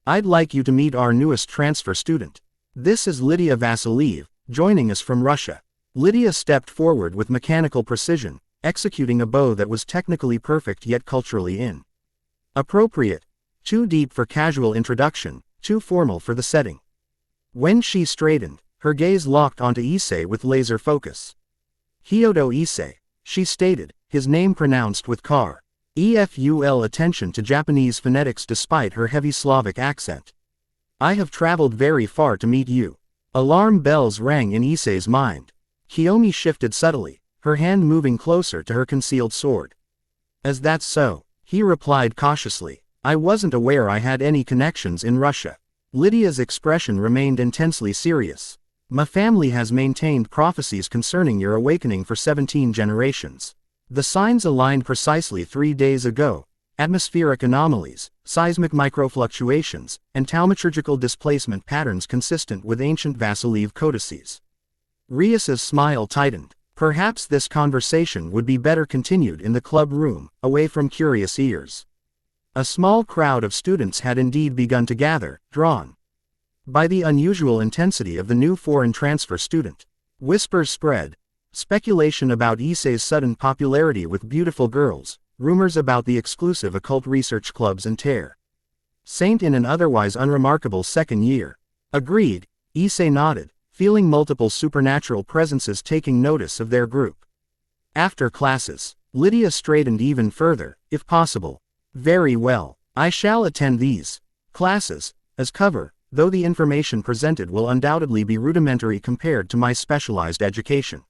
"I'd like you to meet our newest transfer student. This is Lydia Vasiliev, joining us from Russia." Lydia stepped forward with mechanical precision, executing a bow that was technically perfect yet culturally inappropriate. Too deep for casual introduction, too formal for the setting. When she straightened, her gaze locked onto Issei with laser focus. "Hyodo Issei," she stated, his name pronounced with eful attention to Japanese phonetics despite her heavy Slavic accent. "I have traveled very far to meet you." Alarm bells rang in Issei's mind. Kiyomi shifted subtly, her hand moving closer to her concealed sword. "Is that so?" he replied cautiously. "I wasn't aware I had any connections in Russia." Lydia's expression remained intensely serious. "My family has maintained prophecies concerning your awakening for 17 generations. The signs aligned precisely 3 days ago: atmospheric anomalies, seismic microfluctuations, and thaumaturgical displacement patterns consistent with ancient Vasiliev codices." Rias's smile tightened. Perhaps this conversation would be better continued in the club room, away from curious ears. A small crowd of students had indeed begun to gather, drawn by the unusual intensity of the new foreign transfer student. Whispers spread. Speculation about Issei's sudden popularity with beautiful girls, rumors about the exclusive occult research clubs and Saint in an otherwise unremarkable second year. "Agreed," Issei nodded, feeling multiple supernatural presences taking notice of their group. After classes, Lydia straightened even further, if possible. "Very well, I shall attend these classes as cover, though the information presented will undoubtedly be rudimentary compared to my specialized education."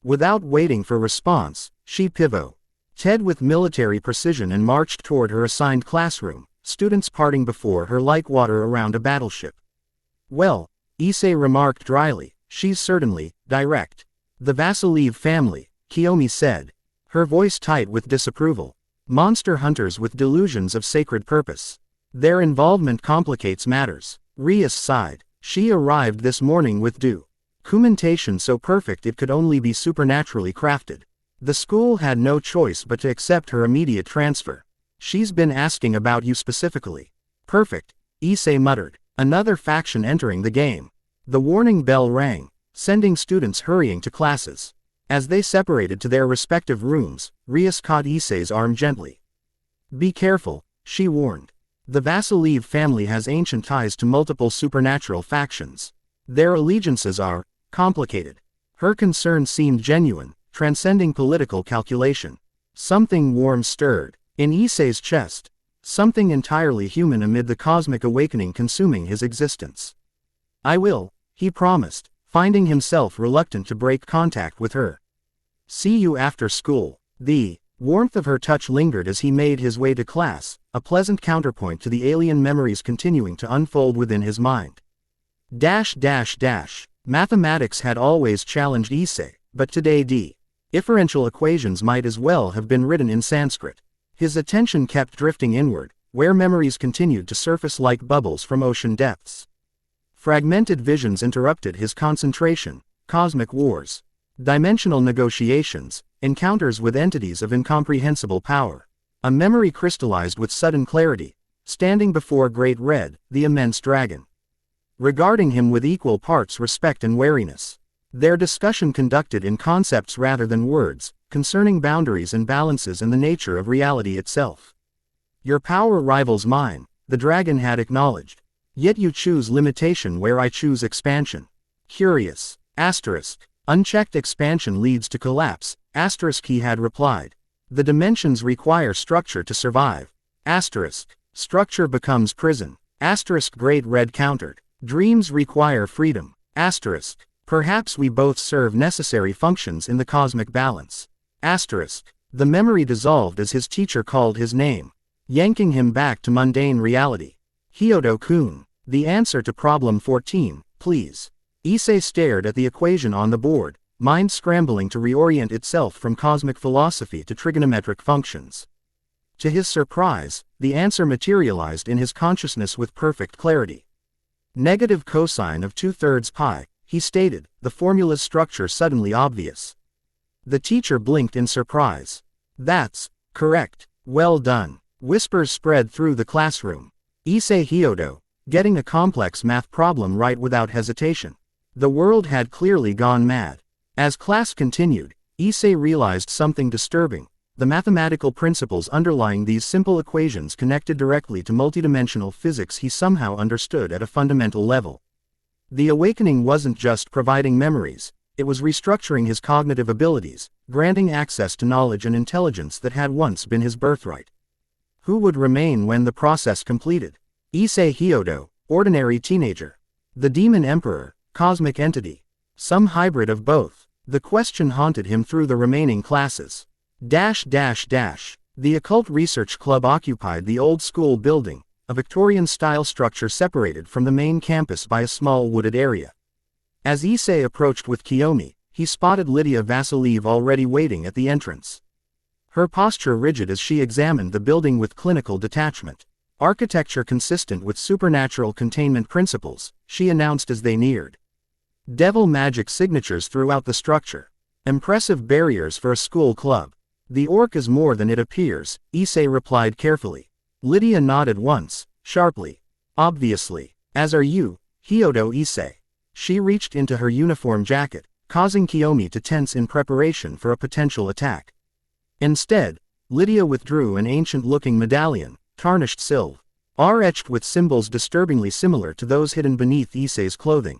Without waiting for response, she pivoted with military precision and marched toward her assigned classroom, students parting before her like water around a battleship. "Well," Issei remarked dryly, "she's certainly direct." "The Vasiliev family," Kiyomi said, her voice tight with disapproval. "Monster hunters with delusions of sacred purpose. Their involvement complicates matters." Rias sighed. She arrived this morning with documentation so perfect it could only be supernaturally crafted. The school had no choice but to accept her immediate transfer. "She's been asking about you specifically." "Perfect," Issei muttered. Another faction entering the game. The warning bell rang, sending students hurrying to classes. As they separated to their respective rooms, Rias caught Issei's arm gently. "Be careful," she warned. "The Vasiliev family has ancient ties to multiple supernatural factions. Their allegiances are complicated." Her concern seemed genuine, transcending political calculation. Something warm stirred in Issei's chest. Something entirely human amid the cosmic awakening consuming his existence. "I will," he promised, finding himself reluctant to break contact with her. "See you after school." The warmth of her touch lingered as he made his way to class, a pleasant counterpoint to the alien memories continuing to unfold within his mind. Mathematics had always challenged Issei, but today differential equations might as well have been written in Sanskrit. His attention kept drifting inward, where memories continued to surface like bubbles from ocean depths. Fragmented visions interrupted his concentration: cosmic wars, dimensional negotiations, encounters with entities of incomprehensible power. A memory crystallized with sudden clarity, standing before Great Red, the immense dragon, regarding him with equal parts respect and wariness. Their discussion conducted in concepts rather than words, concerning boundaries and balances and the nature of reality itself. "Your power rivals mine," the dragon had acknowledged. "Yet you choose limitation where I choose expansion." Curious. Unchecked expansion leads to collapse, he had replied. "The dimensions require structure to survive." Structure becomes prison. Great Red countered. "Dreams require freedom." Perhaps we both serve necessary functions in the cosmic balance. Asterisk. The memory dissolved as his teacher called his name, yanking him back to mundane reality. Hyodo-kun. The answer to problem 14, please. Issei stared at the equation on the board, mind scrambling to reorient itself from cosmic philosophy to trigonometric functions. To his surprise, the answer materialized in his consciousness with perfect clarity. Negative cosine of 2/3 pi, he stated, the formula's structure suddenly obvious. The teacher blinked in surprise. That's correct. Well done. Whispers spread through the classroom. Issei Hyodo, getting a complex math problem right without hesitation. The world had clearly gone mad. As class continued, Issei realized something disturbing. The mathematical principles underlying these simple equations connected directly to multidimensional physics he somehow understood at a fundamental level. The awakening wasn't just providing memories, it was restructuring his cognitive abilities, granting access to knowledge and intelligence that had once been his birthright. Who would remain when the process completed? Issei Hyodo, ordinary teenager. The demon emperor, cosmic entity. Some hybrid of both. The question haunted him through the remaining classes. The Occult Research Club occupied the old school building, a Victorian-style structure separated from the main campus by a small wooded area. As Issei approached with Kiyomi, he spotted Lydia Vasiliev already waiting at the entrance. Her posture rigid as she examined the building with clinical detachment. Architecture consistent with supernatural containment principles, she announced as they neared. Devil magic signatures throughout the structure. Impressive barriers for a school club. The orc is more than it appears, Issei replied carefully. Lydia nodded once, sharply. Obviously. As are you, Hyodo Issei. She reached into her uniform jacket, causing Kiyomi to tense in preparation for a potential attack. Instead, Lydia withdrew an ancient-looking medallion, tarnished silver, etched with symbols disturbingly similar to those hidden beneath Issei's clothing.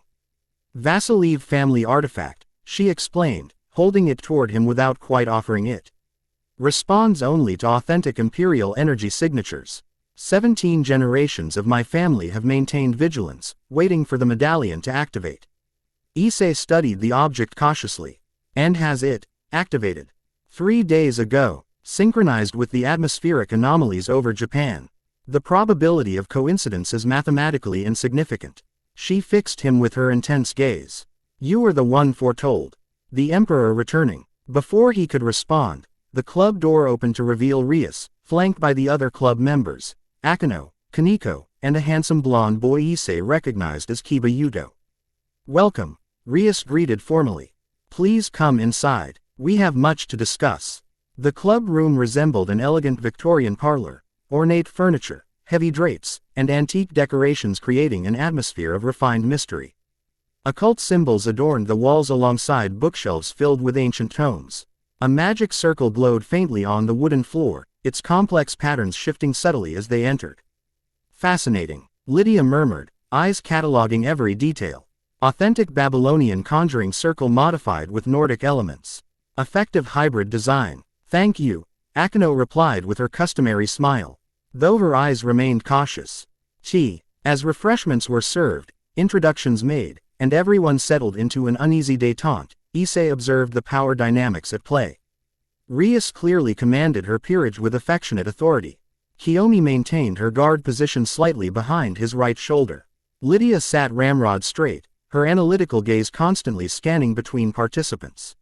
Vasiliev family artifact, she explained, holding it toward him without quite offering it. Responds only to authentic imperial energy signatures. 17 generations of my family have maintained vigilance, waiting for the medallion to activate. Issei studied the object cautiously. And has it activated? 3 days ago, synchronized with the atmospheric anomalies over Japan. The probability of coincidence is mathematically insignificant. She fixed him with her intense gaze. You were the one foretold. The Emperor returning. Before he could respond, the club door opened to reveal Rias, flanked by the other club members, Akano, Kaneko, and a handsome blonde boy Issei recognized as Kiba Yuto. Welcome, Rias greeted formally. Please come inside, we have much to discuss. The club room resembled an elegant Victorian parlor, ornate furniture, heavy drapes, and antique decorations creating an atmosphere of refined mystery. Occult symbols adorned the walls alongside bookshelves filled with ancient tomes. A magic circle glowed faintly on the wooden floor, its complex patterns shifting subtly as they entered. Fascinating, Lydia murmured, eyes cataloging every detail. Authentic Babylonian conjuring circle modified with Nordic elements. Effective hybrid design. Thank you, Akano replied with her customary smile, though her eyes remained cautious. As refreshments were served, introductions made, and everyone settled into an uneasy détente, Issei observed the power dynamics at play. Rias clearly commanded her peerage with affectionate authority. Kiyomi maintained her guard position slightly behind his right shoulder. Lydia sat ramrod straight, her analytical gaze constantly scanning between participants.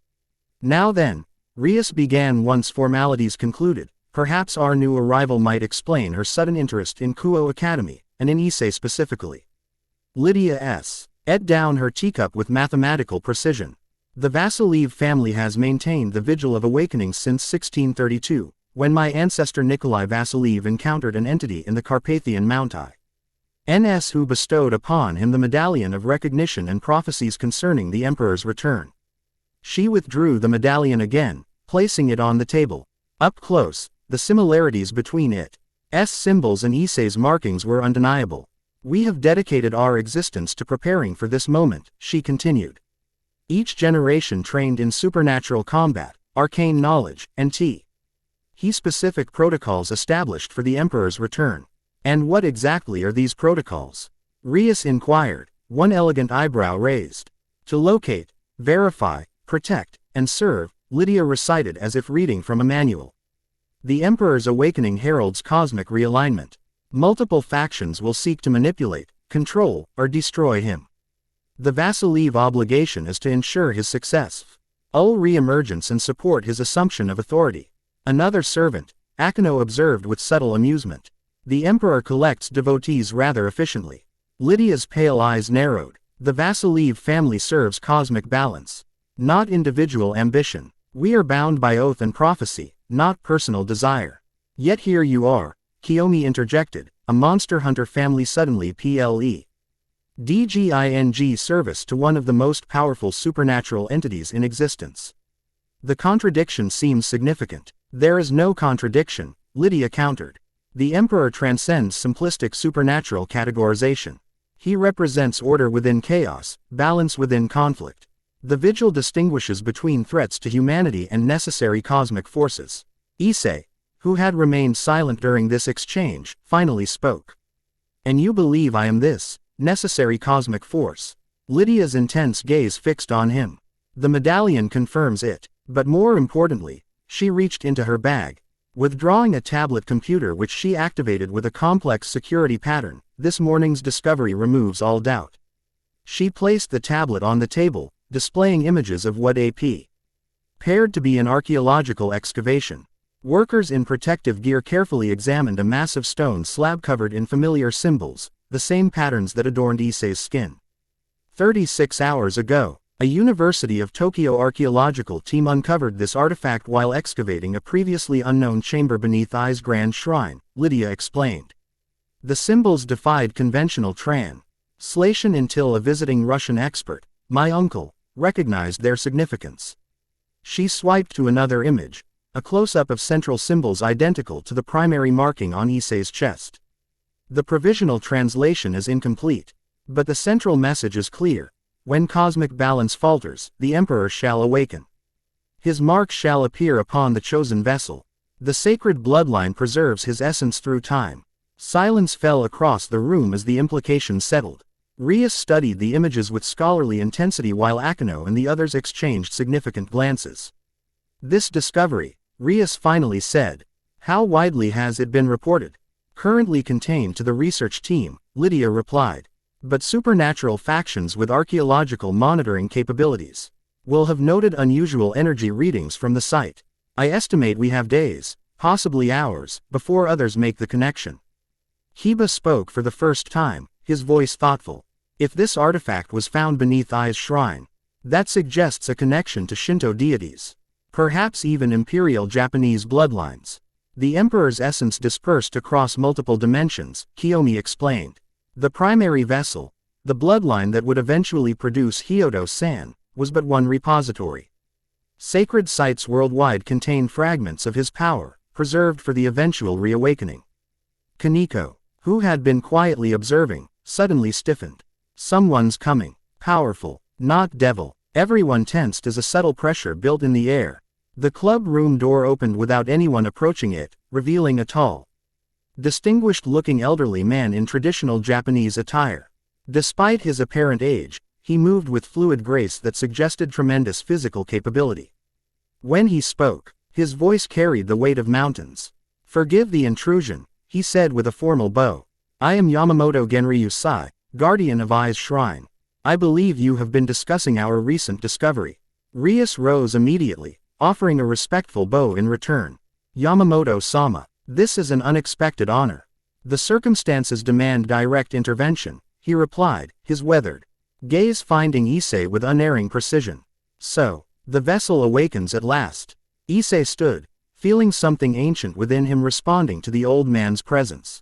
Now then, Rias began once formalities concluded. Perhaps our new arrival might explain her sudden interest in Kuo Academy, and in Issei specifically. Lydia et down her teacup with mathematical precision. The Vasiliev family has maintained the vigil of awakening since 1632, when my ancestor Nikolai Vasiliev encountered an entity in the Carpathian Mountai. NS who bestowed upon him the medallion of recognition and prophecies concerning the Emperor's return. She withdrew the medallion again, placing it on the table. Up close, the similarities between its symbols and Issei's markings were undeniable. We have dedicated our existence to preparing for this moment, she continued. Each generation trained in supernatural combat, arcane knowledge, and specific protocols established for the Emperor's return. And what exactly are these protocols? Rias inquired, one elegant eyebrow raised. To locate, verify, protect, and serve, Lydia recited as if reading from a manual. The Emperor's awakening heralds cosmic realignment. Multiple factions will seek to manipulate, control, or destroy him. The Vasilev obligation is to ensure his success. Re-emergence and support his assumption of authority. Another servant, Akino observed with subtle amusement. The Emperor collects devotees rather efficiently. Lydia's pale eyes narrowed. The Vasilev family serves cosmic balance, not individual ambition. We are bound by oath and prophecy, not personal desire. Yet here you are, Kiyomi interjected, a monster hunter family suddenly DGING service to one of the most powerful supernatural entities in existence. The contradiction seems significant. There is no contradiction, Lydia countered. The Emperor transcends simplistic supernatural categorization. He represents order within chaos, balance within conflict. The vigil distinguishes between threats to humanity and necessary cosmic forces. Issei, who had remained silent during this exchange, finally spoke. And you believe I am this necessary cosmic force? Lydia's intense gaze fixed on him. The medallion confirms it, but more importantly, she reached into her bag, withdrawing a tablet computer which she activated with a complex security pattern. This morning's discovery removes all doubt. She placed the tablet on the table, displaying images of what appeared to be an archaeological excavation. Workers in protective gear carefully examined a massive stone slab covered in familiar symbols, the same patterns that adorned Issei's skin. 36 hours ago, a University of Tokyo archaeological team uncovered this artifact while excavating a previously unknown chamber beneath Issei's grand shrine, Lydia explained. The symbols defied conventional translation until a visiting Russian expert, my uncle, recognized their significance. She swiped to another image, a close-up of central symbols identical to the primary marking on Issei's chest. The provisional translation is incomplete, but the central message is clear. When cosmic balance falters, the Emperor shall awaken. His mark shall appear upon the chosen vessel. The sacred bloodline preserves his essence through time. Silence fell across the room as the implication settled. Rias studied the images with scholarly intensity while Akino and the others exchanged significant glances. This discovery, Rias finally said. How widely has it been reported? Currently contained to the research team, Lydia replied. But supernatural factions with archaeological monitoring capabilities will have noted unusual energy readings from the site. I estimate we have days, possibly hours, before others make the connection. Hiba spoke for the first time, his voice thoughtful. If this artifact was found beneath Issei's shrine, that suggests a connection to Shinto deities. Perhaps even imperial Japanese bloodlines. The Emperor's essence dispersed across multiple dimensions, Kiyomi explained. The primary vessel, the bloodline that would eventually produce Hyodo-san, was but one repository. Sacred sites worldwide contain fragments of his power, preserved for the eventual reawakening. Kaneko, who had been quietly observing, suddenly stiffened. Someone's coming. Powerful, not devil. Everyone tensed as a subtle pressure built in the air. The club room door opened without anyone approaching it, revealing a tall, distinguished-looking elderly man in traditional Japanese attire. Despite his apparent age, he moved with fluid grace that suggested tremendous physical capability. When he spoke, his voice carried the weight of mountains. Forgive the intrusion, he said with a formal bow. I am Yamamoto Genryusai, guardian of Issei's shrine. I believe you have been discussing our recent discovery. Rias rose immediately, offering a respectful bow in return. Yamamoto-sama, this is an unexpected honor. The circumstances demand direct intervention, he replied, his weathered gaze finding Issei with unerring precision. So, the vessel awakens at last. Issei stood, feeling something ancient within him responding to the old man's presence.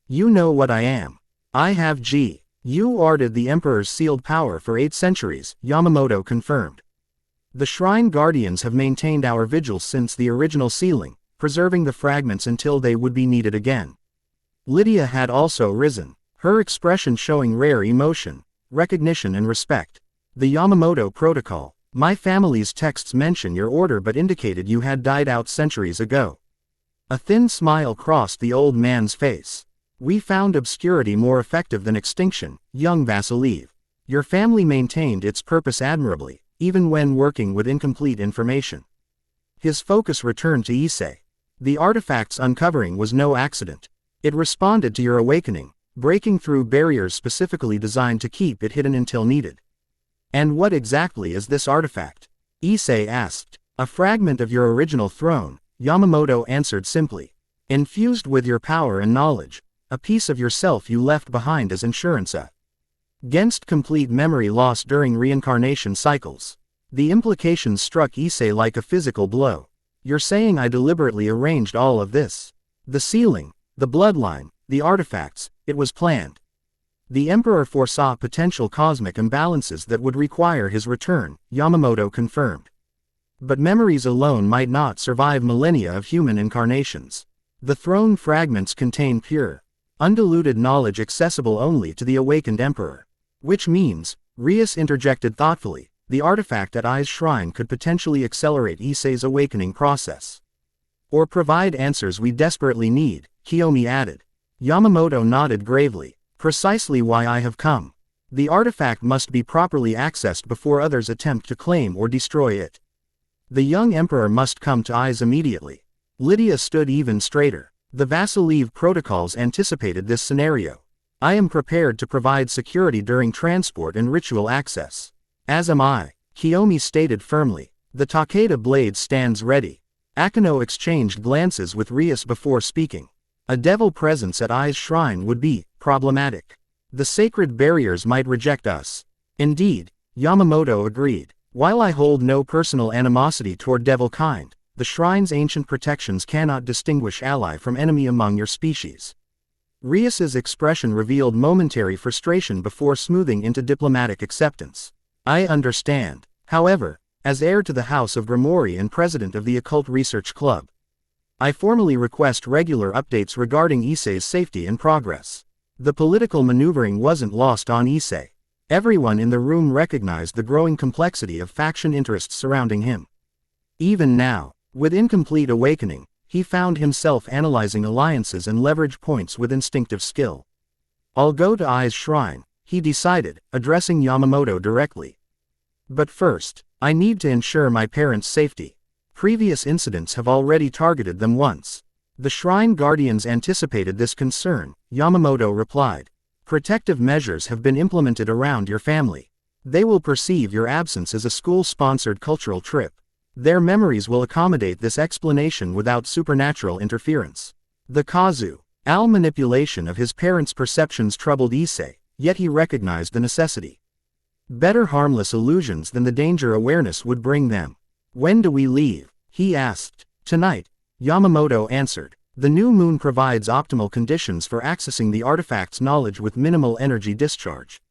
You know what I am. I have You warded the Emperor's sealed power for 8 centuries, Yamamoto confirmed. The Shrine Guardians have maintained our vigil since the original sealing, preserving the fragments until they would be needed again. Lydia had also risen, her expression showing rare emotion, recognition and respect. The Yamamoto Protocol. My family's texts mention your order but indicated you had died out centuries ago. A thin smile crossed the old man's face. We found obscurity more effective than extinction, young Vasilev. Your family maintained its purpose admirably, even when working with incomplete information. His focus returned to Issei. The artifact's uncovering was no accident. It responded to your awakening, breaking through barriers specifically designed to keep it hidden until needed. And what exactly is this artifact? Issei asked. A fragment of your original throne, Yamamoto answered simply. Infused with your power and knowledge, a piece of yourself you left behind as insurance against complete memory loss during reincarnation cycles. The implications struck Issei like a physical blow. You're saying I deliberately arranged all of this? The ceiling, the bloodline, the artifacts, it was planned. The Emperor foresaw potential cosmic imbalances that would require his return, Yamamoto confirmed. But memories alone might not survive millennia of human incarnations. The throne fragments contain pure, undiluted knowledge accessible only to the awakened Emperor. Which means, Rias interjected thoughtfully, the artifact at Issei's shrine could potentially accelerate Issei's awakening process. Or provide answers we desperately need, Kiyomi added. Yamamoto nodded gravely. Precisely why I have come. The artifact must be properly accessed before others attempt to claim or destroy it. The young emperor must come to Issei immediately. Lydia stood even straighter. The Vassilieve protocols anticipated this scenario. I am prepared to provide security during transport and ritual access. As am I, Kiyomi stated firmly. The Takeda blade stands ready. Akino exchanged glances with Rias before speaking. A devil presence at Issei's shrine would be problematic. The sacred barriers might reject us. Indeed, Yamamoto agreed. While I hold no personal animosity toward devil kind, the shrine's ancient protections cannot distinguish ally from enemy among your species. Rias's expression revealed momentary frustration before smoothing into diplomatic acceptance. I understand. However, as heir to the House of Gremory and president of the Occult Research Club, I formally request regular updates regarding Issei's safety and progress. The political maneuvering wasn't lost on Issei. Everyone in the room recognized the growing complexity of faction interests surrounding him. Even now, with incomplete awakening, he found himself analyzing alliances and leverage points with instinctive skill. I'll go to Issei's shrine, he decided, addressing Yamamoto directly. But first, I need to ensure my parents' safety. Previous incidents have already targeted them once. The shrine guardians anticipated this concern, Yamamoto replied. Protective measures have been implemented around your family. They will perceive your absence as a school-sponsored cultural trip. Their memories will accommodate this explanation without supernatural interference. The causal manipulation of his parents' perceptions troubled Issei, yet he recognized the necessity. Better harmless illusions than the danger awareness would bring them. When do we leave? He asked. Tonight, Yamamoto answered. The new moon provides optimal conditions for accessing the artifact's knowledge with minimal energy discharge.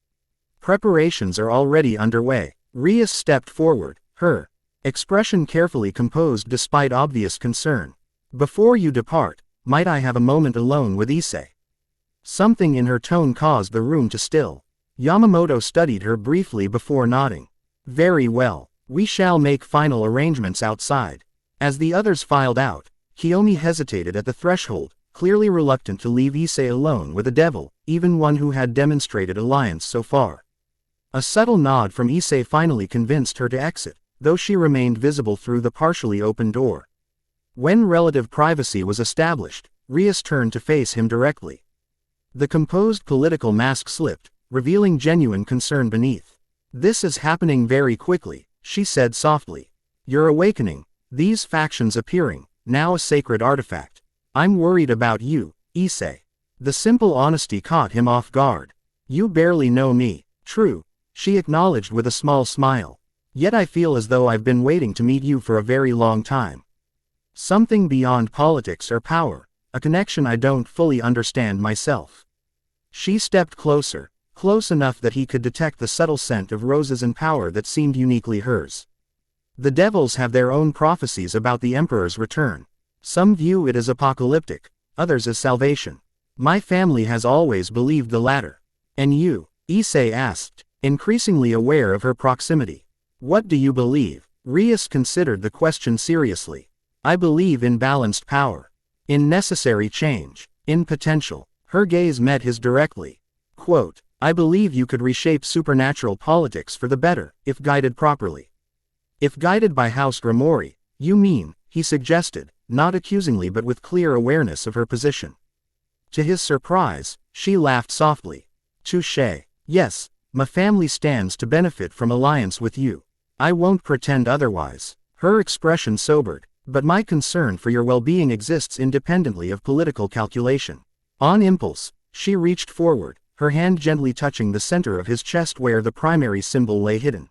Preparations are already underway. Rias stepped forward, her expression carefully composed despite obvious concern. Before you depart, might I have a moment alone with Issei? Something in her tone caused the room to still. Yamamoto studied her briefly before nodding. Very well. We shall make final arrangements outside. As the others filed out, Kiyomi hesitated at the threshold, clearly reluctant to leave Issei alone with a devil, even one who had demonstrated alliance so far. A subtle nod from Issei finally convinced her to exit, though she remained visible through the partially open door. When relative privacy was established, Rias turned to face him directly. The composed political mask slipped, revealing genuine concern beneath. This is happening very quickly, she said softly. You're awakening, these factions appearing, now a sacred artifact. I'm worried about you, Issei. The simple honesty caught him off guard. You barely know me. True, she acknowledged with a small smile. Yet I feel as though I've been waiting to meet you for a very long time. Something beyond politics or power, a connection I don't fully understand myself. She stepped closer, close enough that he could detect the subtle scent of roses and power that seemed uniquely hers. The devils have their own prophecies about the Emperor's return. Some view it as apocalyptic, others as salvation. My family has always believed the latter. And you? Issei asked, increasingly aware of her proximity. What do you believe? Rias considered the question seriously. I believe in balanced power. In necessary change. In potential. Her gaze met his directly. Quote, I believe you could reshape supernatural politics for the better, if guided properly. If guided by House Gremory, you mean, he suggested, not accusingly but with clear awareness of her position. To his surprise, she laughed softly. Touché. Yes, my family stands to benefit from alliance with you. I won't pretend otherwise. Her expression sobered, but my concern for your well-being exists independently of political calculation. On impulse, she reached forward, her hand gently touching the center of his chest where the primary symbol lay hidden.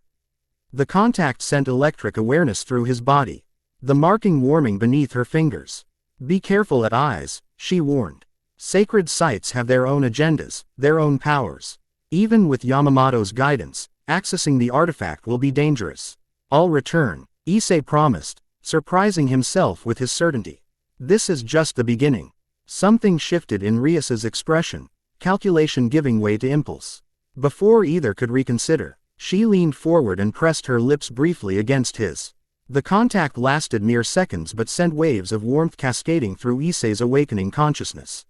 The contact sent electric awareness through his body, the marking warming beneath her fingers. Be careful at eyes, she warned. Sacred sites have their own agendas, their own powers. Even with Yamamoto's guidance, accessing the artifact will be dangerous. I'll return, Issei promised, surprising himself with his certainty. This is just the beginning. Something shifted in Rias's expression, calculation giving way to impulse. Before either could reconsider, she leaned forward and pressed her lips briefly against his. The contact lasted mere seconds but sent waves of warmth cascading through Issei's awakening consciousness.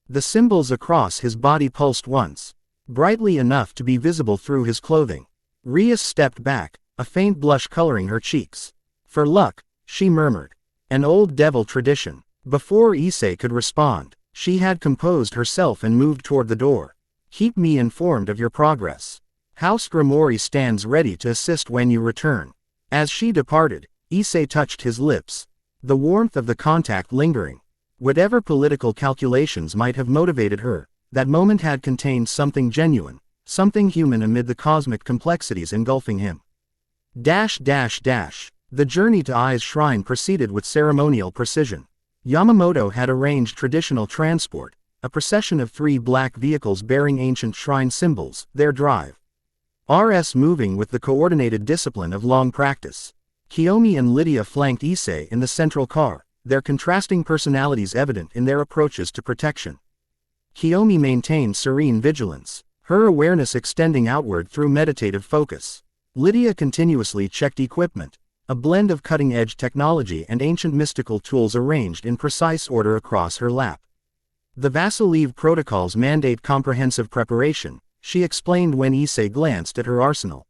The symbols across his body pulsed once, brightly enough to be visible through his clothing. Rias stepped back, a faint blush coloring her cheeks. For luck, she murmured. An old devil tradition. Before Issei could respond, she had composed herself and moved toward the door. Keep me informed of your progress. House Gremory stands ready to assist when you return. As she departed, Issei touched his lips, the warmth of the contact lingering. Whatever political calculations might have motivated her, that moment had contained something genuine, something human amid the cosmic complexities engulfing him. The journey to Ai's shrine proceeded with ceremonial precision. Yamamoto had arranged traditional transport, a procession of 3 black vehicles bearing ancient shrine symbols, their drive. RS moving with the coordinated discipline of long practice. Kiyomi and Lydia flanked Issei in the central car, their contrasting personalities evident in their approaches to protection. Kiyomi maintained serene vigilance, her awareness extending outward through meditative focus. Lydia continuously checked equipment, a blend of cutting-edge technology and ancient mystical tools arranged in precise order across her lap. The Vassal protocols mandate comprehensive preparation, she explained when Issei glanced at her arsenal.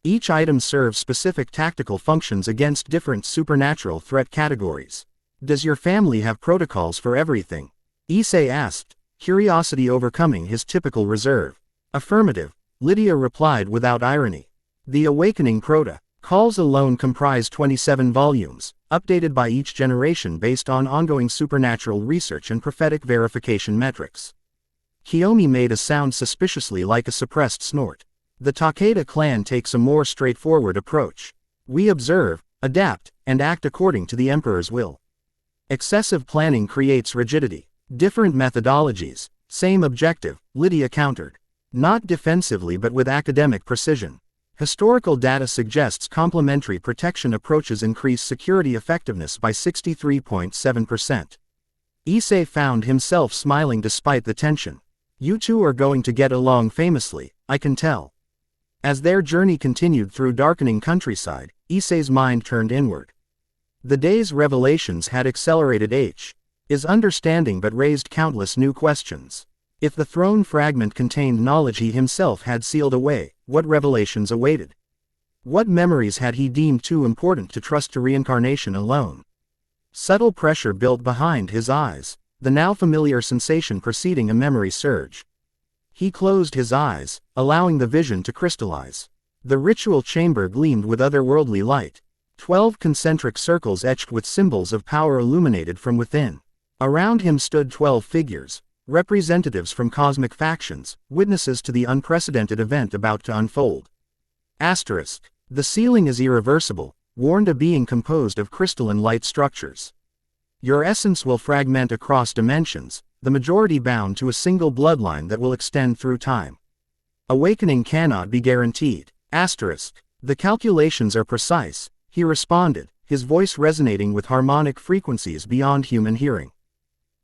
Each item serves specific tactical functions against different supernatural threat categories. Does your family have protocols for everything? Issei asked, curiosity overcoming his typical reserve. Affirmative, Lydia replied without irony. The Awakening Protocols alone comprise 27 volumes, updated by each generation based on ongoing supernatural research and prophetic verification metrics. Kiyomi made a sound suspiciously like a suppressed snort. The Takeda clan takes a more straightforward approach. We observe, adapt, and act according to the Emperor's will. Excessive planning creates rigidity. Different methodologies, same objective, Lydia countered. Not defensively but with academic precision. Historical data suggests complementary protection approaches increase security effectiveness by 63.7%. Issei found himself smiling despite the tension. You two are going to get along famously, I can tell. As their journey continued through darkening countryside, Issei's mind turned inward. The day's revelations had accelerated his understanding but raised countless new questions. If the throne fragment contained knowledge he himself had sealed away, what revelations awaited? What memories had he deemed too important to trust to reincarnation alone? Subtle pressure built behind his eyes, the now familiar sensation preceding a memory surge. He closed his eyes, allowing the vision to crystallize. The ritual chamber gleamed with otherworldly light. 12 concentric circles etched with symbols of power illuminated from within. Around him stood 12 figures, representatives from cosmic factions, witnesses to the unprecedented event about to unfold. Asterisk. The ceiling is irreversible, warned a being composed of crystalline light structures. Your essence will fragment across dimensions, the majority bound to a single bloodline that will extend through time. Awakening cannot be guaranteed. Asterisk. The calculations are precise, he responded, his voice resonating with harmonic frequencies beyond human hearing.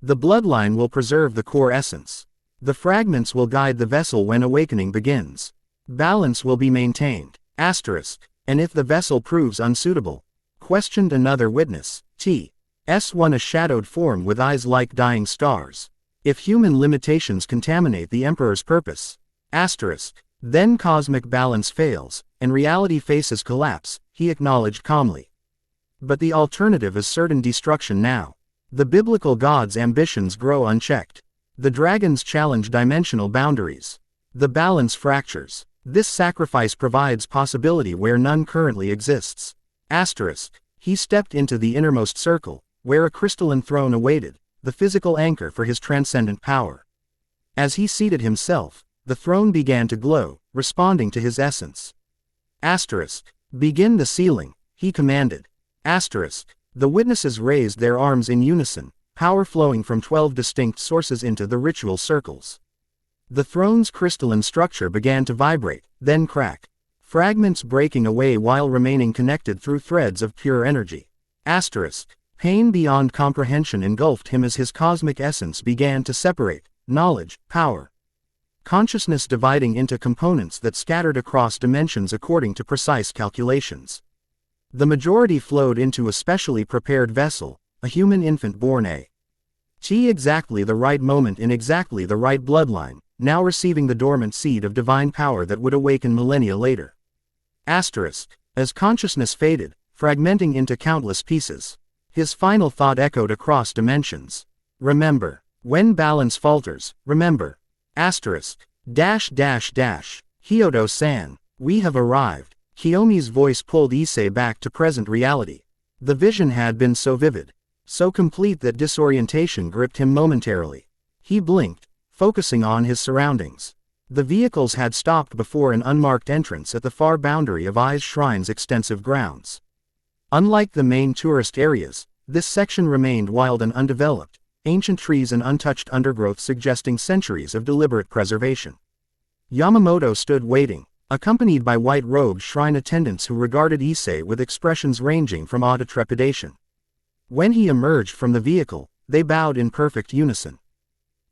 The bloodline will preserve the core essence. The fragments will guide the vessel when awakening begins. Balance will be maintained. Asterisk. And if the vessel proves unsuitable? Questioned another witness. T.S. one a shadowed form with eyes like dying stars. If human limitations contaminate the Emperor's purpose? Asterisk. Then cosmic balance fails, and reality faces collapse, he acknowledged calmly. But the alternative is certain destruction now. The biblical gods' ambitions grow unchecked. The dragons challenge dimensional boundaries. The balance fractures. This sacrifice provides possibility where none currently exists. Asterisk. He stepped into the innermost circle, where a crystalline throne awaited, the physical anchor for his transcendent power. As he seated himself, the throne began to glow, responding to his essence. Asterisk. Begin the sealing, he commanded. Asterisk. The witnesses raised their arms in unison, power flowing from 12 distinct sources into the ritual circles. The throne's crystalline structure began to vibrate, then crack. Fragments breaking away while remaining connected through threads of pure energy. Asterisk. Pain beyond comprehension engulfed him as his cosmic essence began to separate, knowledge, power. Consciousness dividing into components that scattered across dimensions according to precise calculations. The majority flowed into a specially prepared vessel, a human infant born exactly the right moment in exactly the right bloodline, now receiving the dormant seed of divine power that would awaken millennia later. Asterisk. As consciousness faded, fragmenting into countless pieces, his final thought echoed across dimensions. Remember. When balance falters, remember. Asterisk. Hyodo-san. We have arrived. Kiyomi's voice pulled Issei back to present reality. The vision had been so vivid, so complete that disorientation gripped him momentarily. He blinked, focusing on his surroundings. The vehicles had stopped before an unmarked entrance at the far boundary of Issei's shrine's extensive grounds. Unlike the main tourist areas, this section remained wild and undeveloped, ancient trees and untouched undergrowth suggesting centuries of deliberate preservation. Yamamoto stood waiting, accompanied by white-robed shrine attendants who regarded Issei with expressions ranging from awe to trepidation. When he emerged from the vehicle, they bowed in perfect unison.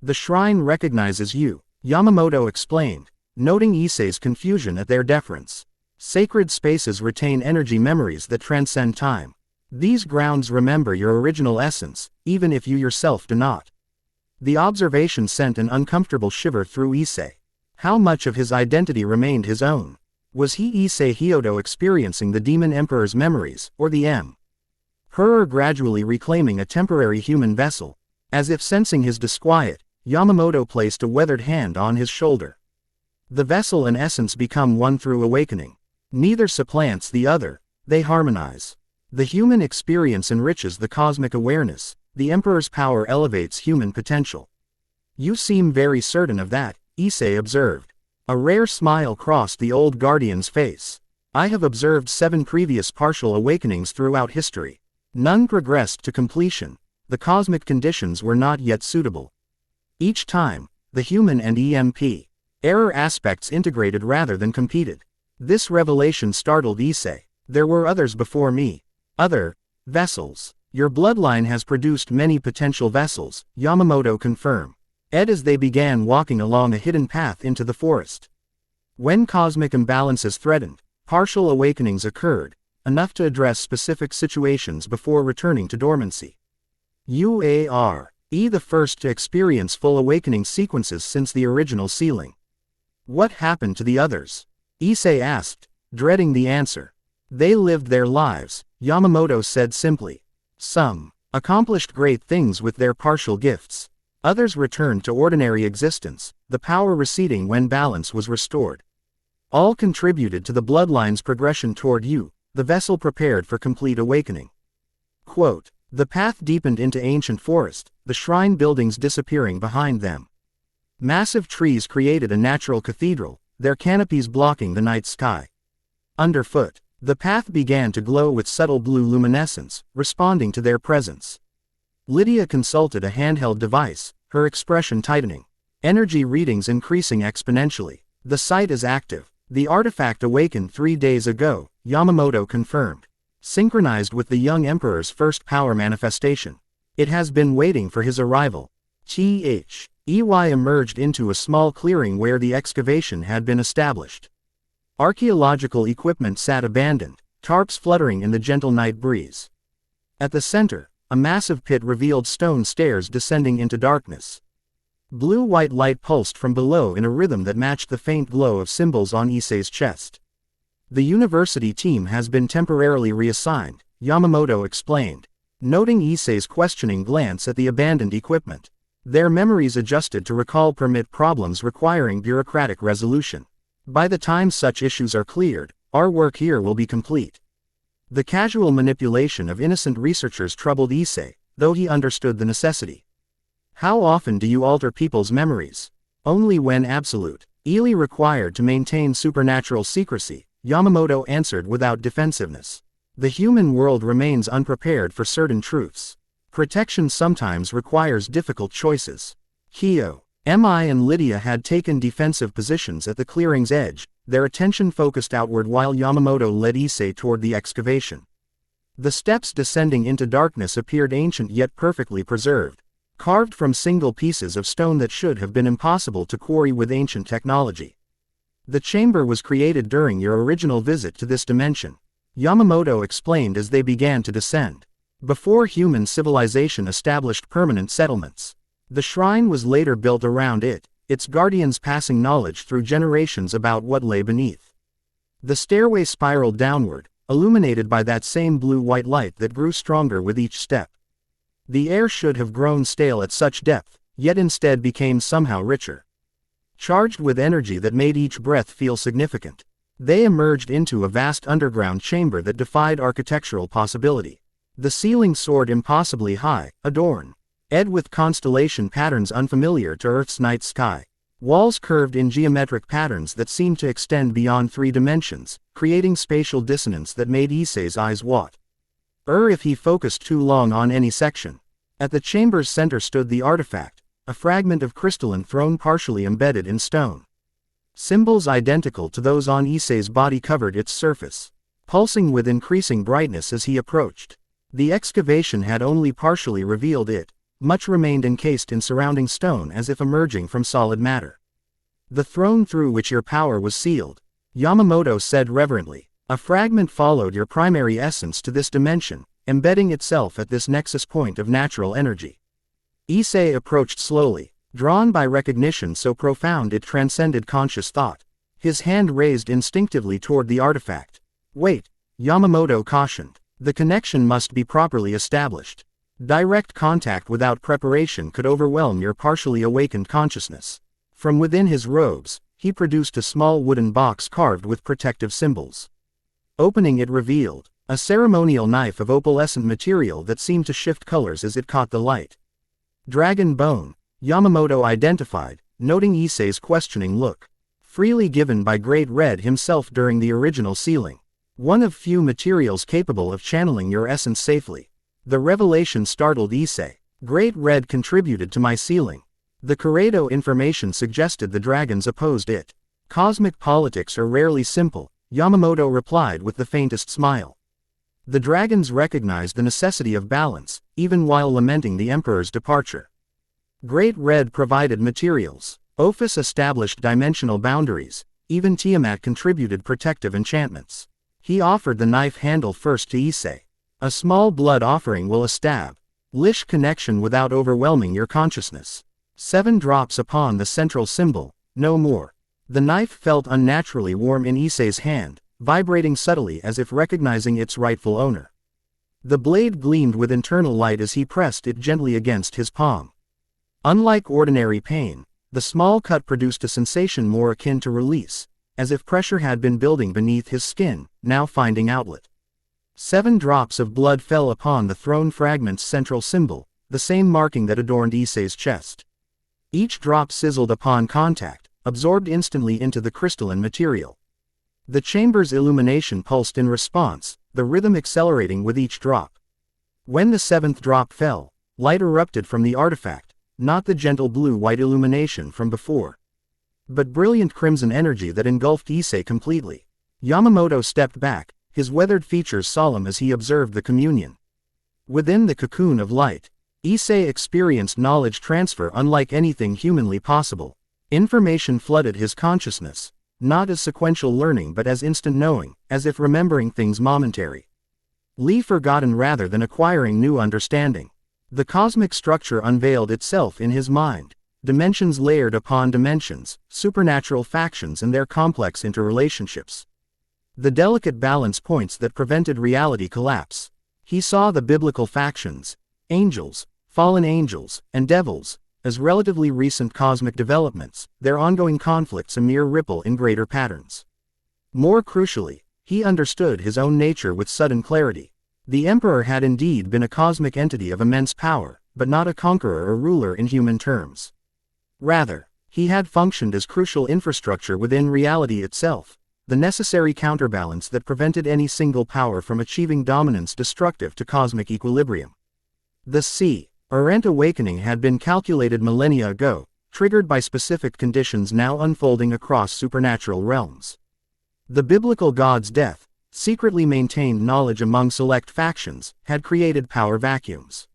The shrine recognizes you, Yamamoto explained, noting Issei's confusion at their deference. Sacred spaces retain energy memories that transcend time. These grounds remember your original essence, even if you yourself do not. The observation sent an uncomfortable shiver through Issei. How much of his identity remained his own? Was he Issei Hyodo experiencing the Demon Emperor's memories, or the Emperor gradually reclaiming a temporary human vessel? As if sensing his disquiet, Yamamoto placed a weathered hand on his shoulder. The vessel and essence become one through awakening. Neither supplants the other, they harmonize. The human experience enriches the cosmic awareness, the Emperor's power elevates human potential. You seem very certain of that, Issei observed. A rare smile crossed the old guardian's face. I have observed 7 previous partial awakenings throughout history. None progressed to completion. The cosmic conditions were not yet suitable. Each time, the human and error aspects integrated rather than competed. This revelation startled Issei. There were others before me. Other vessels. Your bloodline has produced many potential vessels, Yamamoto confirmed. As they began walking along a hidden path into the forest. When cosmic imbalances threatened, partial awakenings occurred, enough to address specific situations before returning to dormancy. You are the first to experience full awakening sequences since the original sealing. What happened to the others? Issei asked, dreading the answer. They lived their lives, Yamamoto said simply. Some accomplished great things with their partial gifts. Others returned to ordinary existence, the power receding when balance was restored. All contributed to the bloodline's progression toward you, the vessel prepared for complete awakening. Quote, the path deepened into ancient forest, the shrine buildings disappearing behind them. Massive trees created a natural cathedral, their canopies blocking the night sky. Underfoot, the path began to glow with subtle blue luminescence, responding to their presence. Lydia consulted a handheld device, her expression tightening. Energy readings increasing exponentially. The site is active. The artifact awakened 3 days ago, Yamamoto confirmed. Synchronized with the young emperor's first power manifestation. It has been waiting for his arrival. Ey emerged into a small clearing where the excavation had been established. Archaeological equipment sat abandoned, tarps fluttering in the gentle night breeze. At the center, a massive pit revealed stone stairs descending into darkness. Blue-white light pulsed from below in a rhythm that matched the faint glow of symbols on Issei's chest. The university team has been temporarily reassigned, Yamamoto explained, noting Issei's questioning glance at the abandoned equipment. Their memories adjusted to recall permit problems requiring bureaucratic resolution. By the time such issues are cleared, our work here will be complete. The casual manipulation of innocent researchers troubled Issei, though he understood the necessity. How often do you alter people's memories? Only when absolute, Ely required to maintain supernatural secrecy, Yamamoto answered without defensiveness. The human world remains unprepared for certain truths. Protection sometimes requires difficult choices. Kyo, Mi and Lydia had taken defensive positions at the clearing's edge, their attention focused outward while Yamamoto led Issei toward the excavation. The steps descending into darkness appeared ancient yet perfectly preserved, carved from single pieces of stone that should have been impossible to quarry with ancient technology. The chamber was created during your original visit to this dimension, Yamamoto explained as they began to descend. Before human civilization established permanent settlements. The shrine was later built around it, its guardians passing knowledge through generations about what lay beneath. The stairway spiraled downward, illuminated by that same blue-white light that grew stronger with each step. The air should have grown stale at such depth, yet instead became somehow richer. Charged with energy that made each breath feel significant. They emerged into a vast underground chamber that defied architectural possibility. The ceiling soared impossibly high, adorned with constellation patterns unfamiliar to Earth's night sky. Walls curved in geometric patterns that seemed to extend beyond 3 dimensions, creating spatial dissonance that made Issei's eyes water. If he focused too long on any section. At the chamber's center stood the artifact, a fragment of crystalline throne partially embedded in stone. Symbols identical to those on Issei's body covered its surface, pulsing with increasing brightness as he approached. The excavation had only partially revealed it, much remained encased in surrounding stone as if emerging from solid matter. The throne through which your power was sealed, Yamamoto said reverently. A fragment followed your primary essence to this dimension, embedding itself at this nexus point of natural energy. Issei approached slowly, drawn by recognition so profound it transcended conscious thought. His hand raised instinctively toward the artifact. Wait, Yamamoto cautioned. The connection must be properly established. Direct contact without preparation could overwhelm your partially awakened consciousness. From within his robes, he produced a small wooden box carved with protective symbols. Opening it revealed a ceremonial knife of opalescent material that seemed to shift colors as it caught the light. Dragon bone, Yamamoto identified, noting Issei's questioning look. Freely given by Great Red himself during the original sealing. One of few materials capable of channeling your essence safely. The revelation startled Issei. Great Red contributed to my sealing. The Corrado information suggested the dragons opposed it. Cosmic politics are rarely simple, Yamamoto replied with the faintest smile. The dragons recognized the necessity of balance, even while lamenting the Emperor's departure. Great Red provided materials. Ophis established dimensional boundaries. Even Tiamat contributed protective enchantments. He offered the knife handle first to Issei. A small blood offering will establish connection without overwhelming your consciousness. 7 drops upon the central symbol, no more. The knife felt unnaturally warm in Issei's hand, vibrating subtly as if recognizing its rightful owner. The blade gleamed with internal light as he pressed it gently against his palm. Unlike ordinary pain, the small cut produced a sensation more akin to release, as if pressure had been building beneath his skin, now finding outlet. 7 drops of blood fell upon the throne fragment's central symbol, the same marking that adorned Issei's chest. Each drop sizzled upon contact, absorbed instantly into the crystalline material. The chamber's illumination pulsed in response, the rhythm accelerating with each drop. When the 7th drop fell, light erupted from the artifact, not the gentle blue-white illumination from before, but brilliant crimson energy that engulfed Issei completely. Yamamoto stepped back, his weathered features solemn as he observed the communion. Within the cocoon of light, Issei experienced knowledge transfer unlike anything humanly possible. Information flooded his consciousness, not as sequential learning but as instant knowing, as if remembering things momentary. Forgotten rather than acquiring new understanding. The cosmic structure unveiled itself in his mind. Dimensions layered upon dimensions, supernatural factions and their complex interrelationships. The delicate balance points that prevented reality collapse. He saw the biblical factions, angels, fallen angels, and devils, as relatively recent cosmic developments, their ongoing conflicts a mere ripple in greater patterns. More crucially, he understood his own nature with sudden clarity. The Emperor had indeed been a cosmic entity of immense power, but not a conqueror or ruler in human terms. Rather, he had functioned as crucial infrastructure within reality itself, the necessary counterbalance that prevented any single power from achieving dominance destructive to cosmic equilibrium. The Orient awakening had been calculated millennia ago, triggered by specific conditions now unfolding across supernatural realms. The biblical god's death, secretly maintained knowledge among select factions, had created power vacuums.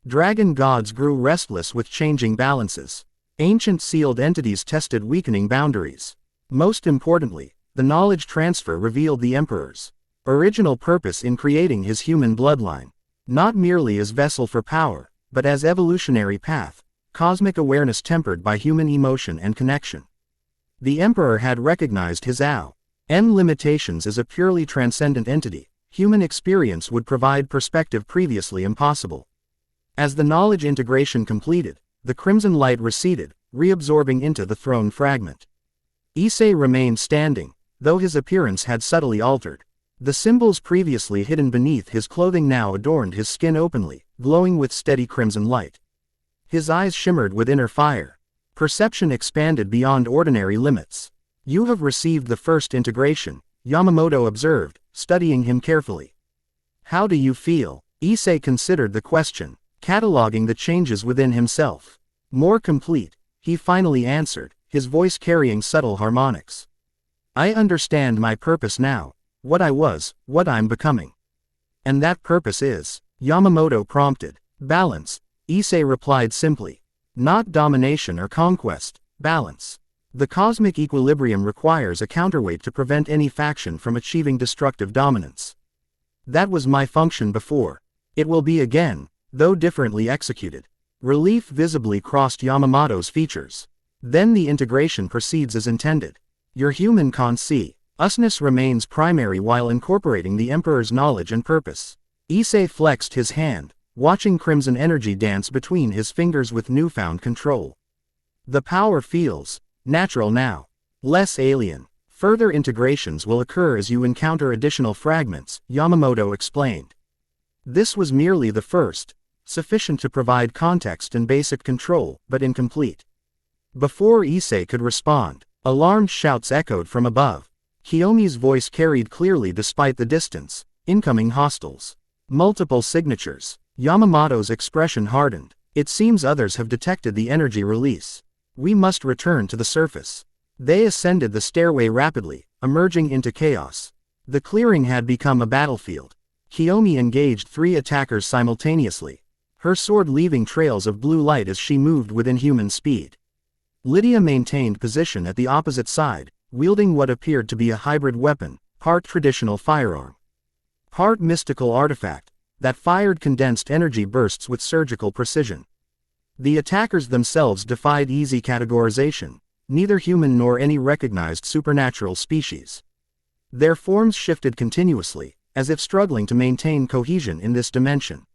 Dragon gods grew restless with changing balances. Ancient sealed entities tested weakening boundaries. Most importantly, the knowledge transfer revealed the Emperor's original purpose in creating his human bloodline, not merely as vessel for power, but as evolutionary path, cosmic awareness tempered by human emotion and connection. The Emperor had recognized his limitations as a purely transcendent entity. Human experience would provide perspective previously impossible. As the knowledge integration completed, the crimson light receded, reabsorbing into the throne fragment. Issei remained standing, though his appearance had subtly altered. The symbols previously hidden beneath his clothing now adorned his skin openly, glowing with steady crimson light. His eyes shimmered with inner fire. Perception expanded beyond ordinary limits. "You have received the first integration," Yamamoto observed, studying him carefully. "How do you feel?" Issei considered the question, cataloging the changes within himself. "More complete," he finally answered, his voice carrying subtle harmonics. "I understand my purpose now, what I was, what I'm becoming." "And that purpose is?" Yamamoto prompted. "Balance," Issei replied simply. "Not domination or conquest, balance. The cosmic equilibrium requires a counterweight to prevent any faction from achieving destructive dominance. That was my function before. It will be again, though differently executed." Relief visibly crossed Yamamoto's features. "Then the integration proceeds as intended. Your human consciousness remains primary while incorporating the Emperor's knowledge and purpose." Issei flexed his hand, watching crimson energy dance between his fingers with newfound control. "The power feels natural now. Less alien. Further integrations will occur as you encounter additional fragments," Yamamoto explained. This was merely the first, sufficient to provide context and basic control, but incomplete. Before Issei could respond, alarmed shouts echoed from above. Kiyomi's voice carried clearly despite the distance. "Incoming hostiles." Multiple signatures. Yamamoto's expression hardened. "It seems others have detected the energy release. We must return to the surface." They ascended the stairway rapidly, emerging into chaos. The clearing had become a battlefield. Kiyomi engaged 3 attackers simultaneously, her sword leaving trails of blue light as she moved within human speed. Lydia maintained position at the opposite side, wielding what appeared to be a hybrid weapon, part traditional firearm, part mystical artifact, that fired condensed energy bursts with surgical precision. The attackers themselves defied easy categorization, neither human nor any recognized supernatural species. Their forms shifted continuously, as if struggling to maintain cohesion in this dimension.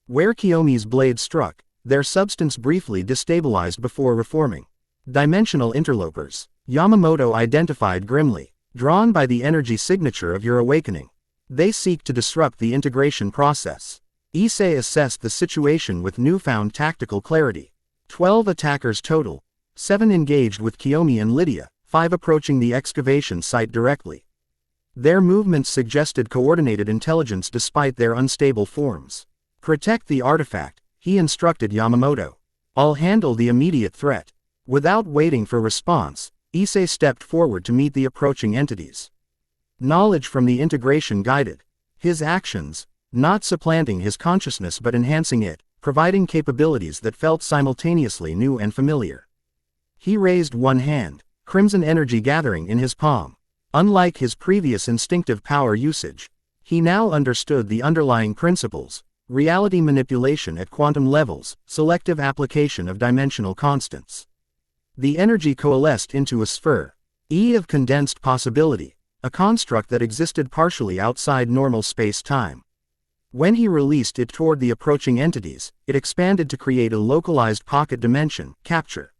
Where Kiyomi's blade struck, their substance briefly destabilized before reforming. "Dimensional interlopers," Yamamoto identified grimly, "drawn by the energy signature of your awakening. They seek to disrupt the integration process." Issei assessed the situation with newfound tactical clarity. 12 attackers total, 7 engaged with Kiyomi and Lydia, 5 approaching the excavation site directly. Their movements suggested coordinated intelligence despite their unstable forms. "Protect the artifact," he instructed Yamamoto. "I'll handle the immediate threat." Without waiting for response, Issei stepped forward to meet the approaching entities. Knowledge from the integration guided his actions, not supplanting his consciousness but enhancing it, providing capabilities that felt simultaneously new and familiar. He raised one hand, crimson energy gathering in his palm. Unlike his previous instinctive power usage, he now understood the underlying principles: reality manipulation at quantum levels, selective application of dimensional constants. The energy coalesced into a sphere of condensed possibility, a construct that existed partially outside normal space-time. When he released it toward the approaching entities, it expanded to create a localized pocket dimension, capturing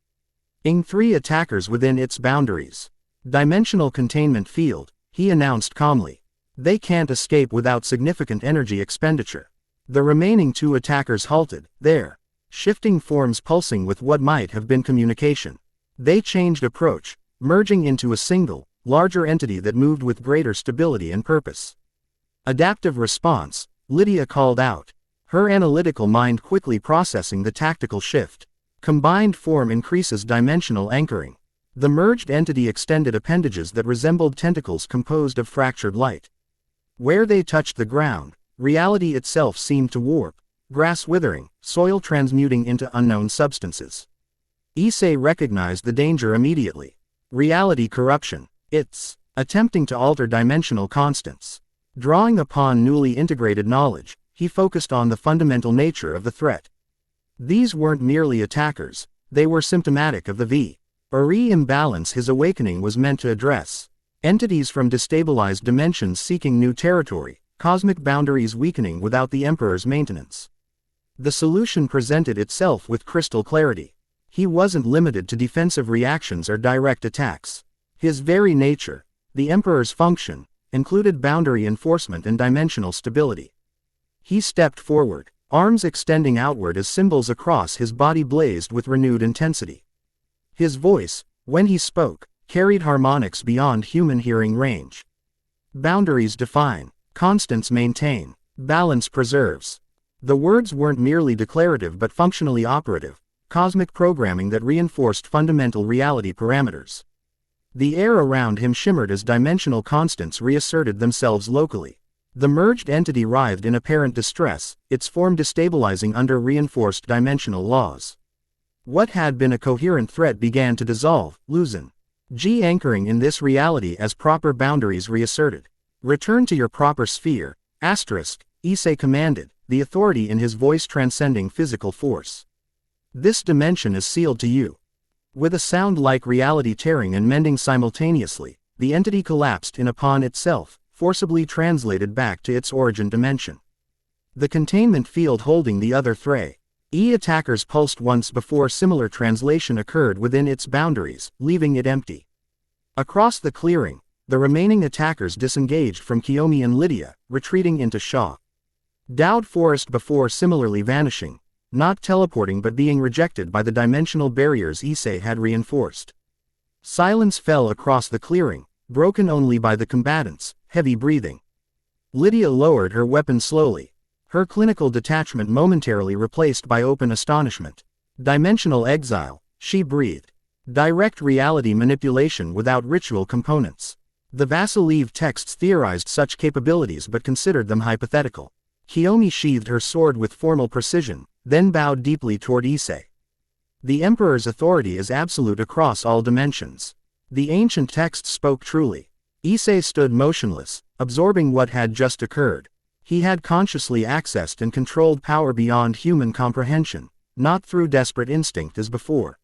3 attackers within its boundaries. Dimensional containment field, he announced calmly. They can't escape without significant energy expenditure. The remaining 2 attackers halted, their shifting forms pulsing with what might have been communication. They changed approach, merging into a single, larger entity that moved with greater stability and purpose. Adaptive response, Lydia called out, her analytical mind quickly processing the tactical shift. Combined form increases dimensional anchoring. The merged entity extended appendages that resembled tentacles composed of fractured light. Where they touched the ground, reality itself seemed to warp, grass withering, soil transmuting into unknown substances. Issei recognized the danger immediately. Reality corruption. It's attempting to alter dimensional constants. Drawing upon newly integrated knowledge, he focused on the fundamental nature of the threat. These weren't merely attackers, they were symptomatic of the V-Uri imbalance his awakening was meant to address. Entities from destabilized dimensions seeking new territory, cosmic boundaries weakening without the Emperor's maintenance. The solution presented itself with crystal clarity. He wasn't limited to defensive reactions or direct attacks. His very nature, the Emperor's function, included boundary enforcement and dimensional stability. He stepped forward, arms extending outward as symbols across his body blazed with renewed intensity. His voice, when he spoke, carried harmonics beyond human hearing range. Boundaries define, constants maintain, balance preserves. The words weren't merely declarative but functionally operative, cosmic programming that reinforced fundamental reality parameters. The air around him shimmered as dimensional constants reasserted themselves locally. The merged entity writhed in apparent distress, its form destabilizing under reinforced dimensional laws. What had been a coherent threat began to dissolve, loosen. Anchoring in this reality as proper boundaries reasserted. Return to your proper sphere, Issei commanded, the authority in his voice transcending physical force. This dimension is sealed to you. With a sound like reality tearing and mending simultaneously, the entity collapsed in upon itself, forcibly translated back to its origin dimension. The containment field holding the other attackers pulsed once before similar translation occurred within its boundaries, leaving it empty. Across the clearing, the remaining attackers disengaged from Kiyomi and Lydia, retreating into Dowd Forest before similarly vanishing, not teleporting but being rejected by the dimensional barriers Issei had reinforced. Silence fell across the clearing, broken only by the combatants, heavy breathing. Lydia lowered her weapon slowly, her clinical detachment momentarily replaced by open astonishment. Dimensional exile, she breathed. Direct reality manipulation without ritual components. The Vassiliv texts theorized such capabilities but considered them hypothetical. Kiyomi sheathed her sword with formal precision, then bowed deeply toward Issei. The Emperor's authority is absolute across all dimensions. The ancient text spoke truly. Issei stood motionless, absorbing what had just occurred. He had consciously accessed and controlled power beyond human comprehension, not through desperate instinct as before,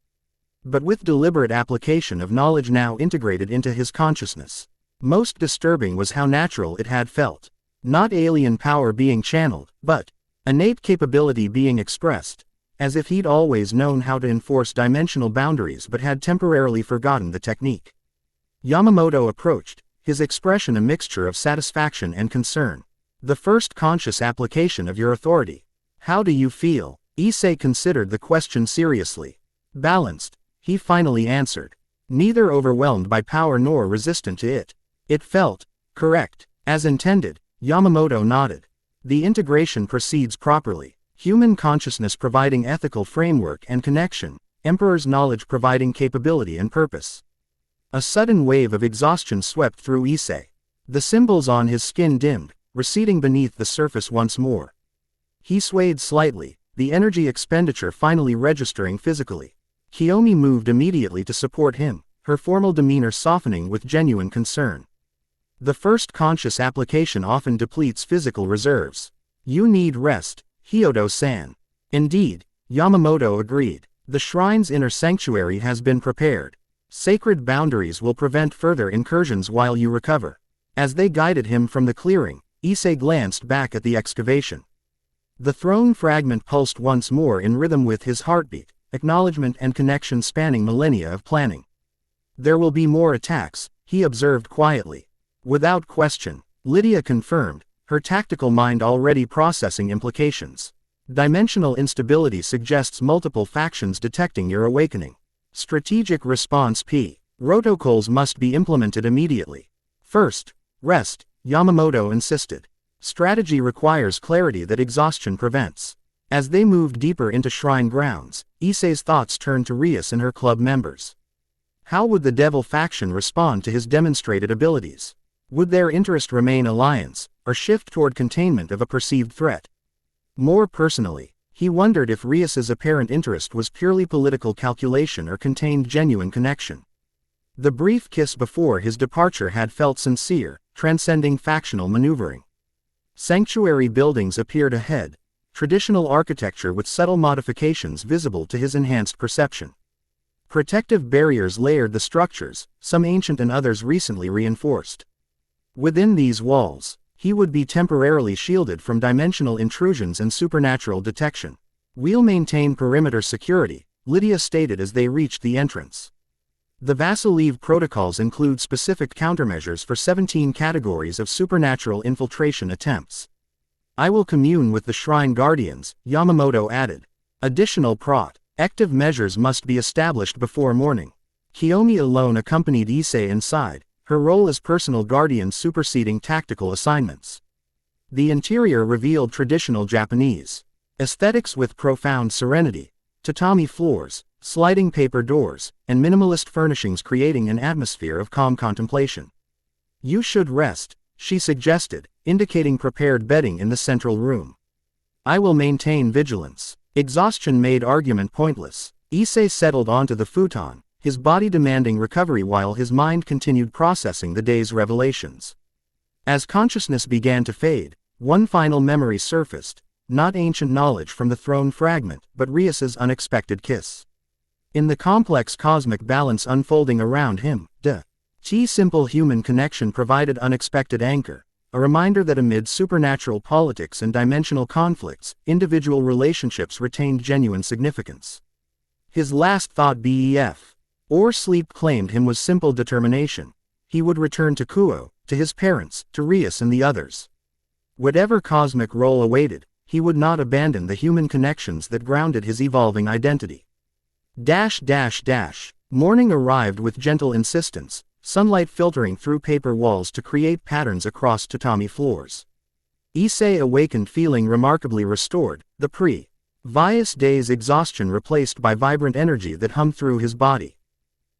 but with deliberate application of knowledge now integrated into his consciousness. Most disturbing was how natural it had felt. Not alien power being channeled, but innate capability being expressed, as if he'd always known how to enforce dimensional boundaries but had temporarily forgotten the technique. Yamamoto approached, his expression a mixture of satisfaction and concern. The first conscious application of your authority. How do you feel? Issei considered the question seriously. Balanced, he finally answered. Neither overwhelmed by power nor resistant to it. It felt correct. As intended, Yamamoto nodded. The integration proceeds properly. Human consciousness providing ethical framework and connection, Emperor's knowledge providing capability and purpose. A sudden wave of exhaustion swept through Issei. The symbols on his skin dimmed, receding beneath the surface once more. He swayed slightly, the energy expenditure finally registering physically. Kiyomi moved immediately to support him, her formal demeanor softening with genuine concern. The first conscious application often depletes physical reserves. You need rest, Hyodo-san. Indeed, Yamamoto agreed. The shrine's inner sanctuary has been prepared. Sacred boundaries will prevent further incursions while you recover. As they guided him from the clearing, Issei glanced back at the excavation. The throne fragment pulsed once more in rhythm with his heartbeat, acknowledgement and connection spanning millennia of planning. There will be more attacks, he observed quietly. Without question, Lydia confirmed, her tactical mind already processing implications. Dimensional instability suggests multiple factions detecting your awakening. Strategic response P. Protocols must be implemented immediately. First, rest, Yamamoto insisted. Strategy requires clarity that exhaustion prevents. As they moved deeper into shrine grounds, Issei's thoughts turned to Rias and her club members. How would the Devil faction respond to his demonstrated abilities? Would their interest remain alliance, or shift toward containment of a perceived threat? More personally, he wondered if Rias's apparent interest was purely political calculation or contained genuine connection. The brief kiss before his departure had felt sincere, transcending factional maneuvering. Sanctuary buildings appeared ahead, traditional architecture with subtle modifications visible to his enhanced perception. Protective barriers layered the structures, some ancient and others recently reinforced. Within these walls, he would be temporarily shielded from dimensional intrusions and supernatural detection. "We'll maintain perimeter security," Lydia stated as they reached the entrance. The Vassal-Leave protocols include specific countermeasures for 17 categories of supernatural infiltration attempts. "I will commune with the Shrine Guardians," Yamamoto added. Additional active measures must be established before morning. Kiyomi alone accompanied Issei inside, her role as personal guardian superseding tactical assignments. The interior revealed traditional Japanese aesthetics with profound serenity, tatami floors, sliding paper doors, and minimalist furnishings creating an atmosphere of calm contemplation. "You should rest," she suggested, indicating prepared bedding in the central room. "I will maintain vigilance." Exhaustion made argument pointless. Issei settled onto the futon, his body demanding recovery while his mind continued processing the day's revelations. As consciousness began to fade, one final memory surfaced, not ancient knowledge from the throne fragment, but Rias's unexpected kiss. In the complex cosmic balance unfolding around him, simple human connection provided unexpected anchor, a reminder that amid supernatural politics and dimensional conflicts, individual relationships retained genuine significance. His last thought or sleep claimed him was simple determination. He would return to Kuo, to his parents, to Rias and the others. Whatever cosmic role awaited, he would not abandon the human connections that grounded his evolving identity. Morning arrived with gentle insistence, sunlight filtering through paper walls to create patterns across tatami floors. Issei awakened feeling remarkably restored, the previous day's exhaustion replaced by vibrant energy that hummed through his body.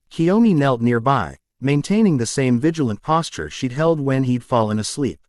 Kiyomi knelt nearby, maintaining the same vigilant posture she'd held when he'd fallen asleep.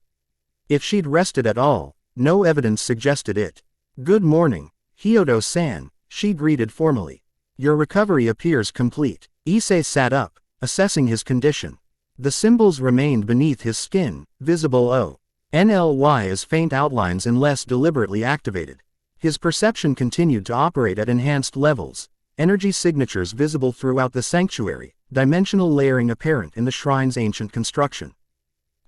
If she'd rested at all, no evidence suggested it. "Good morning, Hyodo-san," she greeted formally. "Your recovery appears complete." Issei sat up, assessing his condition. The symbols remained beneath his skin, visible only as faint outlines unless deliberately activated. His perception continued to operate at enhanced levels, energy signatures visible throughout the sanctuary, dimensional layering apparent in the shrine's ancient construction.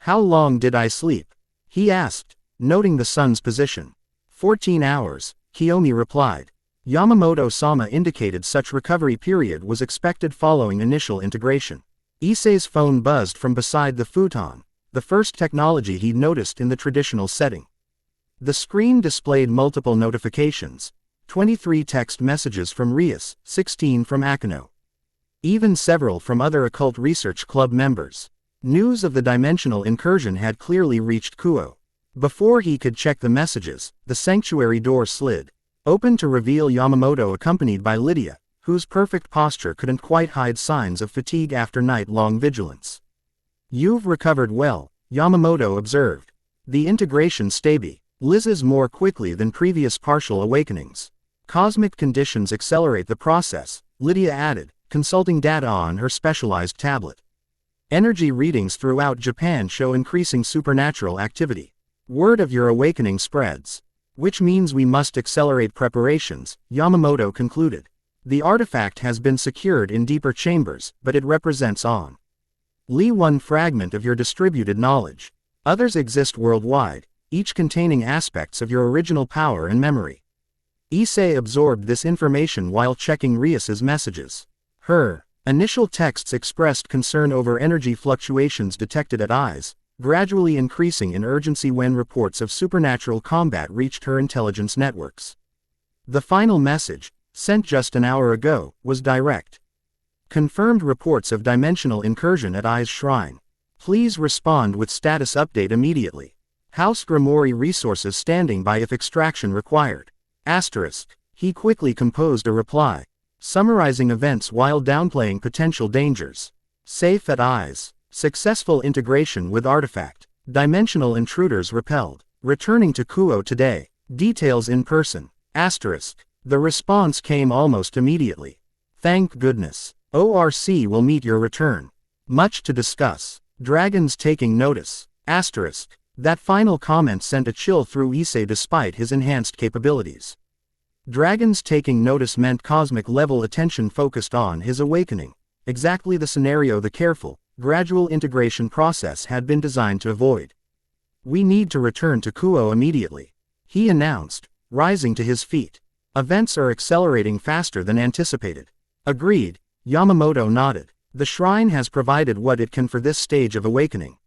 "How long did I sleep?" he asked, noting the sun's position. 14 hours, Kiyomi replied. Yamamoto-sama indicated such recovery period was expected following initial integration. Issei's phone buzzed from beside the futon, the first technology he'd noticed in the traditional setting. The screen displayed multiple notifications, 23 text messages from Rias, 16 from Akino. Even several from other occult research club members. News of the dimensional incursion had clearly reached Kuo. Before he could check the messages, the sanctuary door slid open to reveal Yamamoto accompanied by Lydia, whose perfect posture couldn't quite hide signs of fatigue after night-long vigilance. "You've recovered well," Yamamoto observed. "The integration stabilizes more quickly than previous partial awakenings. Cosmic conditions accelerate the process," Lydia added, consulting data on her specialized tablet. "Energy readings throughout Japan show increasing supernatural activity. Word of your awakening spreads. Which means we must accelerate preparations," Yamamoto concluded. "The artifact has been secured in deeper chambers, but it represents only one fragment of your distributed knowledge. Others exist worldwide, each containing aspects of your original power and memory. Issei absorbed this information while checking Rias's messages. Her initial texts expressed concern over energy fluctuations detected at Issei, gradually increasing in urgency when reports of supernatural combat reached her intelligence networks. The final message, sent just an hour ago, was direct. Confirmed reports of dimensional incursion at Issei's shrine. Please respond with status update immediately. House Gremory resources standing by if extraction required. Asterisk. He quickly composed a reply, summarizing events while downplaying potential dangers. Safe at Issei. Successful integration with artifact. Dimensional intruders repelled. Returning to Kuo today. Details in person. Asterisk. The response came almost immediately. Thank goodness. ORC will meet your return. Much to discuss. Dragons taking notice. Asterisk. That final comment sent a chill through Issei despite his enhanced capabilities. Dragons taking notice meant cosmic-level attention focused on his awakening. Exactly the scenario the careful, gradual integration process had been designed to avoid. We need to return to Kuo immediately, he announced, rising to his feet. Events are accelerating faster than anticipated. Agreed, Yamamoto nodded. The shrine has provided what it can for this stage of awakening.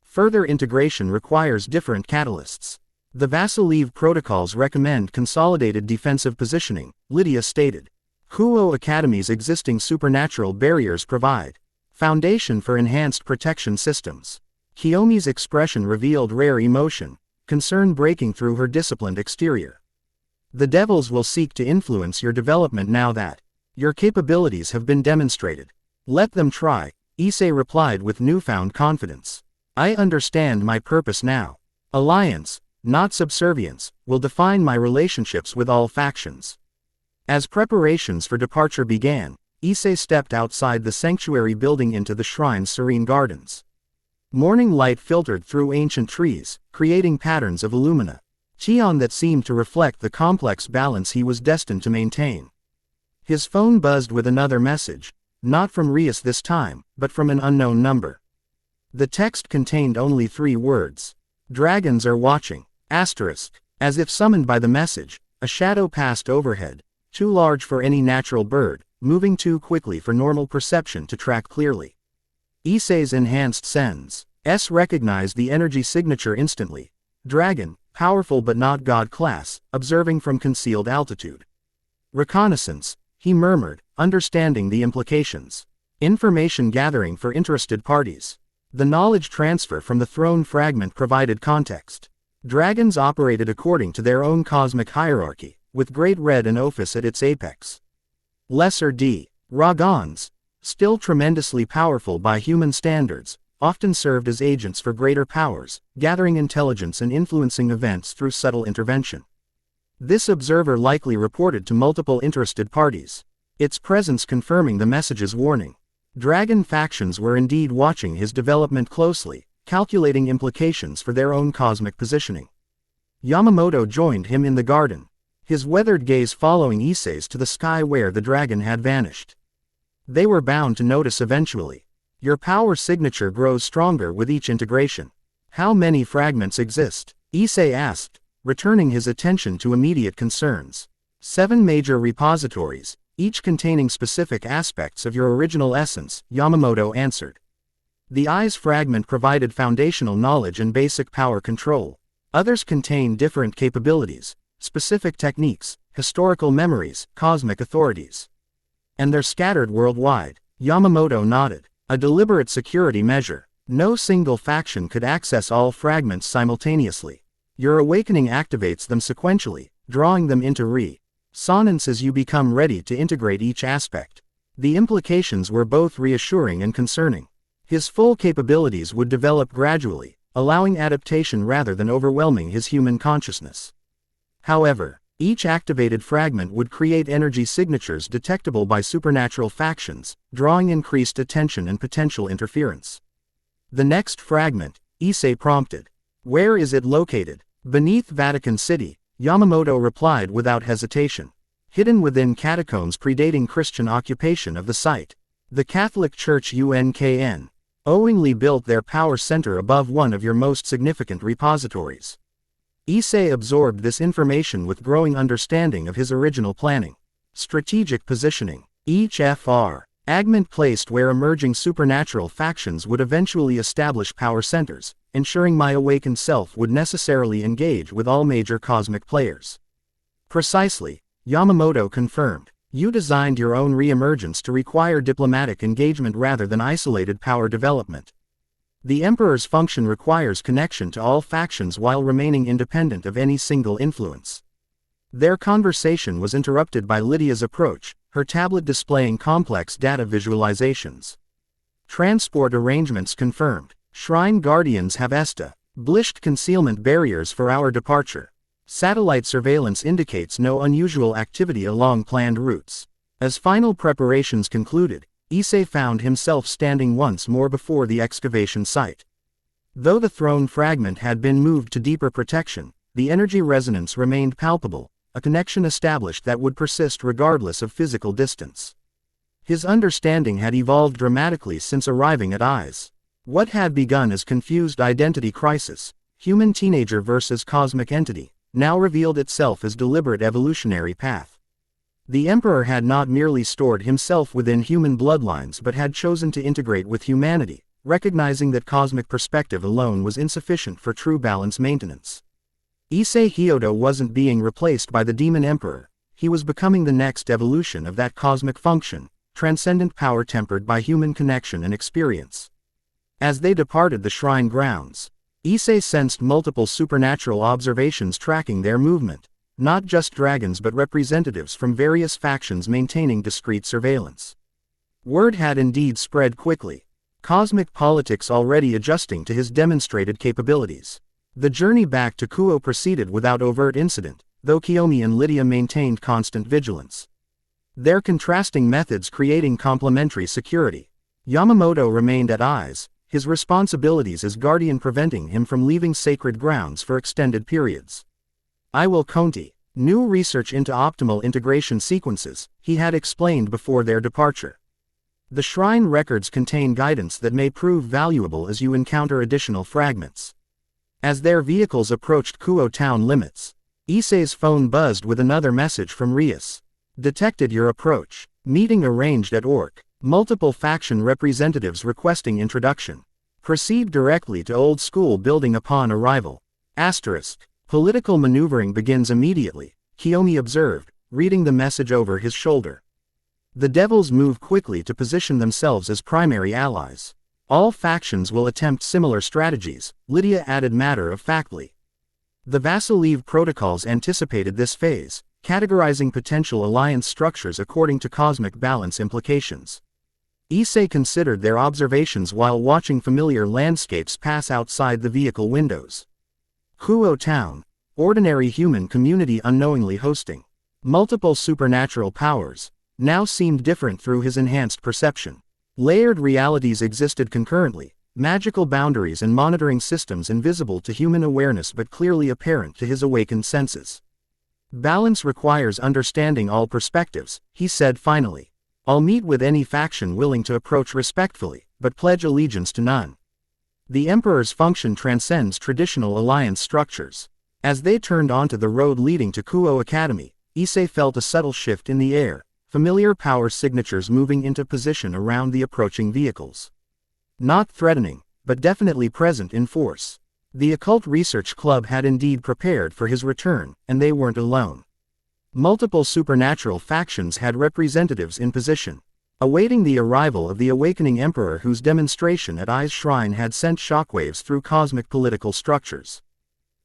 Further integration requires different catalysts. The Vassal-Leave protocols recommend consolidated defensive positioning, Lydia stated. Kuo Academy's existing supernatural barriers provide foundation for enhanced protection systems. Kiyomi's expression revealed rare emotion, concern breaking through her disciplined exterior. The devils will seek to influence your development now that your capabilities have been demonstrated. Let them try, Issei replied with newfound confidence. I understand my purpose now. Alliance, not subservience, will define my relationships with all factions. As preparations for departure began, Issei stepped outside the sanctuary building into the shrine's serene gardens. Morning light filtered through ancient trees, creating patterns of illumina. Cheon that seemed to reflect the complex balance he was destined to maintain. His phone buzzed with another message, not from Rias this time, but from an unknown number. The text contained only 3 words. Dragons are watching. Asterisk. As if summoned by the message, a shadow passed overhead, too large for any natural bird, moving too quickly for normal perception to track clearly. Issei's enhanced sense recognized the energy signature instantly. Dragon, powerful but not god class, observing from concealed altitude. Reconnaissance, he murmured, understanding the implications. Information gathering for interested parties. The knowledge transfer from the throne fragment provided context. Dragons operated according to their own cosmic hierarchy, with Great Red and Ophis at its apex. Lesser D. Ragans, still tremendously powerful by human standards, often served as agents for greater powers, gathering intelligence and influencing events through subtle intervention. This observer likely reported to multiple interested parties, its presence confirming the message's warning. Dragon factions were indeed watching his development closely, calculating implications for their own cosmic positioning. Yamamoto joined him in the garden, his weathered gaze following Issei's to the sky where the dragon had vanished. They were bound to notice eventually. Your power signature grows stronger with each integration. How many fragments exist? Issei asked, returning his attention to immediate concerns. 7 major repositories, each containing specific aspects of your original essence, Yamamoto answered. The Issei fragment provided foundational knowledge and basic power control. Others contain different capabilities, specific techniques, historical memories, cosmic authorities. And they're scattered worldwide. Yamamoto nodded. A deliberate security measure. No single faction could access all fragments simultaneously. Your awakening activates them sequentially, drawing them into resonance as you become ready to integrate each aspect. The implications were both reassuring and concerning. His full capabilities would develop gradually, allowing adaptation rather than overwhelming his human consciousness. However, each activated fragment would create energy signatures detectable by supernatural factions, drawing increased attention and potential interference. The next fragment, Issei prompted. Where is it located? Beneath Vatican City, Yamamoto replied without hesitation. Hidden within catacombs predating Christian occupation of the site. The Catholic Church UNKN. Owingly built their power center above one of your most significant repositories. Issei absorbed this information with growing understanding of his original planning. Strategic positioning. Each Fr. Agment placed where emerging supernatural factions would eventually establish power centers, ensuring my awakened self would necessarily engage with all major cosmic players. Precisely, Yamamoto confirmed. You designed your own re-emergence to require diplomatic engagement rather than isolated power development. The Emperor's function requires connection to all factions while remaining independent of any single influence. Their conversation was interrupted by Lydia's approach, her tablet displaying complex data visualizations. Transport arrangements confirmed. Shrine Guardians have established concealment barriers for our departure. Satellite surveillance indicates no unusual activity along planned routes. As final preparations concluded, Issei found himself standing once more before the excavation site. Though the throne fragment had been moved to deeper protection, the energy resonance remained palpable, a connection established that would persist regardless of physical distance. His understanding had evolved dramatically since arriving at Issei. What had begun as confused identity crisis, human teenager versus cosmic entity, now revealed itself as deliberate evolutionary path. The Emperor had not merely stored himself within human bloodlines but had chosen to integrate with humanity, recognizing that cosmic perspective alone was insufficient for true balance maintenance. Issei Hyodo wasn't being replaced by the Demon Emperor, he was becoming the next evolution of that cosmic function, transcendent power tempered by human connection and experience. As they departed the shrine grounds, Issei sensed multiple supernatural observations tracking their movement, not just dragons but representatives from various factions maintaining discreet surveillance. Word had indeed spread quickly. Cosmic politics already adjusting to his demonstrated capabilities. The journey back to Kuo proceeded without overt incident, though Kiyomi and Lydia maintained constant vigilance. Their contrasting methods creating complementary security. Yamamoto remained at Issei, his responsibilities as guardian preventing him from leaving sacred grounds for extended periods. I will Conti. New research into optimal integration sequences, he had explained before their departure. The shrine records contain guidance that may prove valuable as you encounter additional fragments. As their vehicles approached Kuo town limits, Issei's phone buzzed with another message from Rias. Detected your approach. Meeting arranged at Orc. Multiple faction representatives requesting introduction. Proceed directly to Old School building upon arrival. Asterisk. Political maneuvering begins immediately, Kiyomi observed, reading the message over his shoulder. The devils move quickly to position themselves as primary allies. All factions will attempt similar strategies, Lydia added matter-of-factly. The Vassal-Leave protocols anticipated this phase, categorizing potential alliance structures according to cosmic balance implications. Issei considered their observations while watching familiar landscapes pass outside the vehicle windows. Kuo Town, ordinary human community unknowingly hosting. Multiple supernatural powers, now seemed different through his enhanced perception. Layered realities existed concurrently, magical boundaries and monitoring systems invisible to human awareness but clearly apparent to his awakened senses. Balance requires understanding all perspectives, he said finally. I'll meet with any faction willing to approach respectfully, but pledge allegiance to none. The Emperor's function transcends traditional alliance structures. As they turned onto the road leading to Kuo Academy, Issei felt a subtle shift in the air, familiar power signatures moving into position around the approaching vehicles. Not threatening, but definitely present in force. The Occult Research Club had indeed prepared for his return, and they weren't alone. Multiple supernatural factions had representatives in position, awaiting the arrival of the awakening emperor whose demonstration at Issei's shrine had sent shockwaves through cosmic political structures.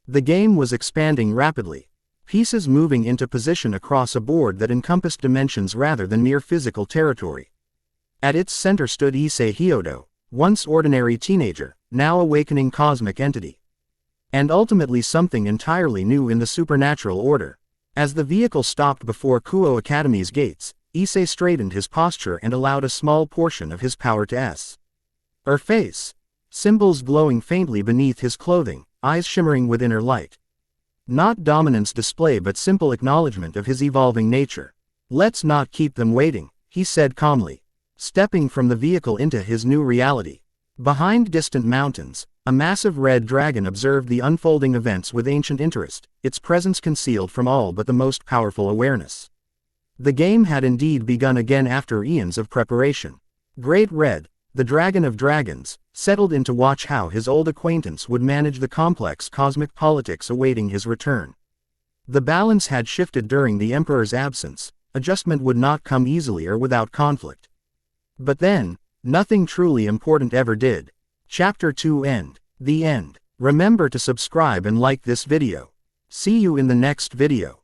The game was expanding rapidly, pieces moving into position across a board that encompassed dimensions rather than mere physical territory. At its center stood Issei Hyodo, once ordinary teenager, now awakening cosmic entity. And ultimately something entirely new in the supernatural order. As the vehicle stopped before Kuo Academy's gates, Issei straightened his posture and allowed a small portion of his power to ess. Her face. Symbols glowing faintly beneath his clothing, eyes shimmering with inner light. Not dominance display but simple acknowledgement of his evolving nature. Let's not keep them waiting, he said calmly. Stepping from the vehicle into his new reality. Behind distant mountains, a massive red dragon observed the unfolding events with ancient interest, its presence concealed from all but the most powerful awareness. The game had indeed begun again after eons of preparation. Great Red, the dragon of dragons, settled in to watch how his old acquaintance would manage the complex cosmic politics awaiting his return. The balance had shifted during the Emperor's absence, adjustment would not come easily or without conflict. But then, nothing truly important ever did. Chapter 2 End. The End. Remember to subscribe and like this video. See you in the next video.